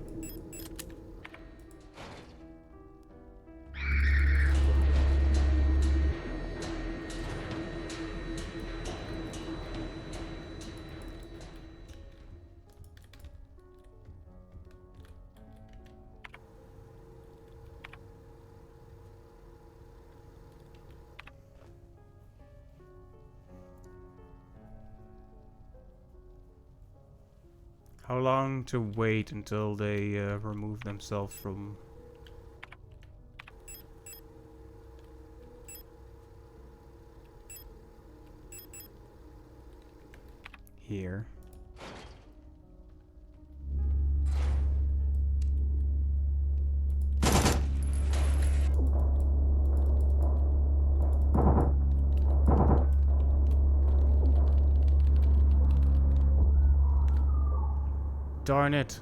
How long to wait until they remove themselves from... here? Darn it.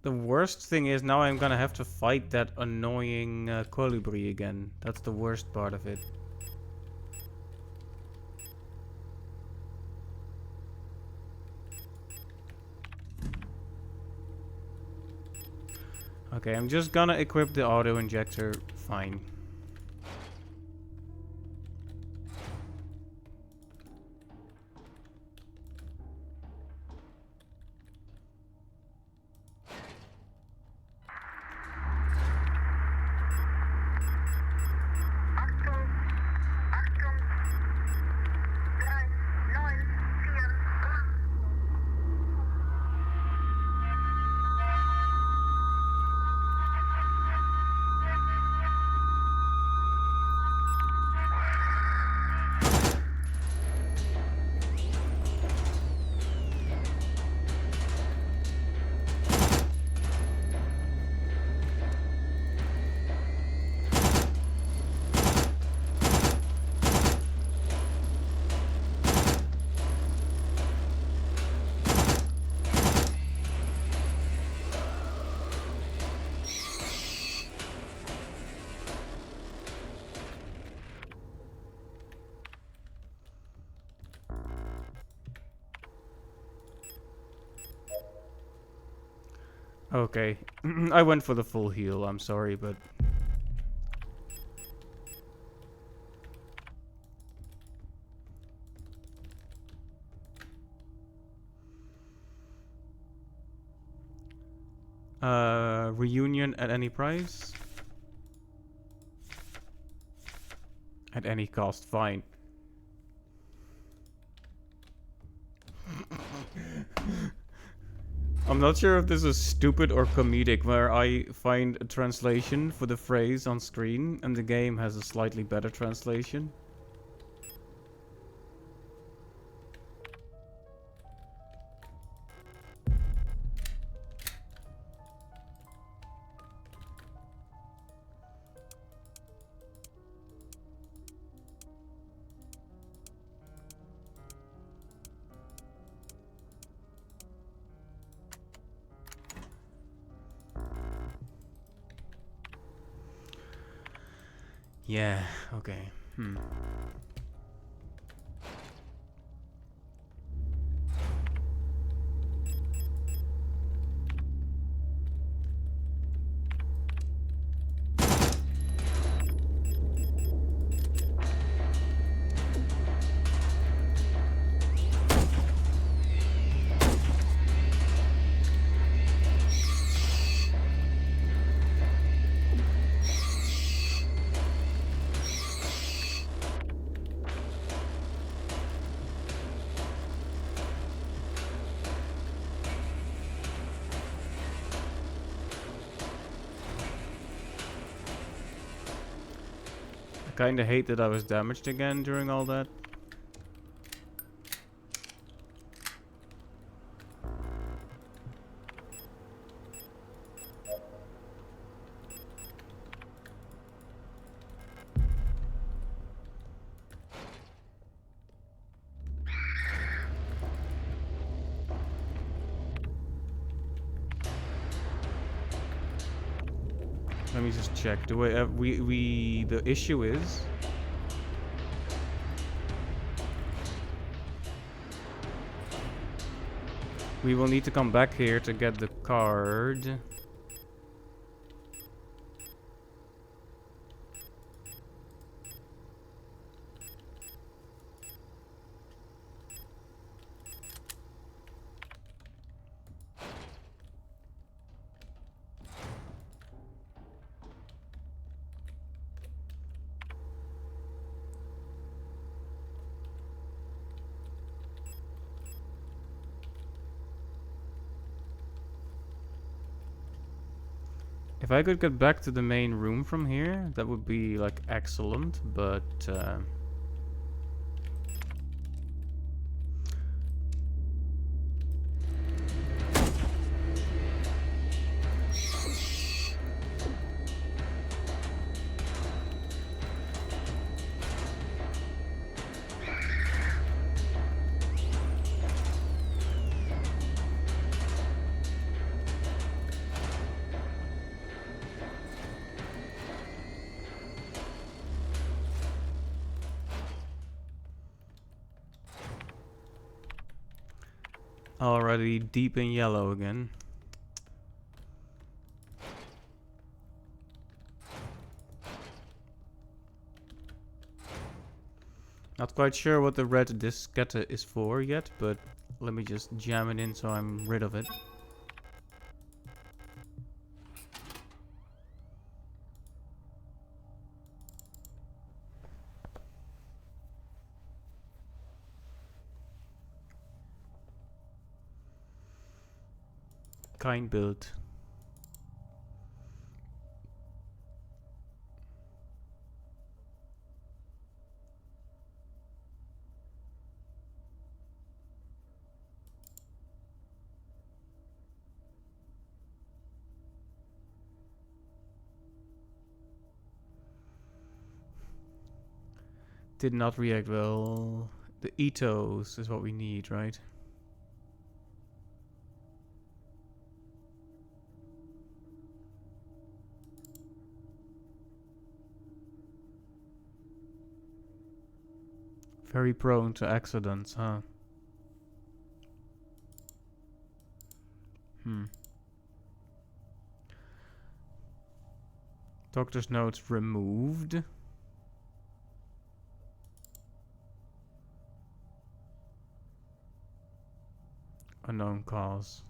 The worst thing is now I'm gonna have to fight that annoying colibri again. That's the worst part of it. Okay, I'm just gonna equip the auto injector. Fine. Okay. I went for the full heal, I'm sorry, but... reunion at any price? At any cost, fine. I'm not sure if this is stupid or comedic, where I find a translation for the phrase on screen, and the game has a slightly better translation. Yeah, okay. I kinda hate that I was damaged again during all that. Let me just check. Do we the issue is we will need to come back here to get the card. If I could get back to the main room from here, that would be like excellent, but already deep in yellow again. Not quite sure what the red diskette is for yet, but let me just jam it in so I'm rid of it. Kind build. Did not react well. The ethos is what we need, right? Very prone to accidents, huh? Doctor's notes removed. Unknown cause.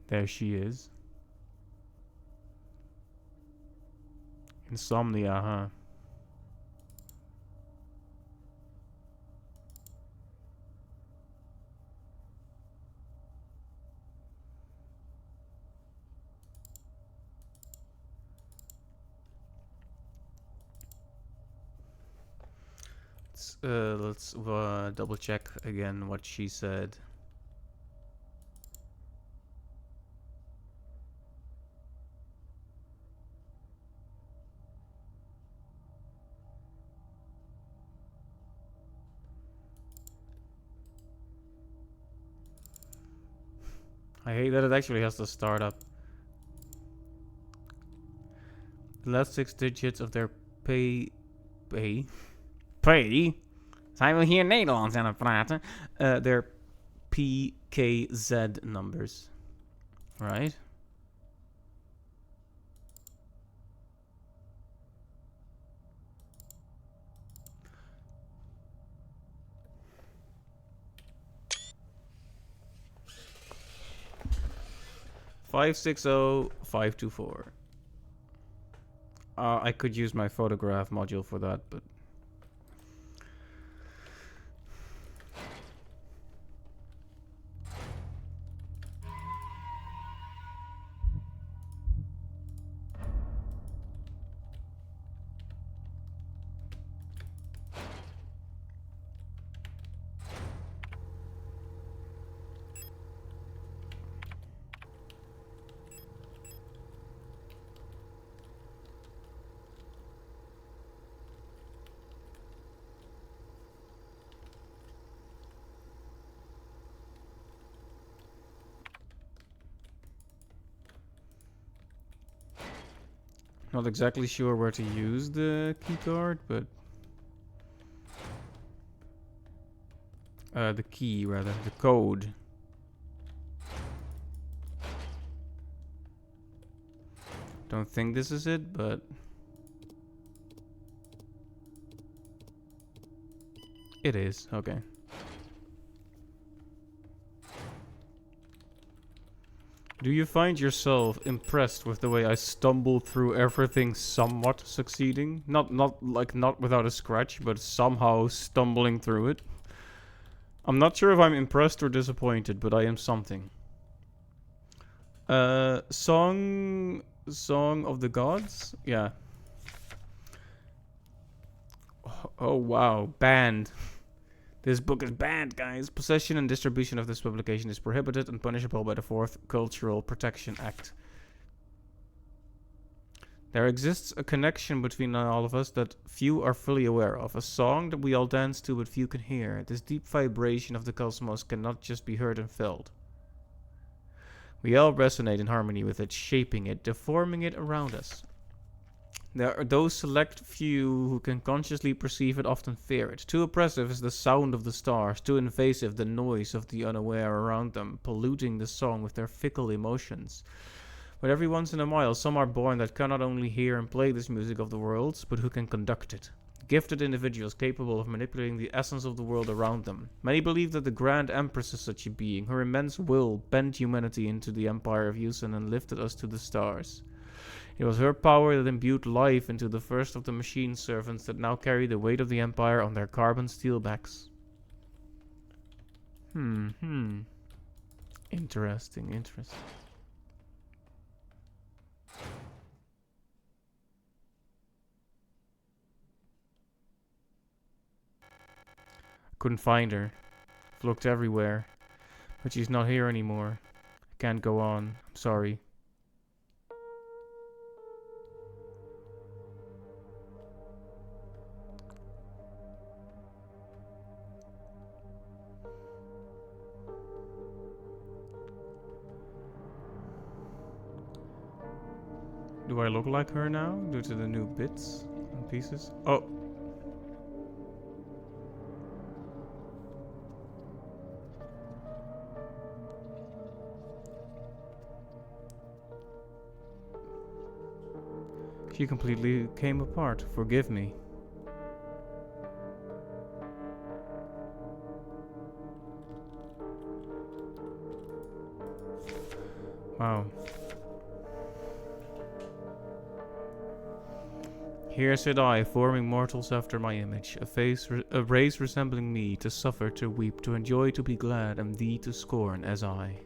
There she is. Insomnia, huh? Let's double check again what she said. I hate that it actually has to start up. The last 6 digits of their pay. Zij wil hier Nederlands aan het praten. Their PKZ numbers. Right? $560-524. I could use my photograph module for that, but not exactly sure where to use the keycard, but the key rather, the code. Don't think this is it, but it is. Okay. Do you find yourself impressed with the way I stumble through everything somewhat succeeding? Not without a scratch, but somehow stumbling through it. I'm not sure if I'm impressed or disappointed, but I am something. Song of the Gods? Yeah. Oh wow, banned. This book is banned, guys. Possession and distribution of this publication is prohibited and punishable by the 4th Cultural Protection Act. There exists a connection between all of us that few are fully aware of. A song that we all dance to but few can hear. This deep vibration of the cosmos cannot just be heard and felt. We all resonate in harmony with it, shaping it, deforming it around us. There are those select few who can consciously perceive it, often fear it. Too oppressive is the sound of the stars, too invasive the noise of the unaware around them, polluting the song with their fickle emotions. But every once in a while, some are born that cannot only hear and play this music of the worlds, but who can conduct it. Gifted individuals capable of manipulating the essence of the world around them. Many believe that the Grand Empress is such a being. Her immense will bent humanity into the Empire of Yusan and lifted us to the stars. It was her power that imbued life into the first of the machine servants that now carry the weight of the Empire on their carbon steel backs. Interesting. Couldn't find her. I've looked everywhere. But she's not here anymore. I can't go on. I'm sorry. Do I look like her now due to the new bits and pieces? Oh. She completely came apart. Forgive me. Wow. Here sit I, forming mortals after my image, a race resembling me, to suffer, to weep, to enjoy, to be glad, and thee to scorn as I.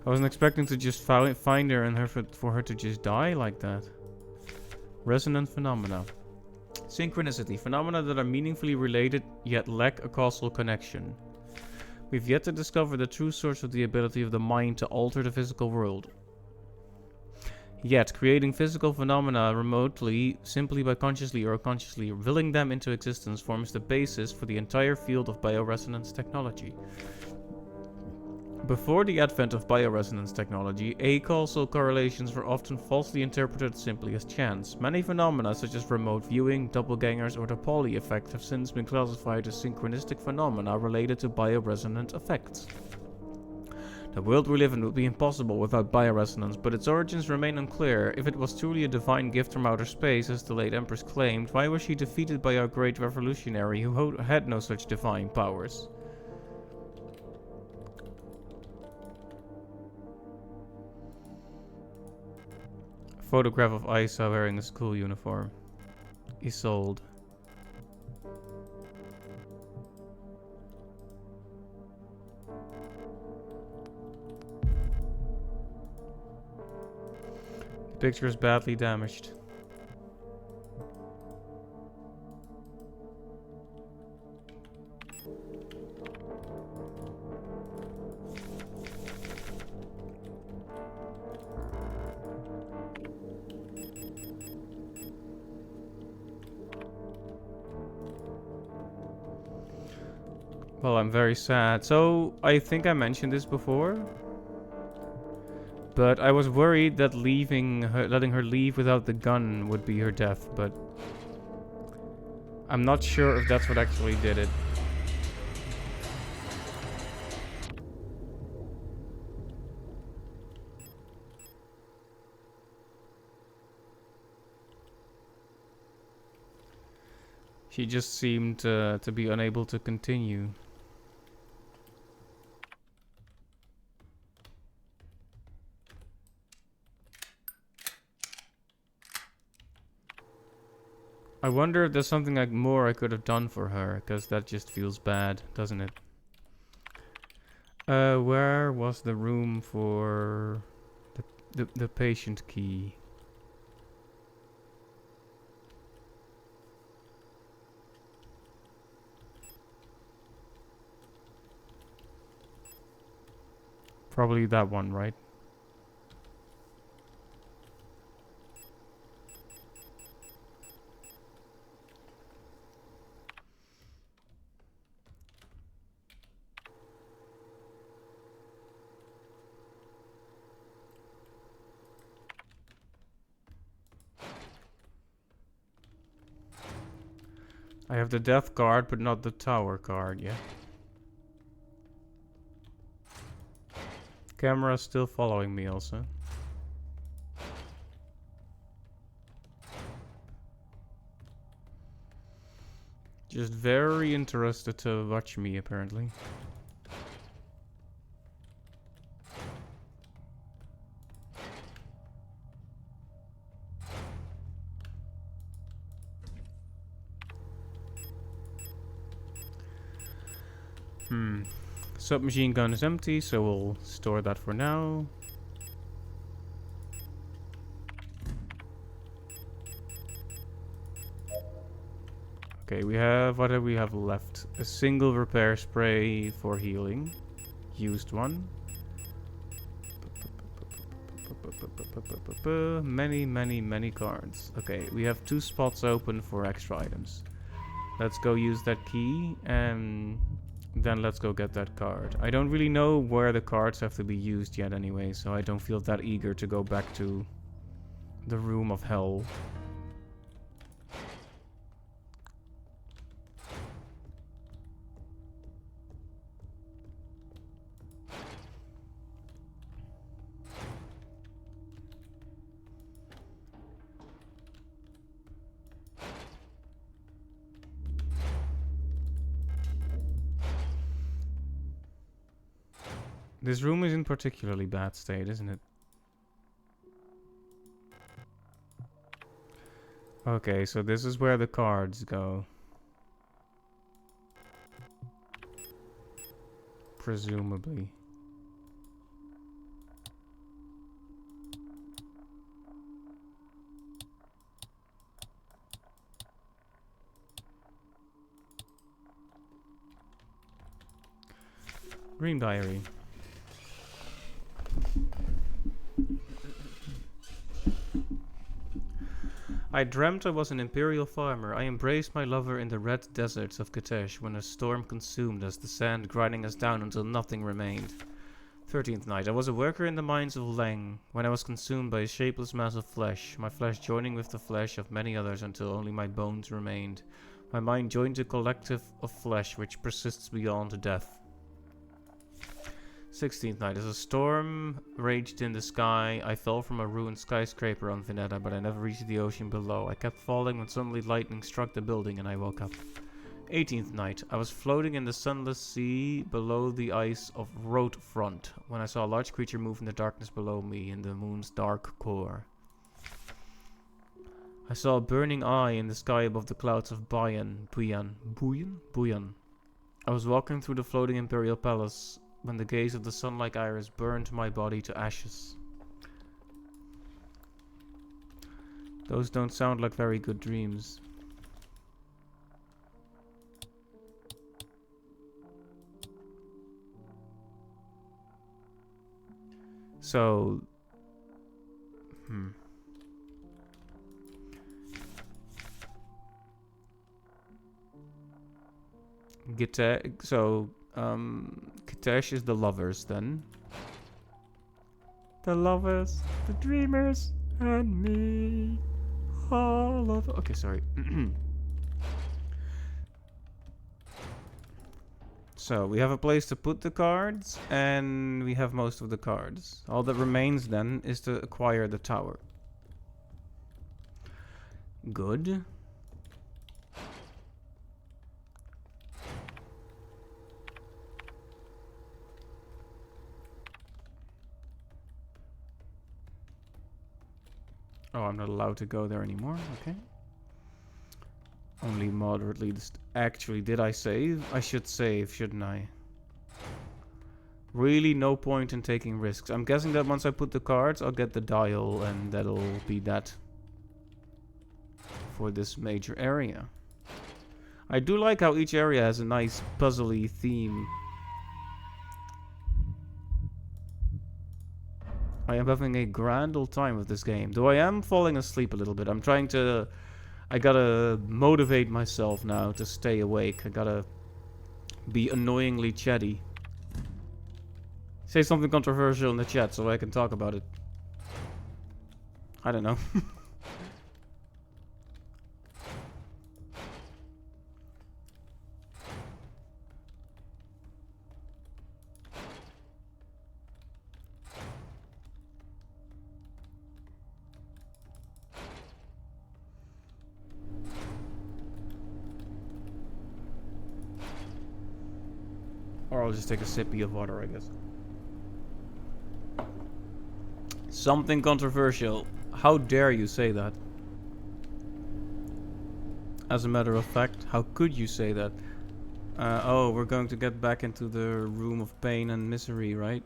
I wasn't expecting to just find her and for her to just die like that. Resonant phenomena. Synchronicity. Phenomena that are meaningfully related yet lack a causal connection. We've yet to discover the true source of the ability of the mind to alter the physical world. Yet, creating physical phenomena remotely, simply by consciously or unconsciously willing them into existence, forms the basis for the entire field of bioresonance technology. Before the advent of bioresonance technology, acausal correlations were often falsely interpreted simply as chance. Many phenomena such as remote viewing, doppelgangers, or the Pauli effect have since been classified as synchronistic phenomena related to bioresonant effects. The world we live in would be impossible without bioresonance, but its origins remain unclear. If it was truly a divine gift from outer space, as the late Empress claimed, why was she defeated by our great revolutionary who had no such divine powers? Photograph of Isa wearing a school uniform. Isolde. The picture is badly damaged. Well, I'm very sad. So, I think I mentioned this before. But I was worried that letting her leave without the gun would be her death, but I'm not sure if that's what actually did it. She just seemed to be unable to continue. wonder if there's something like more I could have done for her, because that just feels bad, doesn't it? Where was the room for the patient key? Probably that one, right? I have the death card, but not the tower card, yeah. Camera's still following me also. Just very interested to watch me, apparently. Submachine gun is empty, so we'll store that for now. Okay, we have, what do we have left? A single repair spray for healing. Used one. Many cards. Okay, we have 2 spots open for extra items. Let's go use that key, and then let's go get that card. I don't really know where the cards have to be used yet anyway, so I don't feel that eager to go back to the room of hell. This room is in particularly bad state, isn't it? Okay, so this is where the cards go. Presumably. Dream diary. I dreamt I was an imperial farmer. I embraced my lover in the red deserts of Katesh when a storm consumed us, the sand grinding us down until nothing remained. 13th night. I was a worker in the mines of Leng when I was consumed by a shapeless mass of flesh, my flesh joining with the flesh of many others until only my bones remained. My mind joined a collective of flesh which persists beyond death. 16th night. As a storm raged in the sky, I fell from a ruined skyscraper on Veneta, but I never reached the ocean below. I kept falling when suddenly lightning struck the building and I woke up. 18th night. I was floating in the sunless sea below the ice of Road Front when I saw a large creature move in the darkness below me in the moon's dark core. I saw a burning eye in the sky above the clouds of Buyan. I was walking through the floating imperial palace when the gaze of the sun-like iris burned my body to ashes. Those don't sound like very good dreams. So, Katesh is the lovers then. The lovers, the dreamers, and me. All of... Okay, sorry. So, we have a place to put the cards, and we have most of the cards. All that remains then is to acquire the tower. Good. Oh, I'm not allowed to go there anymore. Okay. Only moderately. Actually, did I save? I should save, shouldn't I? Really no point in taking risks. I'm guessing that once I put the cards, I'll get the dial, and that'll be that for this major area. I do like how each area has a nice puzzly theme. I am having a grand old time with this game, though I am falling asleep a little bit. I'm trying to... I gotta motivate myself now to stay awake. I gotta be annoyingly chatty. Say something controversial in the chat so I can talk about it. I don't know. Or I'll just take a sippy of water, I guess. Something controversial. How dare you say that? As a matter of fact, how could you say that? Oh, we're going to get back into the room of pain and misery, right?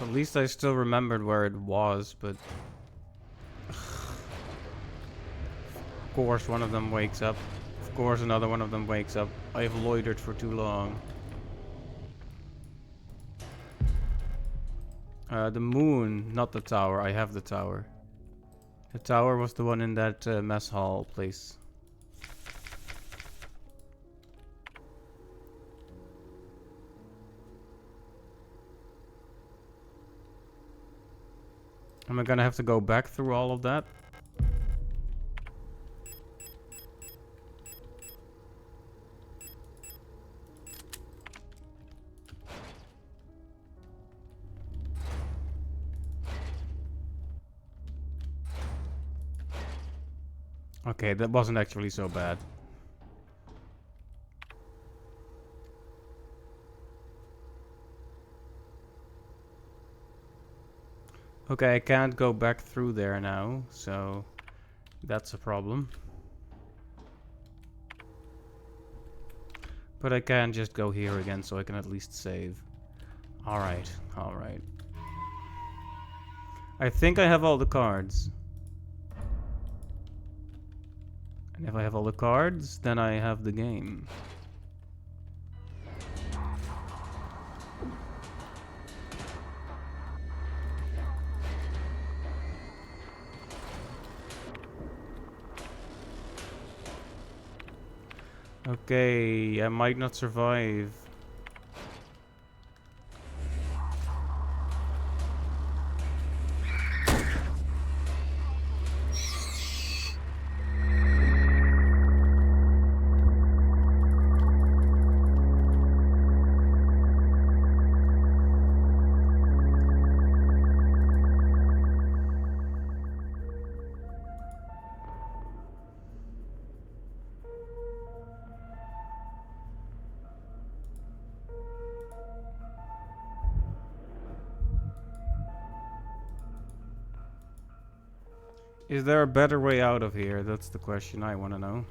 At least I still remembered where it was, but... Of course one of them wakes up. Of course another one of them wakes up. I've loitered for too long. The moon, not the tower. I have the tower. The tower was the one in that mess hall place. Am I gonna have to go back through all of that? Okay, that wasn't actually so bad. Okay, I can't go back through there now, so that's a problem. But I can just go here again, so I can at least save. Alright, alright. I think I have all the cards. And if I have all the cards, then I have the game. Okay, I might not survive. Is there a better way out of here? That's the question I want to know.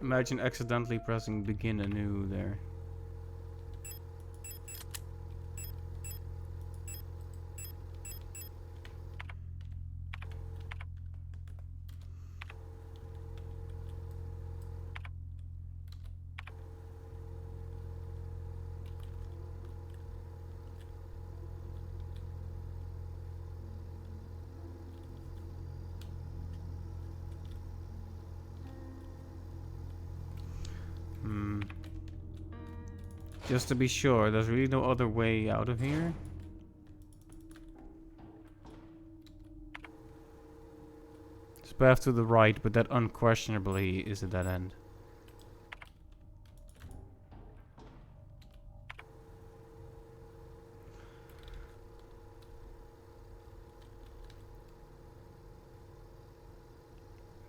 Imagine accidentally pressing begin anew there. Just to be sure, there's really no other way out of here. There's a path to the right, but that unquestionably is a dead end.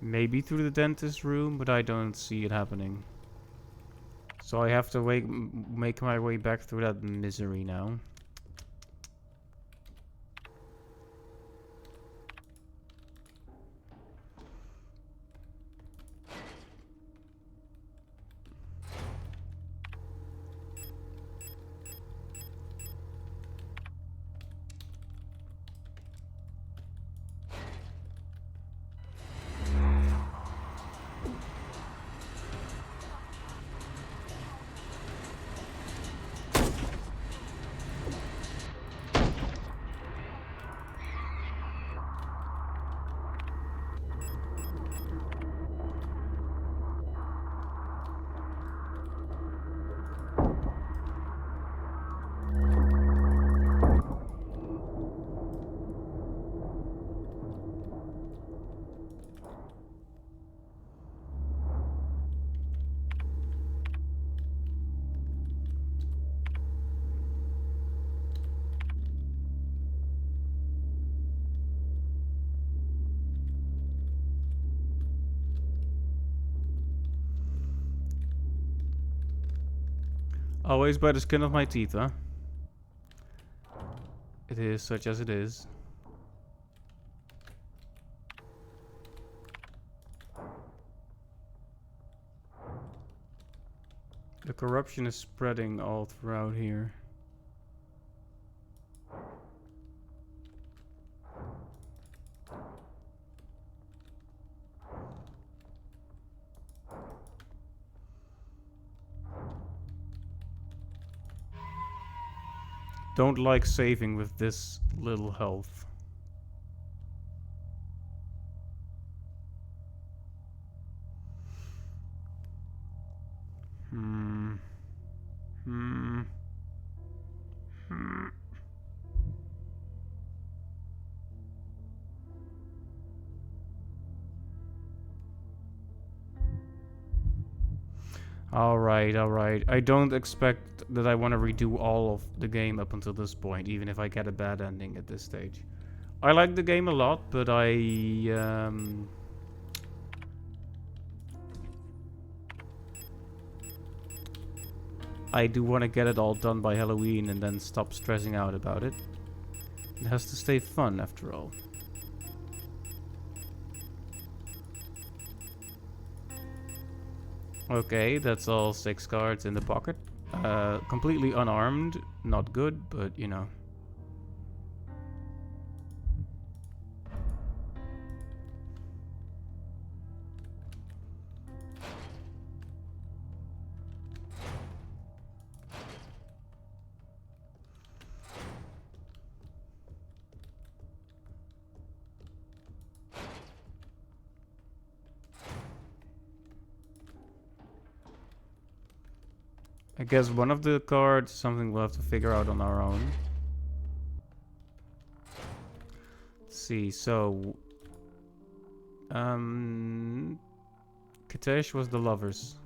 Maybe through the dentist room, but I don't see it happening. So I have to make my way back through that misery now. Always by the skin of my teeth, huh? It is such as it is. The corruption is spreading all throughout here. Don't like saving with this little health. Alright, alright. I don't expect that I want to redo all of the game up until this point, even if I get a bad ending at this stage. I like the game a lot, but I do want to get it all done by Halloween and then stop stressing out about it. It has to stay fun, after all. Okay, that's all 6 cards in the pocket. Completely unarmed. Not good, but you know. I guess one of the cards, something we'll have to figure out on our own. Let's see, so... Katesh was the lovers.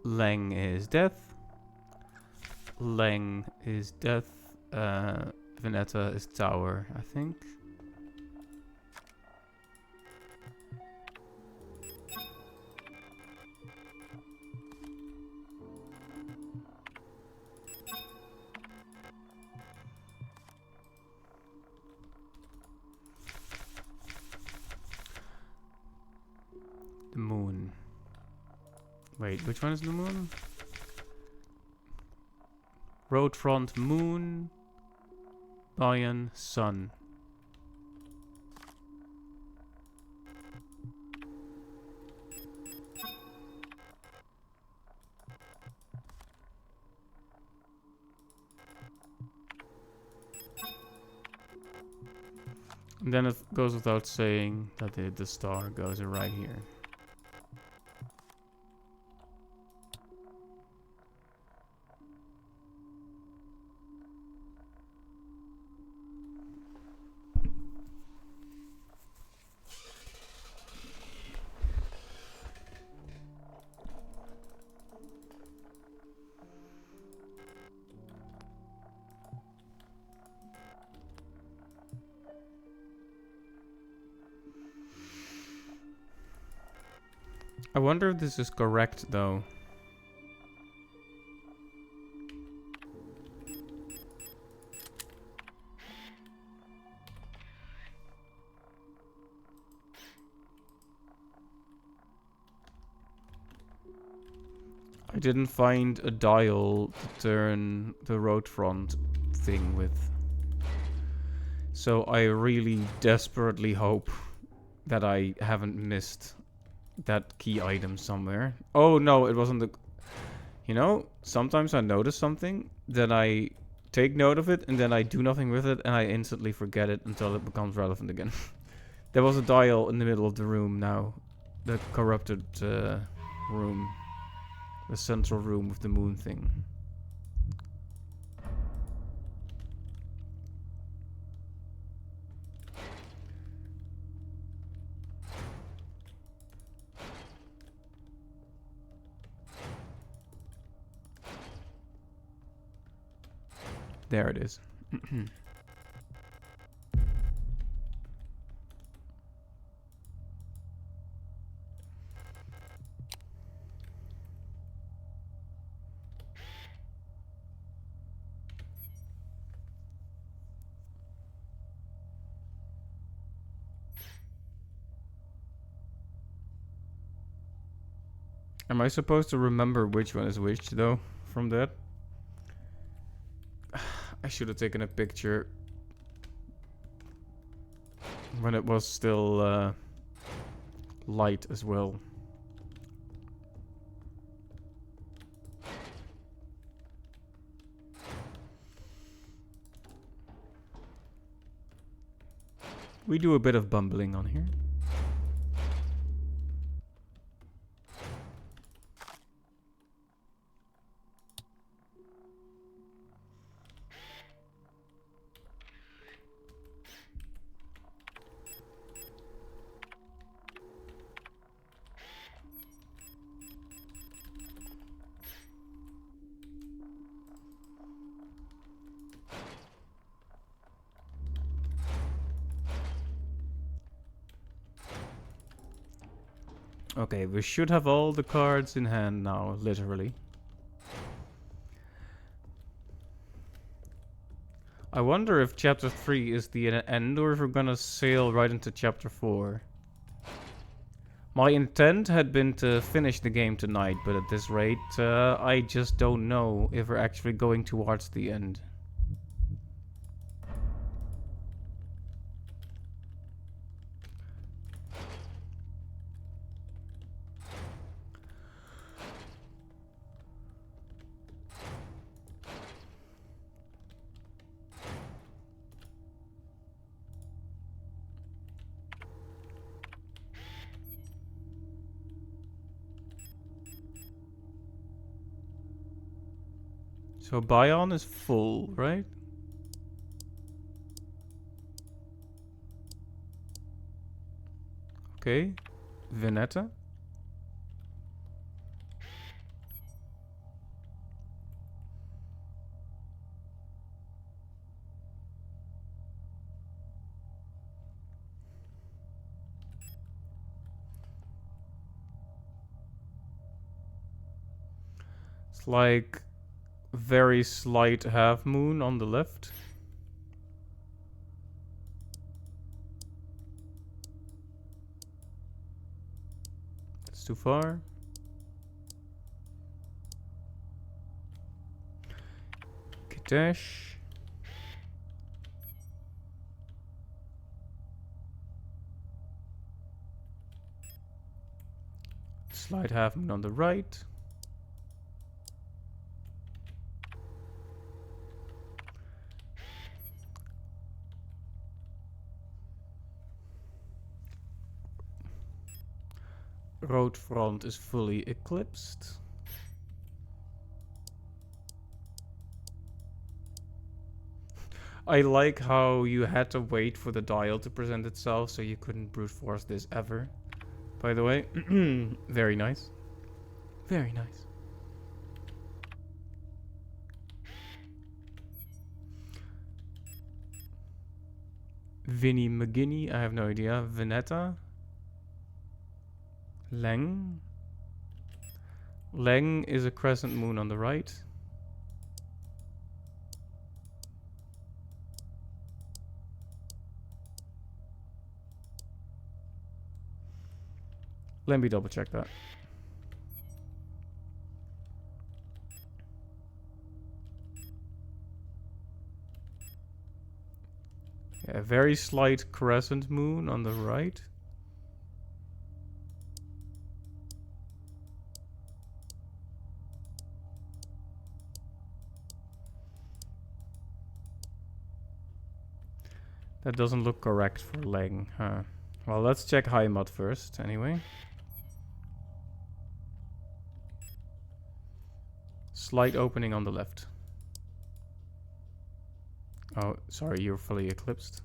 Lang is death. Lang is death. Veneta is tower, I think. moon. Wait, which one is the moon? Road front, moon, Bayern, sun. And then it goes without saying that the star goes right here. I wonder if this is correct though. I didn't find a dial to turn the road front thing with. So I really desperately hope that I haven't missed that key item somewhere. Oh no, it wasn't the... You know, sometimes I notice something, then I take note of it, and then I do nothing with it, and I instantly forget it until it becomes relevant again. There was a dial in the middle of the room now. The corrupted room. The central room with the moon thing. There it is. Am I supposed to remember which one is which, though, from that? I should have taken a picture when it was still light as well. We do a bit of bumbling on here. Okay, we should have all the cards in hand now, literally. I wonder if chapter 3 is the end or if we're gonna sail right into chapter 4. My intent had been to finish the game tonight, but at this rate, I just don't know if we're actually going towards the end. So Bion is full, right? Okay. Veneta. It's like very slight half moon on the left. too far. Dash. Slide half moon on the right. Road front is fully eclipsed. I like how you had to wait for the dial to present itself, so you couldn't brute force this ever. By the way, very nice. Very nice. Vinnie McGinney, I have no idea. Veneta. Leng. Leng is a crescent moon on the right. Let me double check that. Yeah, very slight crescent moon on the right. That doesn't look correct for Leng, huh? Well, let's check Heimat first, anyway. Slight opening on the left. Oh, sorry, you're fully eclipsed.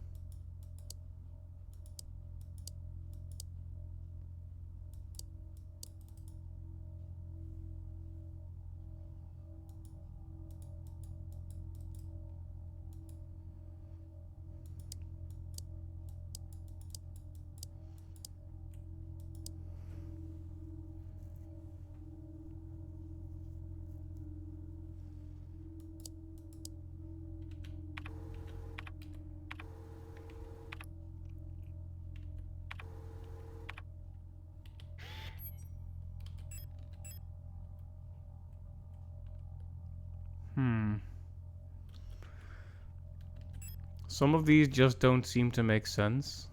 Some of these just don't seem to make sense.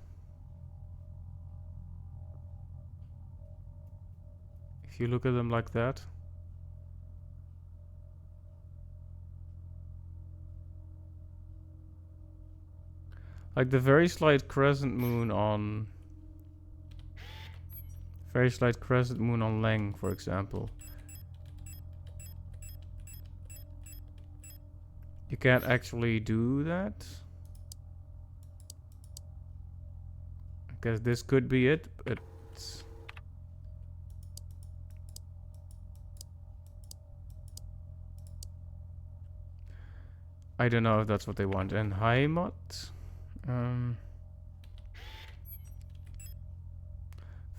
If you look at them like that. Like the very slight crescent moon on... Very slight crescent moon on Leng, for example. You can't actually do that. I guess this could be it, but... I don't know if that's what they want. And Heimat?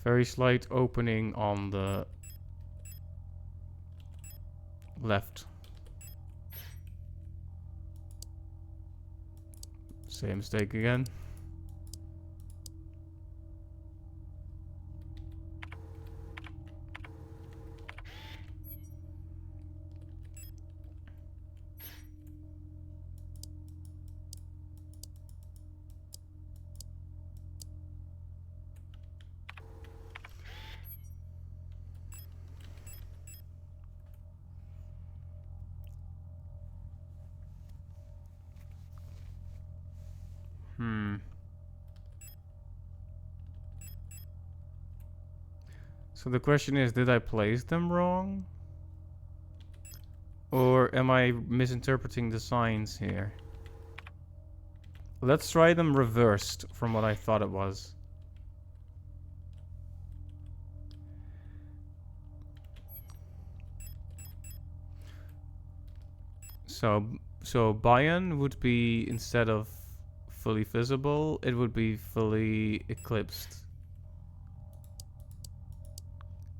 Very slight opening on the left. Same mistake again. So the question is, did I place them wrong? Or am I misinterpreting the signs here? Let's try them reversed from what I thought it was. So Bayan would be, instead of fully visible, it would be fully eclipsed.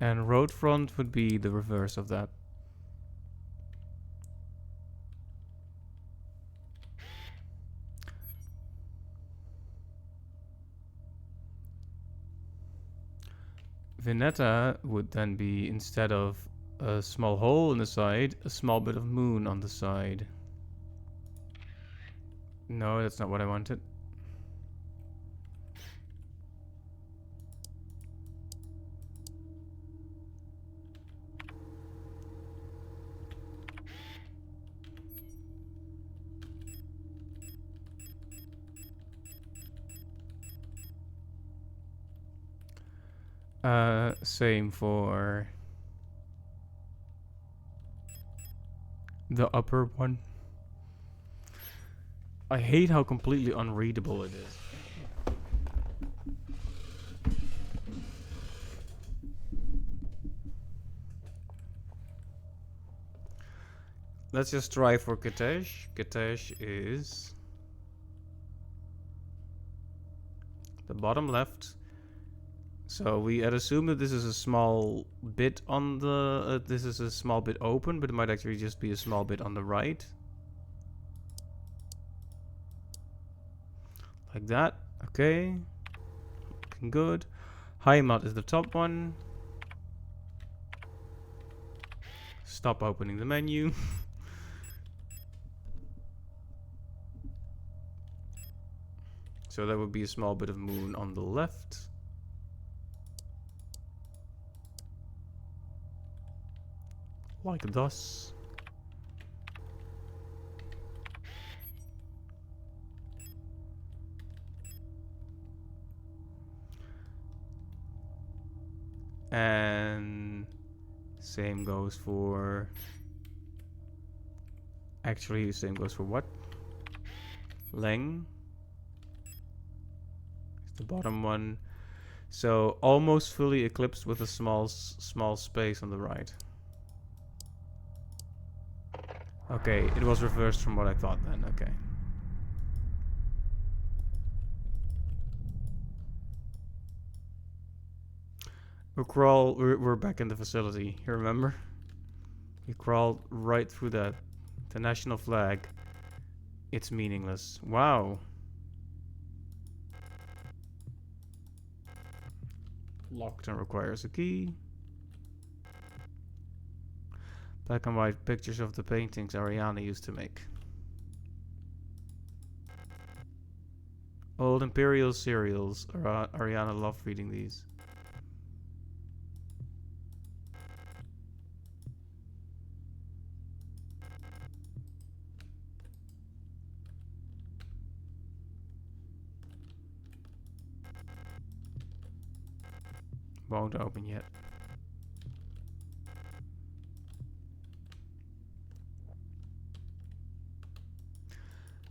And road front would be the reverse of that. Vineta would then be, instead of a small hole in the side, a small bit of moon on the side. No, that's not what I wanted. Same for the upper one. I hate how completely unreadable it is. Let's just try for Katesh. Katesh is the bottom left. So we had assumed that this is a small bit on the... this is a small bit open, but it might actually just be a small bit on the right. Like that. Okay. Looking good. Heimat is the top one. Stop opening the menu. So that would be a small bit of moon on the left. Like thus. And same goes for... Actually, the same goes for what? Leng. It's the bottom one. So almost fully eclipsed with a small space on the right. Okay, it was reversed from what I thought then, okay. We're back in the facility, you remember? We crawled right through that. The national flag. It's meaningless. Wow. Locked and requires a key. Black and white pictures of the paintings Ariana used to make. Old Imperial serials. Ariana loved reading these. Won't open yet.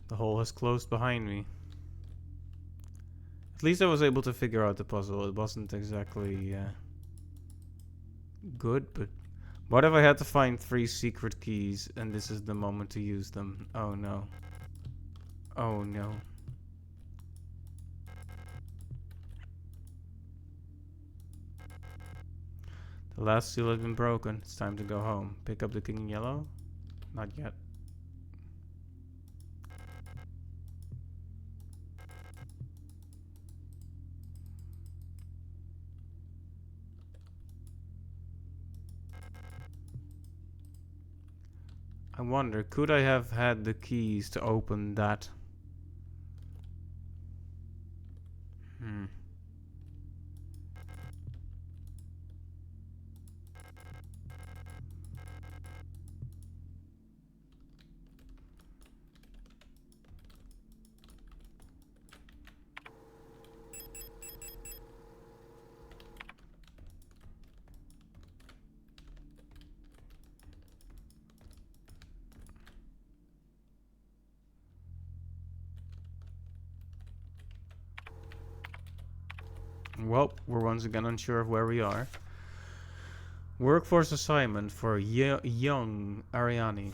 The hole has closed behind me. At least I was able to figure out the puzzle. It wasn't exactly good, but what if I had to find 3 secret keys and this is the moment to use them? Oh no. Oh no. The last seal has been broken. It's time to go home. Pick up the king in yellow? Not yet. I wonder, could I have had the keys to open that? Well, we're once again unsure of where we are. Workforce assignment for young Ariani.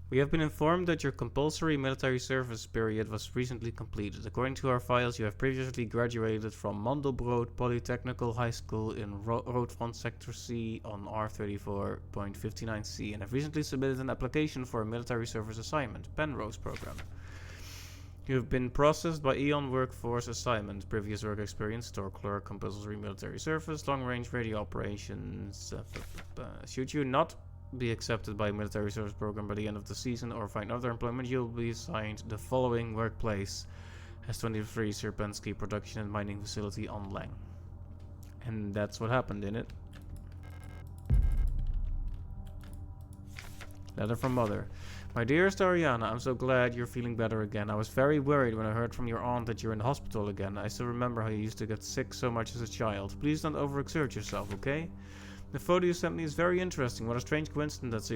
We have been informed that your compulsory military service period was recently completed. According to our files, you have previously graduated from Mandelbrot Polytechnical High School in Roodfront Sector C on R34.59C and have recently submitted an application for a military service assignment, Penrose program. You've been processed by Eon Workforce Assignment. Previous work experience, store clerk, compulsory military service, long-range radio operations. Should you not be accepted by a military service program by the end of the season or find other employment, you'll be assigned the following workplace. S23 Serpensky Production and Mining Facility on Lang. And that's what happened in it. Letter from Mother. My dearest Ariana, I'm so glad you're feeling better again. I was very worried when I heard from your aunt that you're in the hospital again. I still remember how you used to get sick so much as a child. Please don't overexert yourself, okay? The photo you sent me is very interesting. What a strange coincidence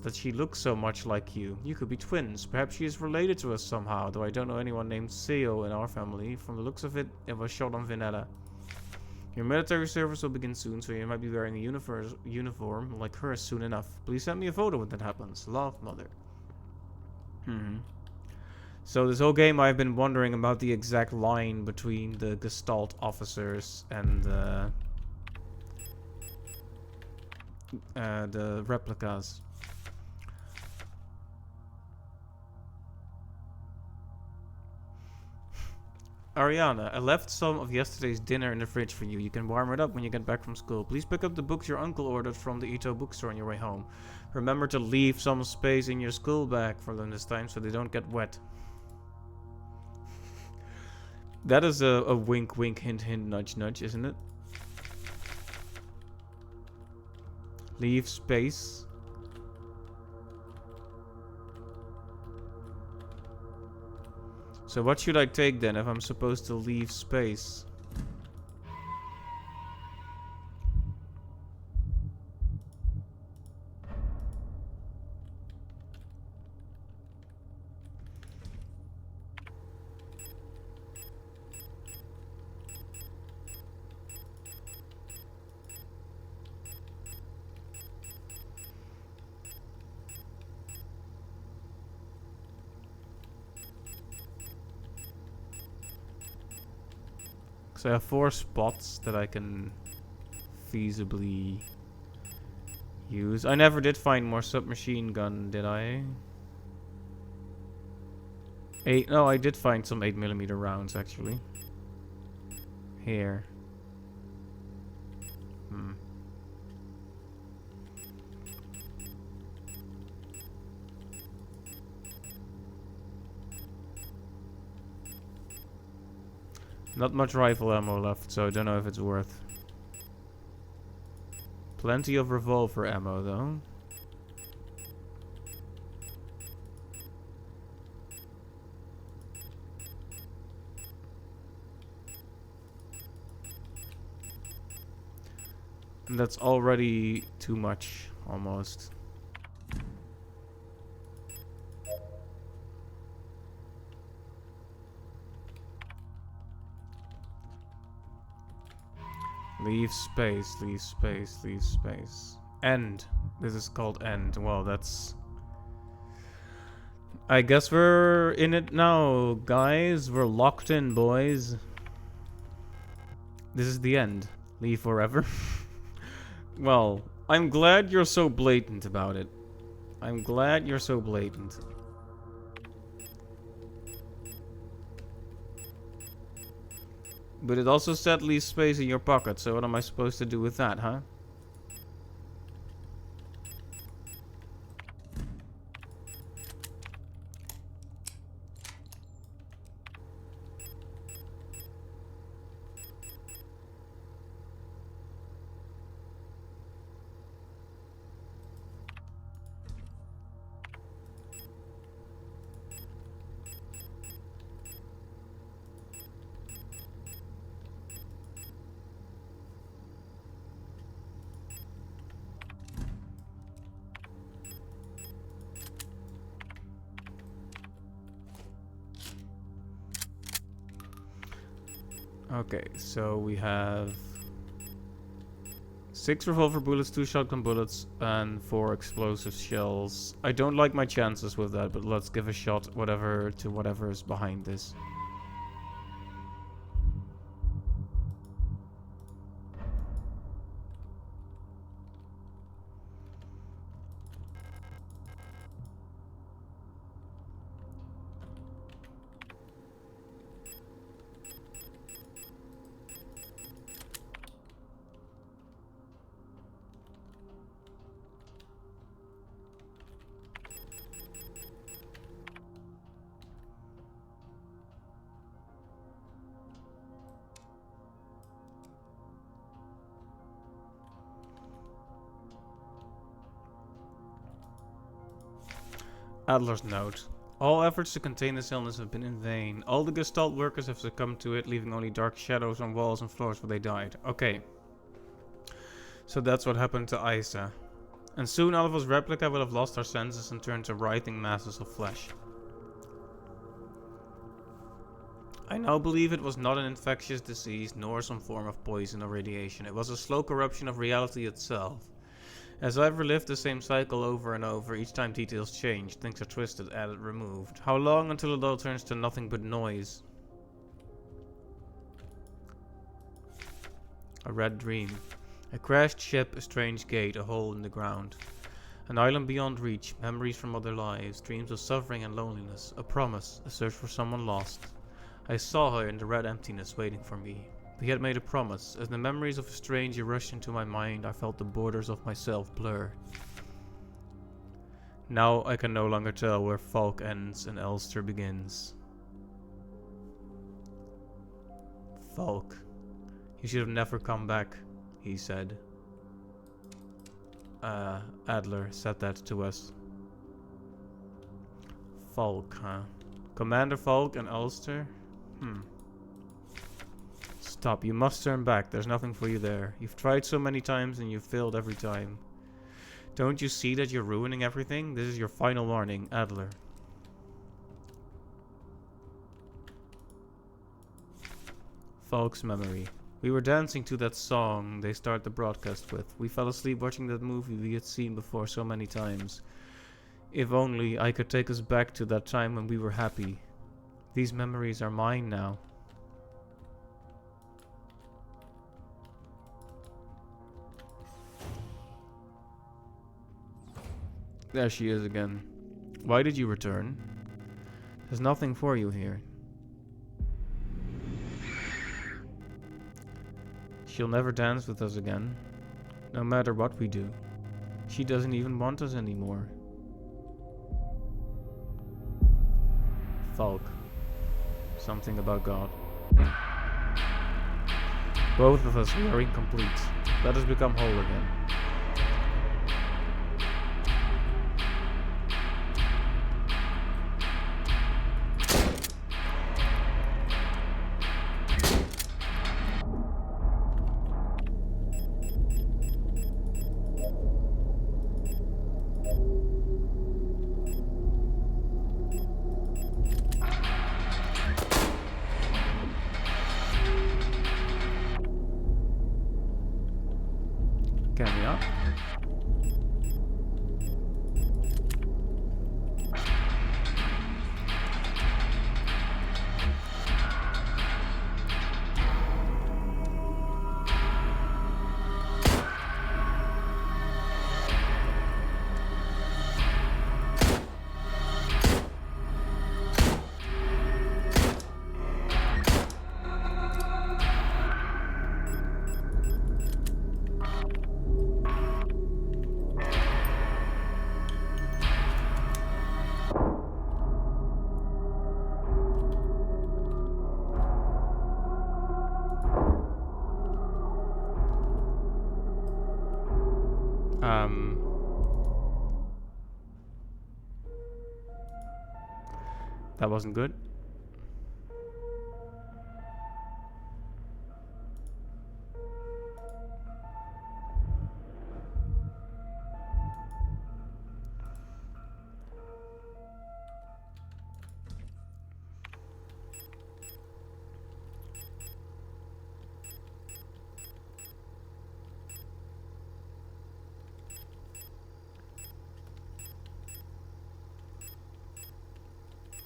that she looks so much like you. You could be twins. Perhaps she is related to us somehow, though I don't know anyone named Seo in our family. From the looks of it, it was shot on Vinetta. Your military service will begin soon, so you might be wearing a uniform like hers soon enough. Please send me a photo when that happens. Love, Mother. So this whole game I've been wondering about the exact line between the Gestalt officers and the replicas. Ariana, I left some of yesterday's dinner in the fridge for you. You can warm it up when you get back from school. Please pick up the books your uncle ordered from the Ito bookstore on your way home. Remember to leave some space in your school bag for them this time so they don't get wet. That is a wink wink hint hint nudge nudge, isn't it? Leave space. So what should I take then if I'm supposed to leave space? So I have 4 spots that I can feasibly use. I never did find more submachine gun, did I? No, I did find some 8mm rounds actually. Here. Not much rifle ammo left, so I don't know if it's worth. Plenty of revolver ammo, though. And that's already too much, almost. Leave space, leave space, leave space. End. This is called end. Well, that's... I guess we're in it now, guys. We're locked in, boys. This is the end. Leave forever. Well, I'm glad you're so blatant about it. I'm glad you're so blatant. But it also said leave space in your pocket, so what am I supposed to do with that, huh? Okay, so we have 6 revolver bullets, 2 shotgun bullets, and 4 explosive shells. I don't like my chances with that, but let's give a shot whatever is behind this. Adler's note. All efforts to contain this illness have been in vain. All the Gestalt workers have succumbed to it, leaving only dark shadows on walls and floors where they died. Okay. So that's what happened to Isa. And soon all of us replica will have lost our senses and turned to writhing masses of flesh. I now believe it was not an infectious disease, nor some form of poison or radiation. It was a slow corruption of reality itself. As I've relived the same cycle over and over, each time details change, things are twisted, added, removed. How long until it all turns to nothing but noise? A red dream. A crashed ship, a strange gate, a hole in the ground. An island beyond reach, memories from other lives, dreams of suffering and loneliness, a promise, a search for someone lost. I saw her in the red emptiness waiting for me. We had made a promise. As the memories of a stranger rushed into my mind, I felt the borders of myself blur. Now I can no longer tell where Falk ends and Elster begins. Falk. You should have never come back, he said. Adler said that to us. Falk, huh? Commander Falk and Elster? Stop, you must turn back. There's nothing for you there. You've tried so many times and you've failed every time. Don't you see that you're ruining everything? This is your final warning, Adler. Falk's memory. We were dancing to that song they start the broadcast with. We fell asleep watching that movie we had seen before so many times. If only I could take us back to that time when we were happy. These memories are mine now. There she is again. Why did you return? There's nothing for you here. She'll never dance with us again, no matter what we do. She doesn't even want us anymore. Falk. Something about God. Both of us, we are incomplete. Let us become whole again. Can we up? That wasn't good.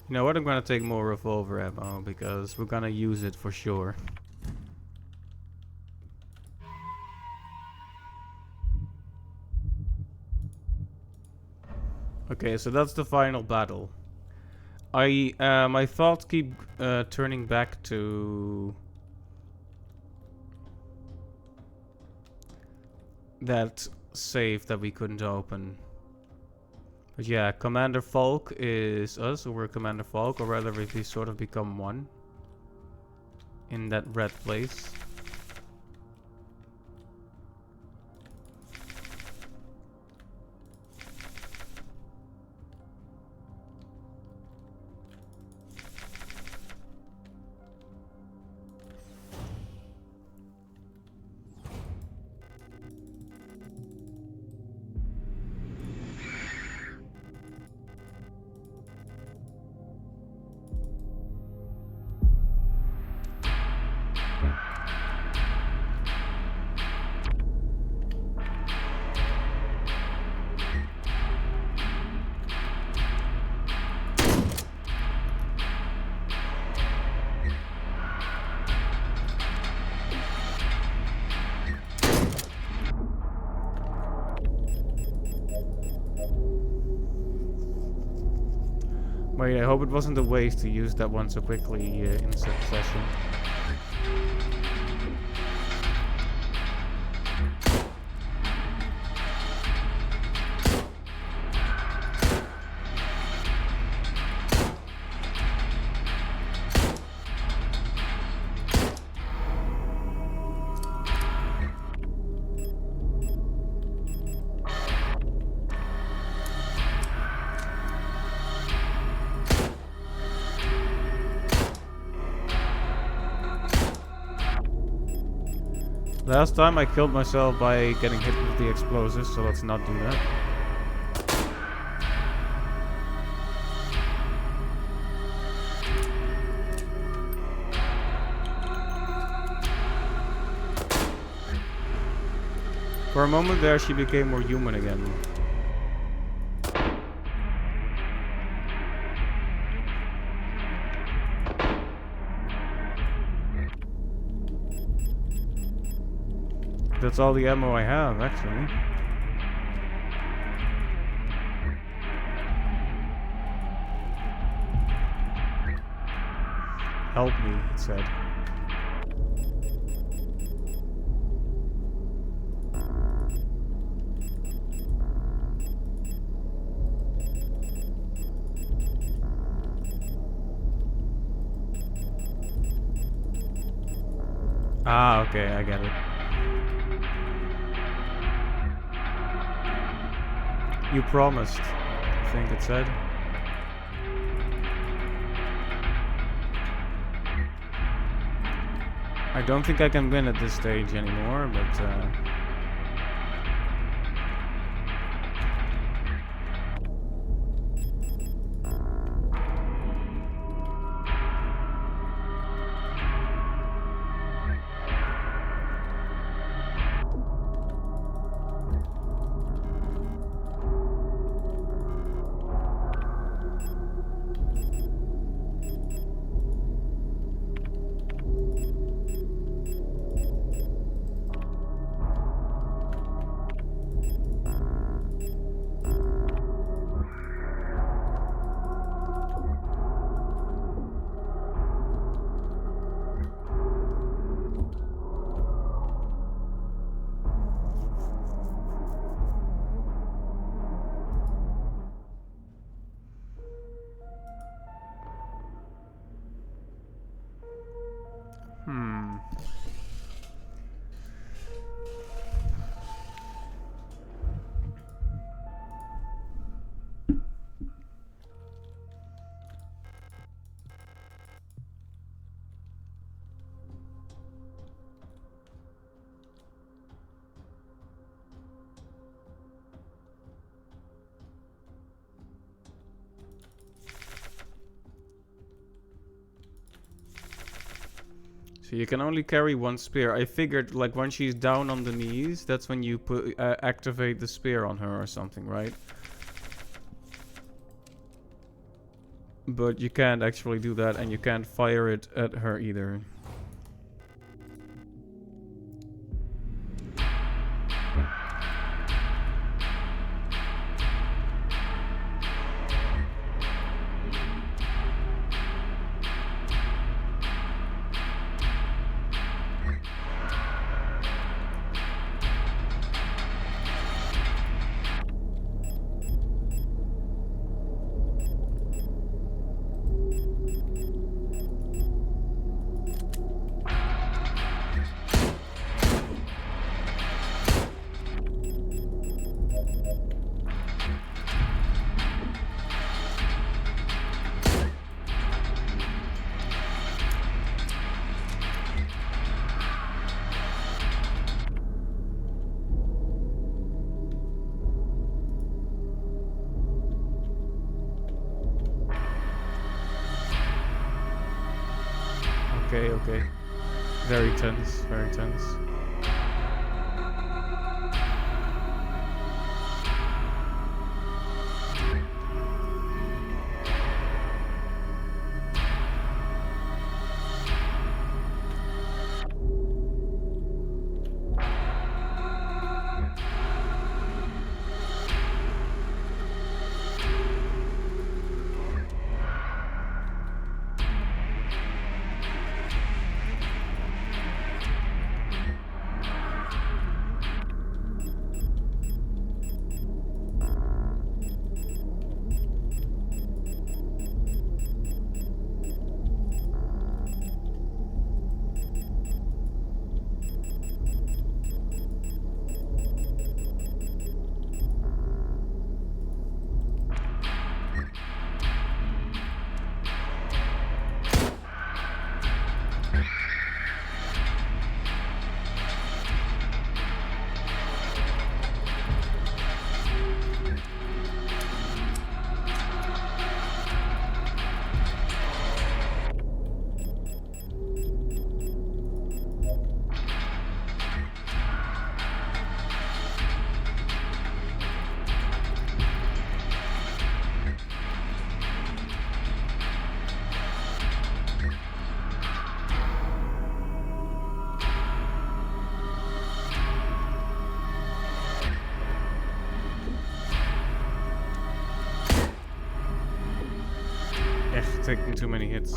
You know what? I'm gonna take more revolver ammo because we're gonna use it for sure. Okay, so that's the final battle. My thoughts keep turning back to that safe that we couldn't open. But yeah, Commander Falk is us, or we're Commander Falk, or rather we sort of become one in that red place. Wait, I hope it wasn't a waste to use that one so quickly in succession. Last time I killed myself by getting hit with the explosives, so let's not do that. For a moment there, she became more human again. That's all the ammo I have, actually. Help me, it said. Ah, okay, I get it. You promised, I think it said. I don't think I can win at this stage anymore, but so you can only carry one spear. I figured, like, when she's down on the knees, that's when you put activate the spear on her or something, right? But you can't actually do that, and you can't fire it at her either. Okay. Very tense, very tense. Echt taking too many hits.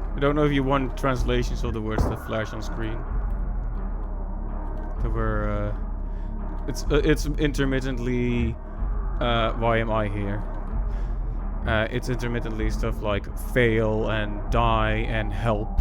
I don't know if you want translations of the words that flash on screen. There were, it's intermittently, why am I here? It's intermittently stuff like fail and die and help.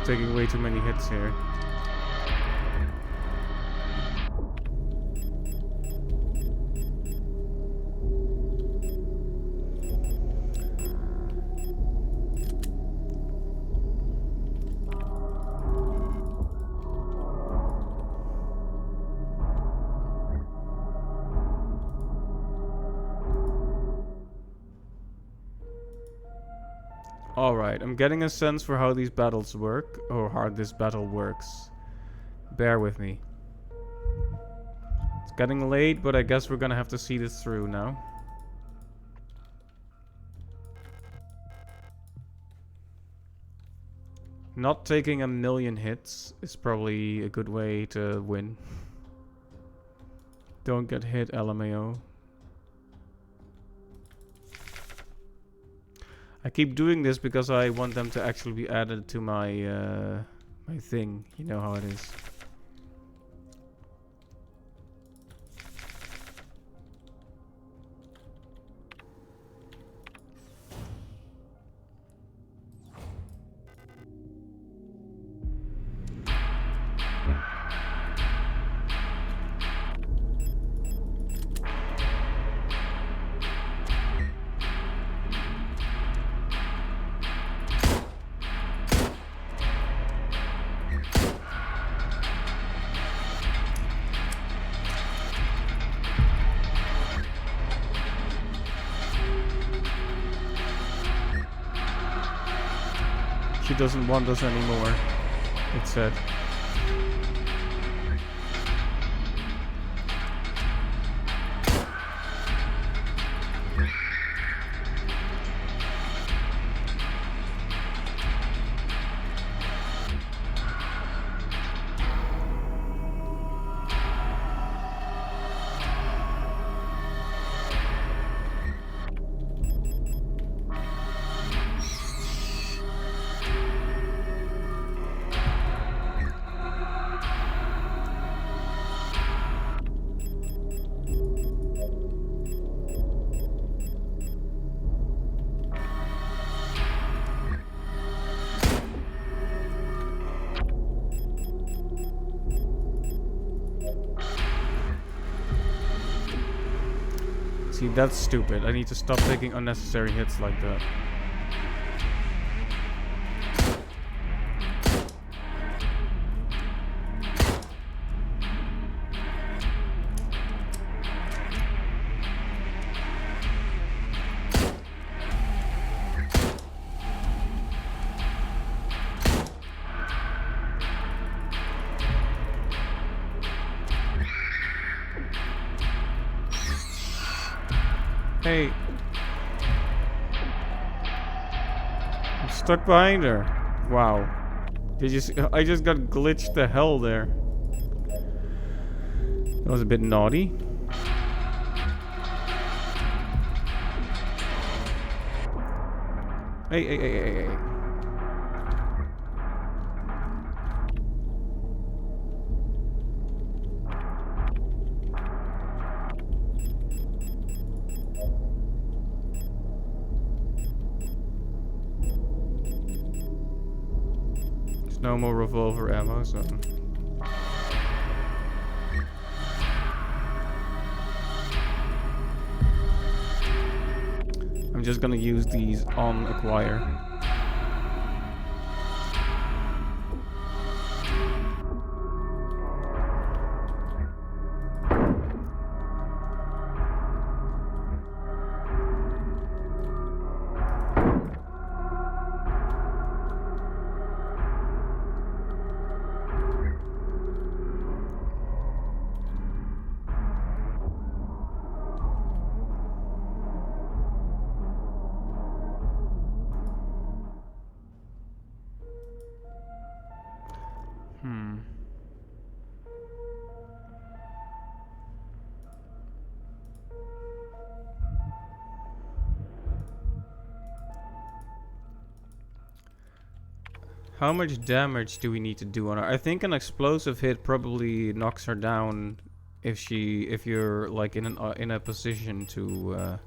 Taking way too many hits here. Alright, I'm getting a sense for how these battles work, or how this battle works. Bear with me. It's getting late, but I guess we're gonna have to see this through now. Not taking a million hits is probably a good way to win. Don't get hit, LMAO. I keep doing this because I want them to actually be added to my my thing. You know how it is. She doesn't want us anymore, it said. See, that's stupid. I need to stop taking unnecessary hits like that. Hey. I'm stuck behind her. Wow. I just got glitched to hell there. That was a bit naughty. Hey. There's no more revolver ammo, so... I'm just gonna use these on acquire. How much damage do we need to do on her? I think an explosive hit probably knocks her down if you're like in a position to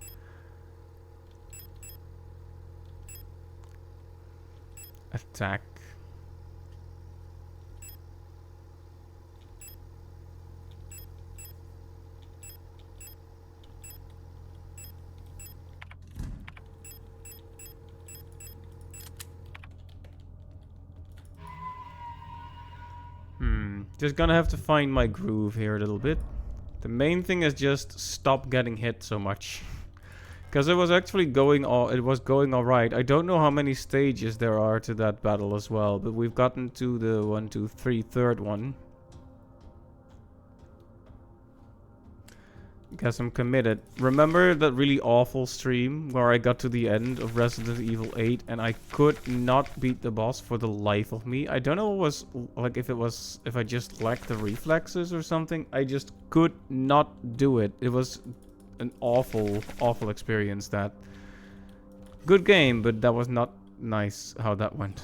attack. Just gonna have to find my groove here a little bit. The main thing is just stop getting hit so much. Because it was actually going alright. I don't know how many stages there are to that battle as well, but we've gotten to the 1, 2, 3, third one. Guess I'm committed. Remember that really awful stream where I got to the end of Resident Evil 8 and I could not beat the boss for the life of me? I don't know what was like if I just lacked the reflexes or something. I just could not do it. It was an awful experience. That good game, but that was not nice how that went.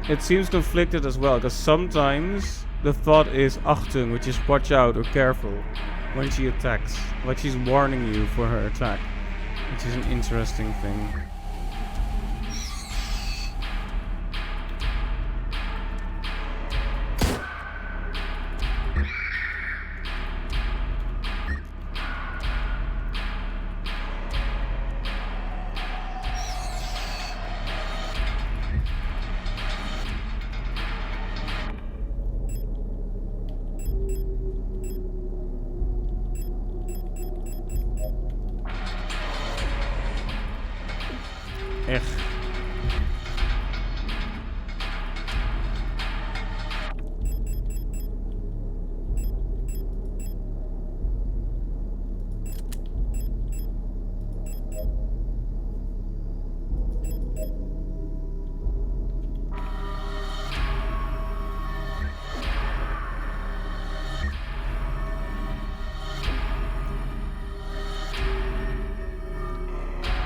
It seems conflicted as well, because sometimes the thought is Achtung, which is watch out or careful, when she attacks. Like she's warning you for her attack, which is an interesting thing.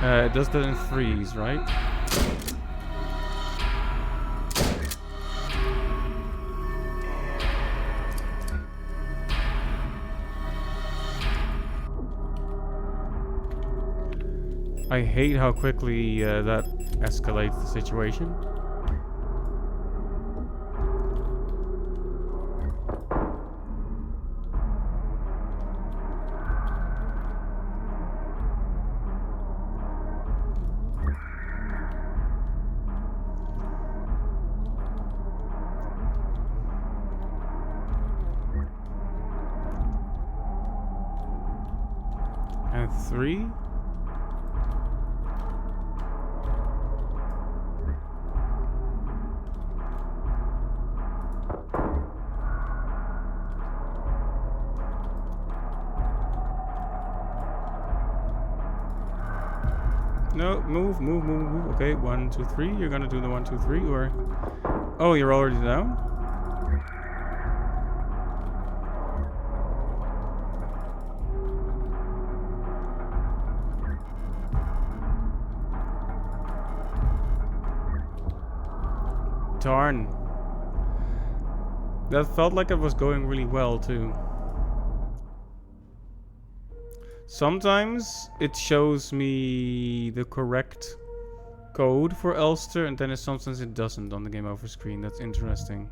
It does that in threes, right? I hate how quickly that escalates the situation. And 3. No, move. Okay, 1, 2, 3. You're gonna do the 1, 2, 3, or... Oh, you're already down? Darn. That felt like it was going really well, too. Sometimes it shows me the correct code for Elster, and then sometimes it doesn't on the game over screen. That's interesting.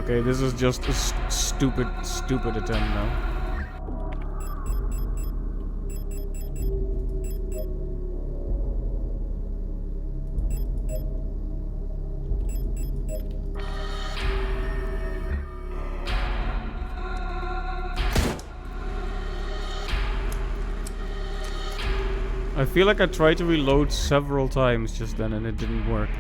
Okay, this is just a stupid attempt now. I feel like I tried to reload several times just then and it didn't work.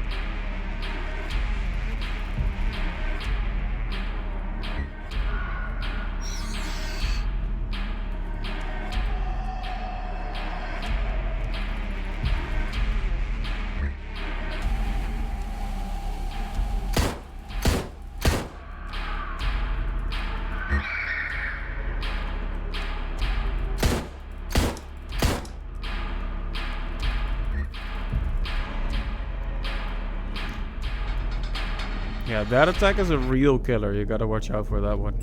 Yeah, that attack is a real killer. You gotta watch out for that one.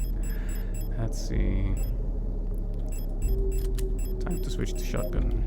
Let's see. Time to switch to shotgun.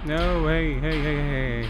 No, hey.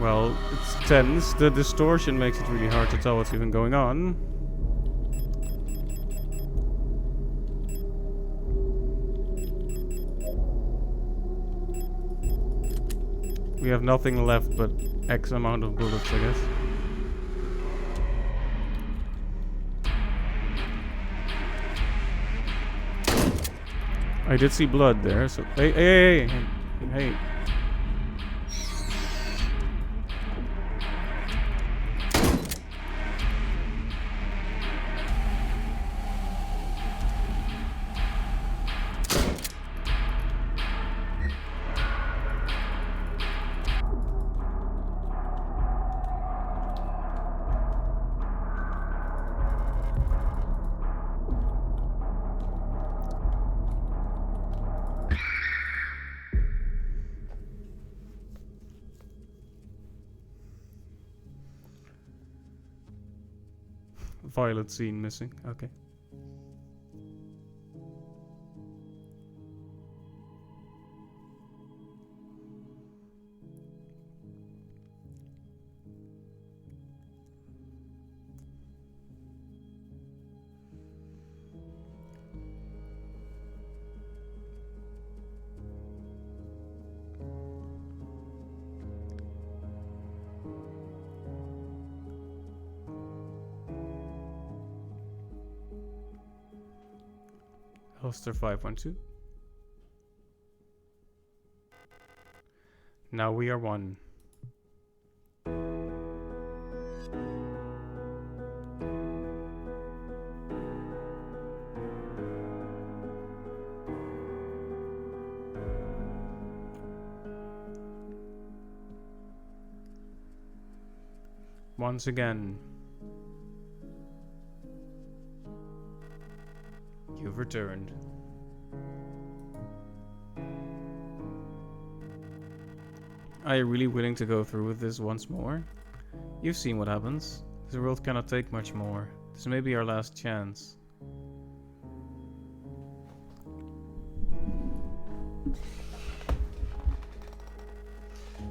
Well, it's tense. The distortion makes it really hard to tell what's even going on. We have nothing left but X amount of bullets, I guess. I did see blood there, so... Hey. Violet scene missing. Okay. Holster 512. Now we are one. Once again, you've returned. Are you really willing to go through with this once more? You've seen what happens. This world cannot take much more. This may be our last chance.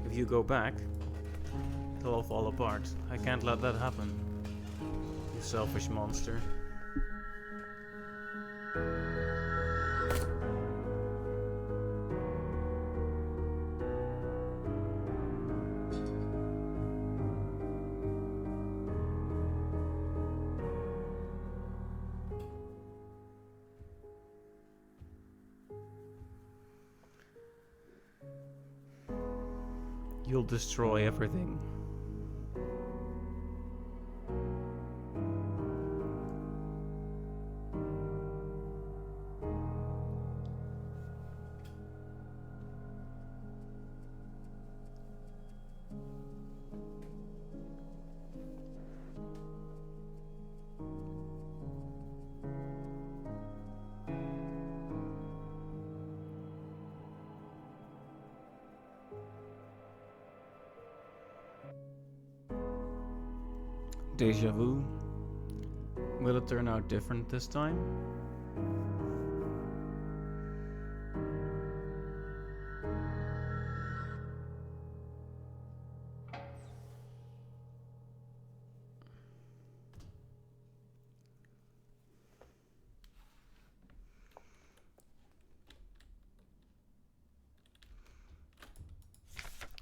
If you go back, it'll all fall apart. I can't let that happen. You selfish monster. You'll destroy everything. Deja vu. Will it turn out different this time?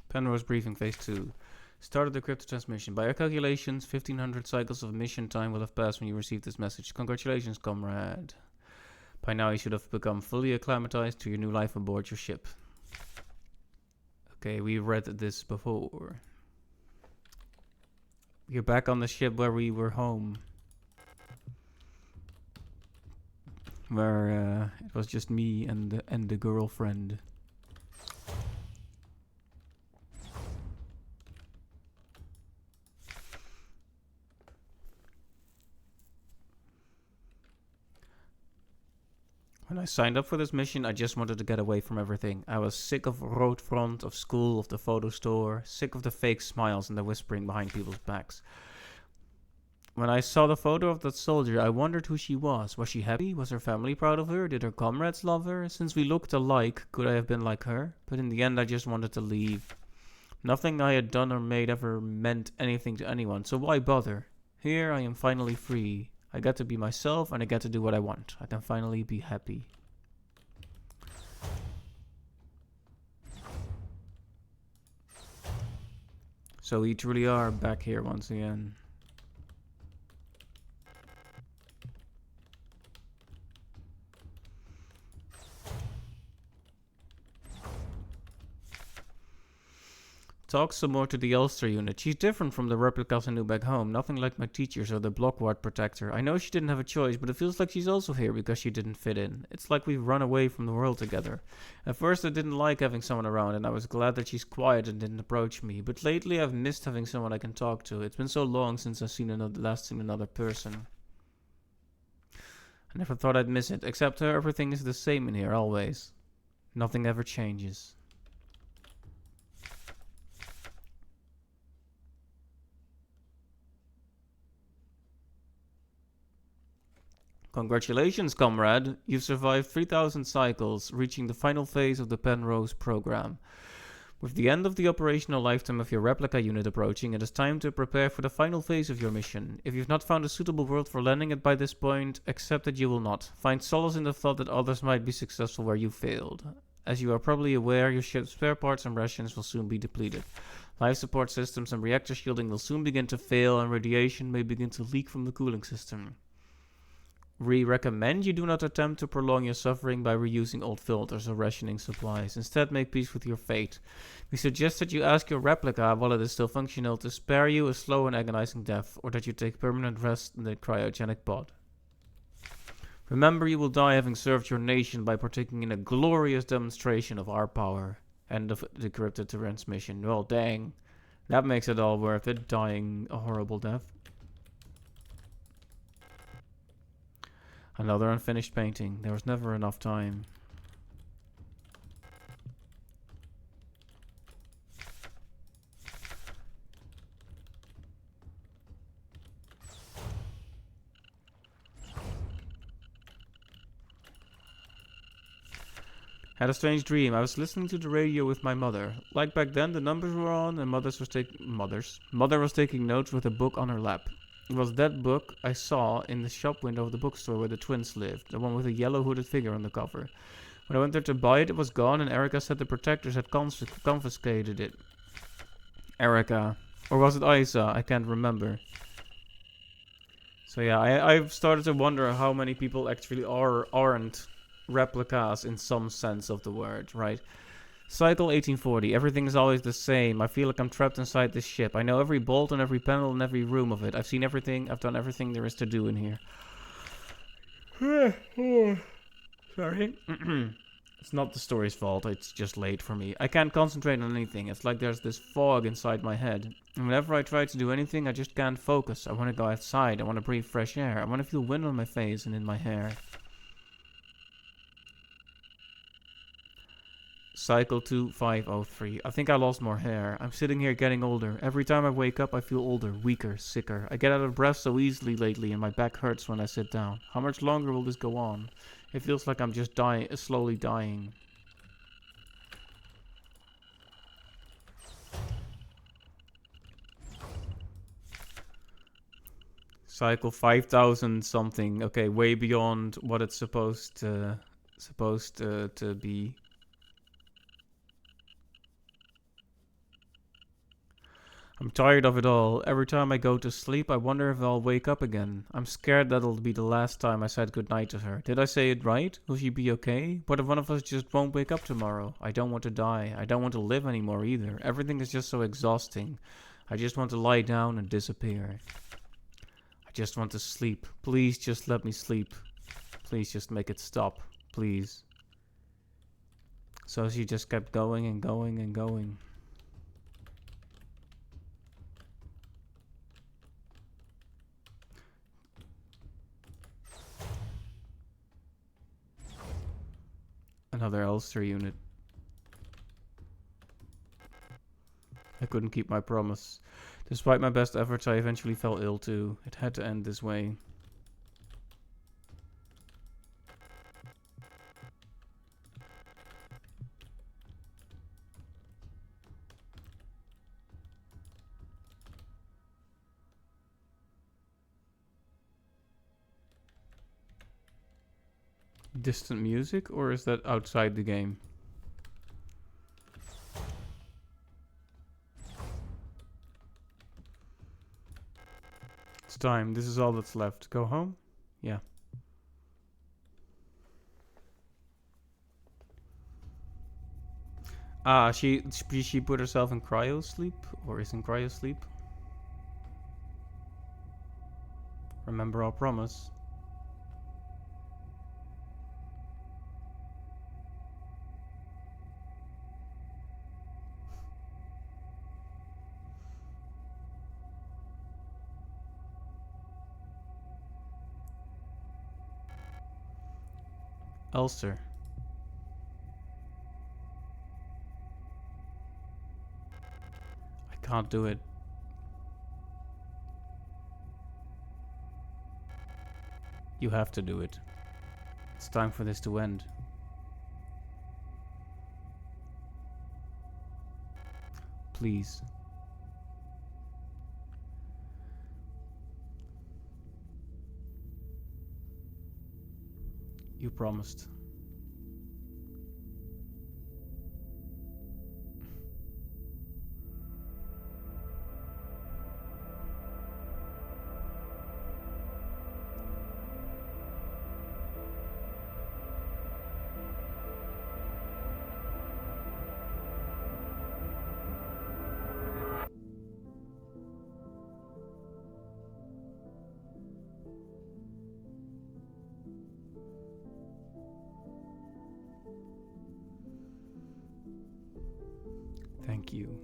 Penrose briefing phase 2. Start of the crypto transmission. By our calculations, 1500 cycles of mission time will have passed when you received this message. Congratulations, comrade. By now you should have become fully acclimatized to your new life aboard your ship. Okay, we read this before. You're back on the ship where we were home. Where it was just me and the girlfriend. When I signed up for this mission, I just wanted to get away from everything. I was sick of road front, of school, of the photo store, sick of the fake smiles and the whispering behind people's backs. When I saw the photo of that soldier, I wondered who she was. Was she happy? Was her family proud of her? Did her comrades love her? Since we looked alike, could I have been like her? But in the end, I just wanted to leave. Nothing I had done or made ever meant anything to anyone, so why bother? Here, I am finally free. I get to be myself, and I get to do what I want. I can finally be happy. So we truly are back here once again. Talk some more to the Ulster unit. She's different from the replicas I knew back home. Nothing like my teachers or the block ward protector. I know she didn't have a choice, but it feels like she's also here because she didn't fit in. It's like we've run away from the world together. At first I didn't like having someone around, and I was glad that she's quiet and didn't approach me. But lately I've missed having someone I can talk to. It's been so long since I've last seen another person. I never thought I'd miss it, except everything is the same in here always. Nothing ever changes. Congratulations, comrade. You've survived 3,000 cycles, reaching the final phase of the Penrose program. With the end of the operational lifetime of your replica unit approaching, it is time to prepare for the final phase of your mission. If you've not found a suitable world for landing it by this point, accept that you will not. Find solace in the thought that others might be successful where you failed. As you are probably aware, your ship's spare parts and rations will soon be depleted. Life support systems and reactor shielding will soon begin to fail, and radiation may begin to leak from the cooling system. We recommend you do not attempt to prolong your suffering by reusing old filters or rationing supplies. Instead, make peace with your fate. We suggest that you ask your replica, while it is still functional, to spare you a slow and agonizing death, or that you take permanent rest in the cryogenic pod. Remember, you will die having served your nation by partaking in a glorious demonstration of our power. End of decrypted transmission. Well, dang. That makes it all worth it, dying a horrible death. Another unfinished painting. There was never enough time. Had a strange dream. I was listening to the radio with my mother. Like back then, the numbers were on, and Mother was taking notes with a book on her lap. It was that book I saw in the shop window of the bookstore where the twins lived, the one with a yellow hooded figure on the cover. When I went there to buy it, it was gone, and Erica said the protectors had confiscated it. Erica. Or was it Isa? I can't remember. So yeah, I've started to wonder how many people actually aren't replicas in some sense of the word, right? Cycle 1840. Everything is always the same. I feel like I'm trapped inside this ship. I know every bolt and every panel and every room of it. I've seen everything. I've done everything there is to do in here. Sorry. It's not the story's fault. It's just late for me. I can't concentrate on anything. It's like there's this fog inside my head. And whenever I try to do anything, I just can't focus. I want to go outside. I want to breathe fresh air. I want to feel wind on my face and in my hair. Cycle 2503. I think I lost more hair. I'm sitting here getting older. Every time I wake up, I feel older, weaker, sicker. I get out of breath so easily lately, and my back hurts when I sit down. How much longer will this go on? It feels like I'm just slowly dying. Cycle 5000 something. Okay, way beyond what it's supposed to be. I'm tired of it all. Every time I go to sleep, I wonder if I'll wake up again. I'm scared that'll be the last time I said goodnight to her. Did I say it right? Will she be okay? What if one of us just won't wake up tomorrow? I don't want to die. I don't want to live anymore either. Everything is just so exhausting. I just want to lie down and disappear. I just want to sleep. Please just let me sleep. Please just make it stop. Please. So she just kept going and going and going. Another Ulster unit. I couldn't keep my promise. Despite my best efforts, I eventually fell ill too. It had to end this way. Distant music, or is that outside the game? It's time. This is all that's left. Go home? Yeah. Ah, she put herself in cryo sleep, or is in cryo sleep. Remember our promise. Ulster. I can't do it. You have to do it. It's time for this to end. Please. You promised. Thank you.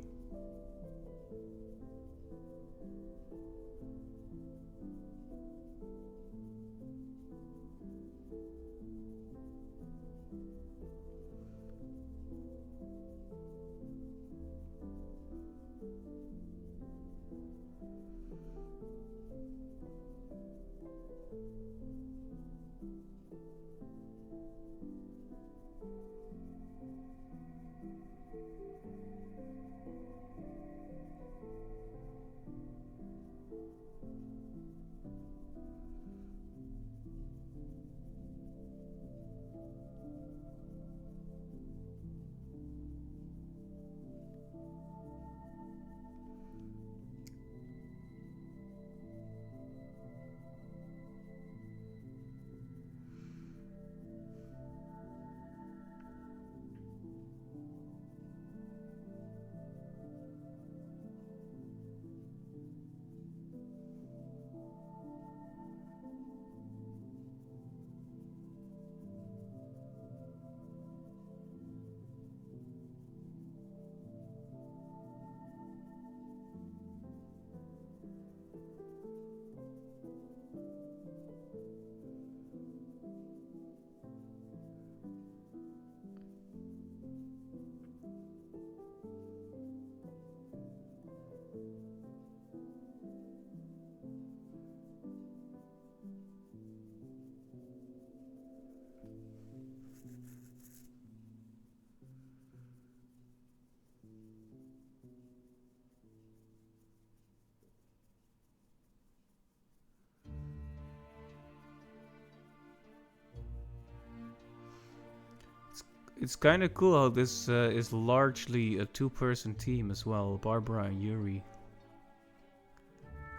It's kind of cool how this is largely a two-person team as well, Barbara and Yuri.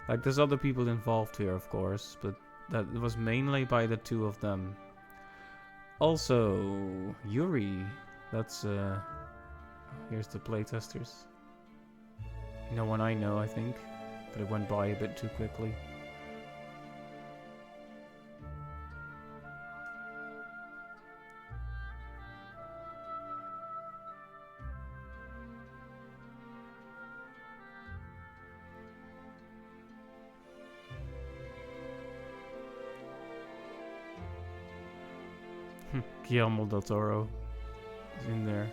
Like, there's other people involved here, of course, but that was mainly by the two of them. Also, Yuri. That's, here's the playtesters. No one I know, I think. But it went by a bit too quickly. Guillermo del Toro is in there.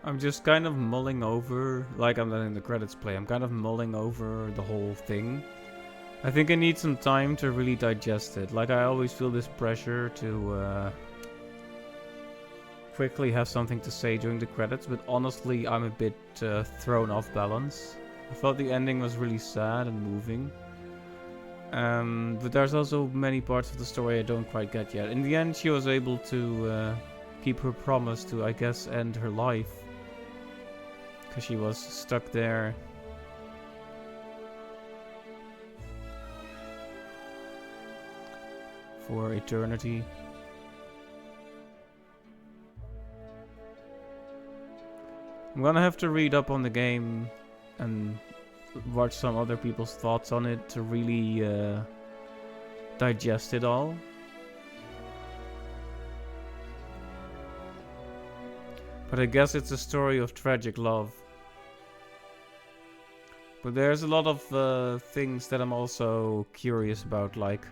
I'm just kind of mulling over, like I'm letting the credits play, I'm kind of mulling over the whole thing. I think I need some time to really digest it. Like, I always feel this pressure to quickly have something to say during the credits, but honestly I'm a bit thrown off balance. I thought the ending was really sad and moving. But there's also many parts of the story I don't quite get yet. In the end, she was able to keep her promise to, I guess, end her life. Because she was stuck there. For eternity. I'm gonna have to read up on the game and watch some other people's thoughts on it to really digest it all. But I guess it's a story of tragic love. But there's a lot of things that I'm also curious about, like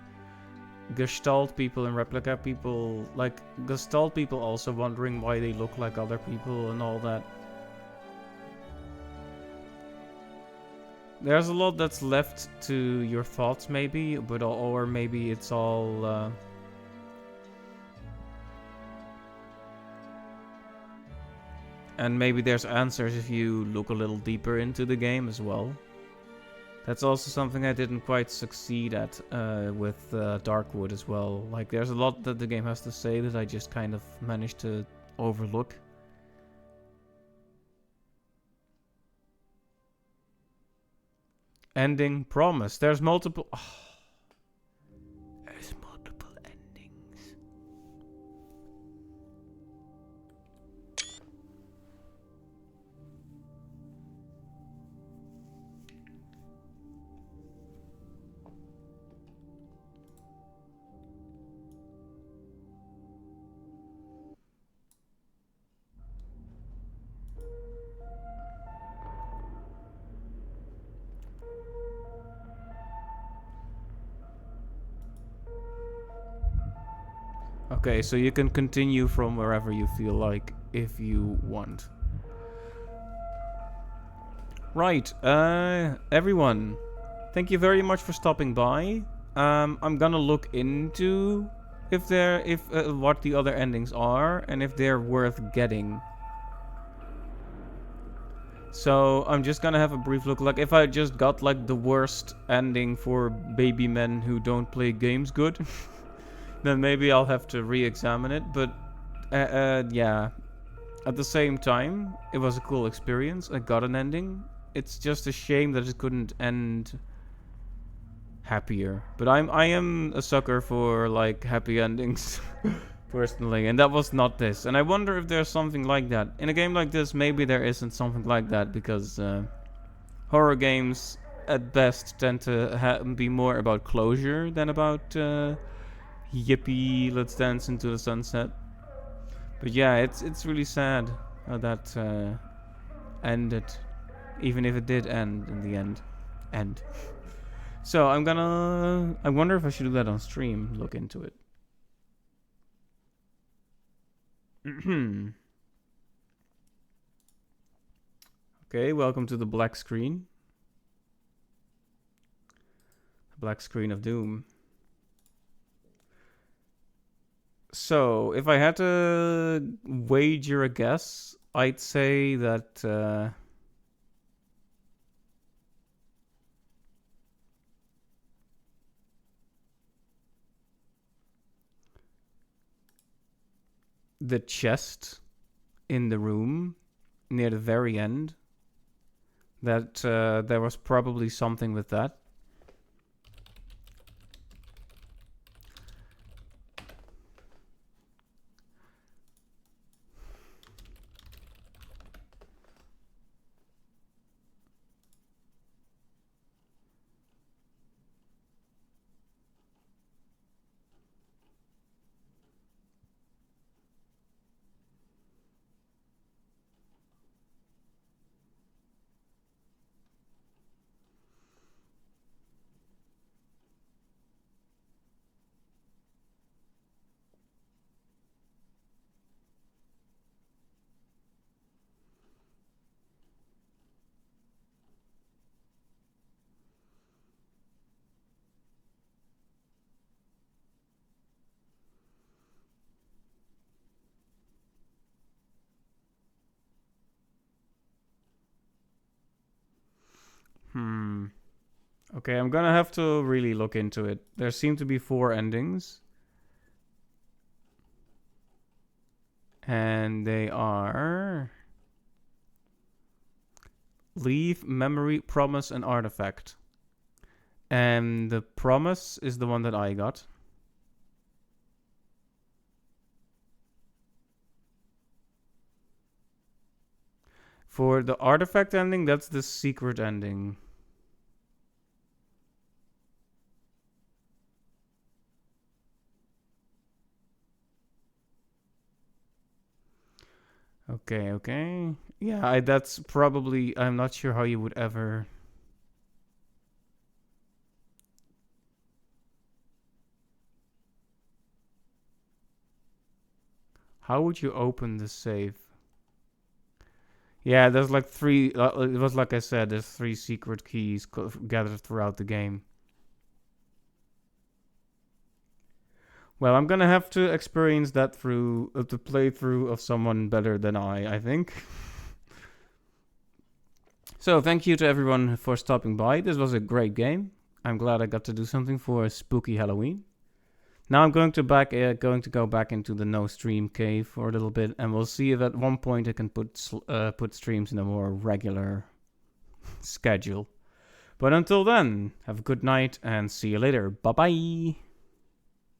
Gestalt people and replica people. Like Gestalt people also wondering why they look like other people and all that. There's a lot that's left to your thoughts, maybe, but or maybe it's all and maybe there's answers if you look a little deeper into the game as well. That's also something I didn't quite succeed at with Darkwood as well. Like, there's a lot that the game has to say that I just kind of managed to overlook. Ending promise. There's multiple... Oh. There's multiple endings. Okay, so you can continue from wherever you feel like, if you want. Right, everyone, thank you very much for stopping by. I'm gonna look into what the other endings are and if they're worth getting. So I'm just gonna have a brief look. Like if I just got like the worst ending for baby men who don't play games good, then maybe I'll have to re-examine it. But yeah, at the same time, it was a cool experience. I got an ending. It's just a shame that it couldn't end happier. But I am a sucker for like happy endings. Personally, and that was not this. And I wonder if there's something like that in a game like this. Maybe there isn't something like that because horror games at best tend to be more about closure than about yippee, let's dance into the sunset. But yeah, it's really sad how that ended, even if it did end in the end. End. So I wonder if I should do that on stream. Look into it. Okay, welcome to the black screen. Black screen of doom. So, if I had to wager a guess, I'd say that the chest in the room near the very end, that there was probably something with that. Okay, I'm gonna have to really look into it. There seem to be 4 endings. And they are leave, memory, promise, and artifact. And the promise is the one that I got. For the artifact ending, that's the secret ending. Okay, okay. Yeah, that's probably... I'm not sure how you would ever... How would you open the safe? Yeah, there's like 3... it was like I said, there's 3 secret keys gathered throughout the game. Well, I'm gonna have to experience that through the playthrough of someone better than I think. So, thank you to everyone for stopping by. This was a great game. I'm glad I got to do something for a spooky Halloween. Now I'm going to go back into the no stream cave for a little bit, and we'll see if at one point I can put streams in a more regular schedule. But until then, have a good night and see you later. Bye bye.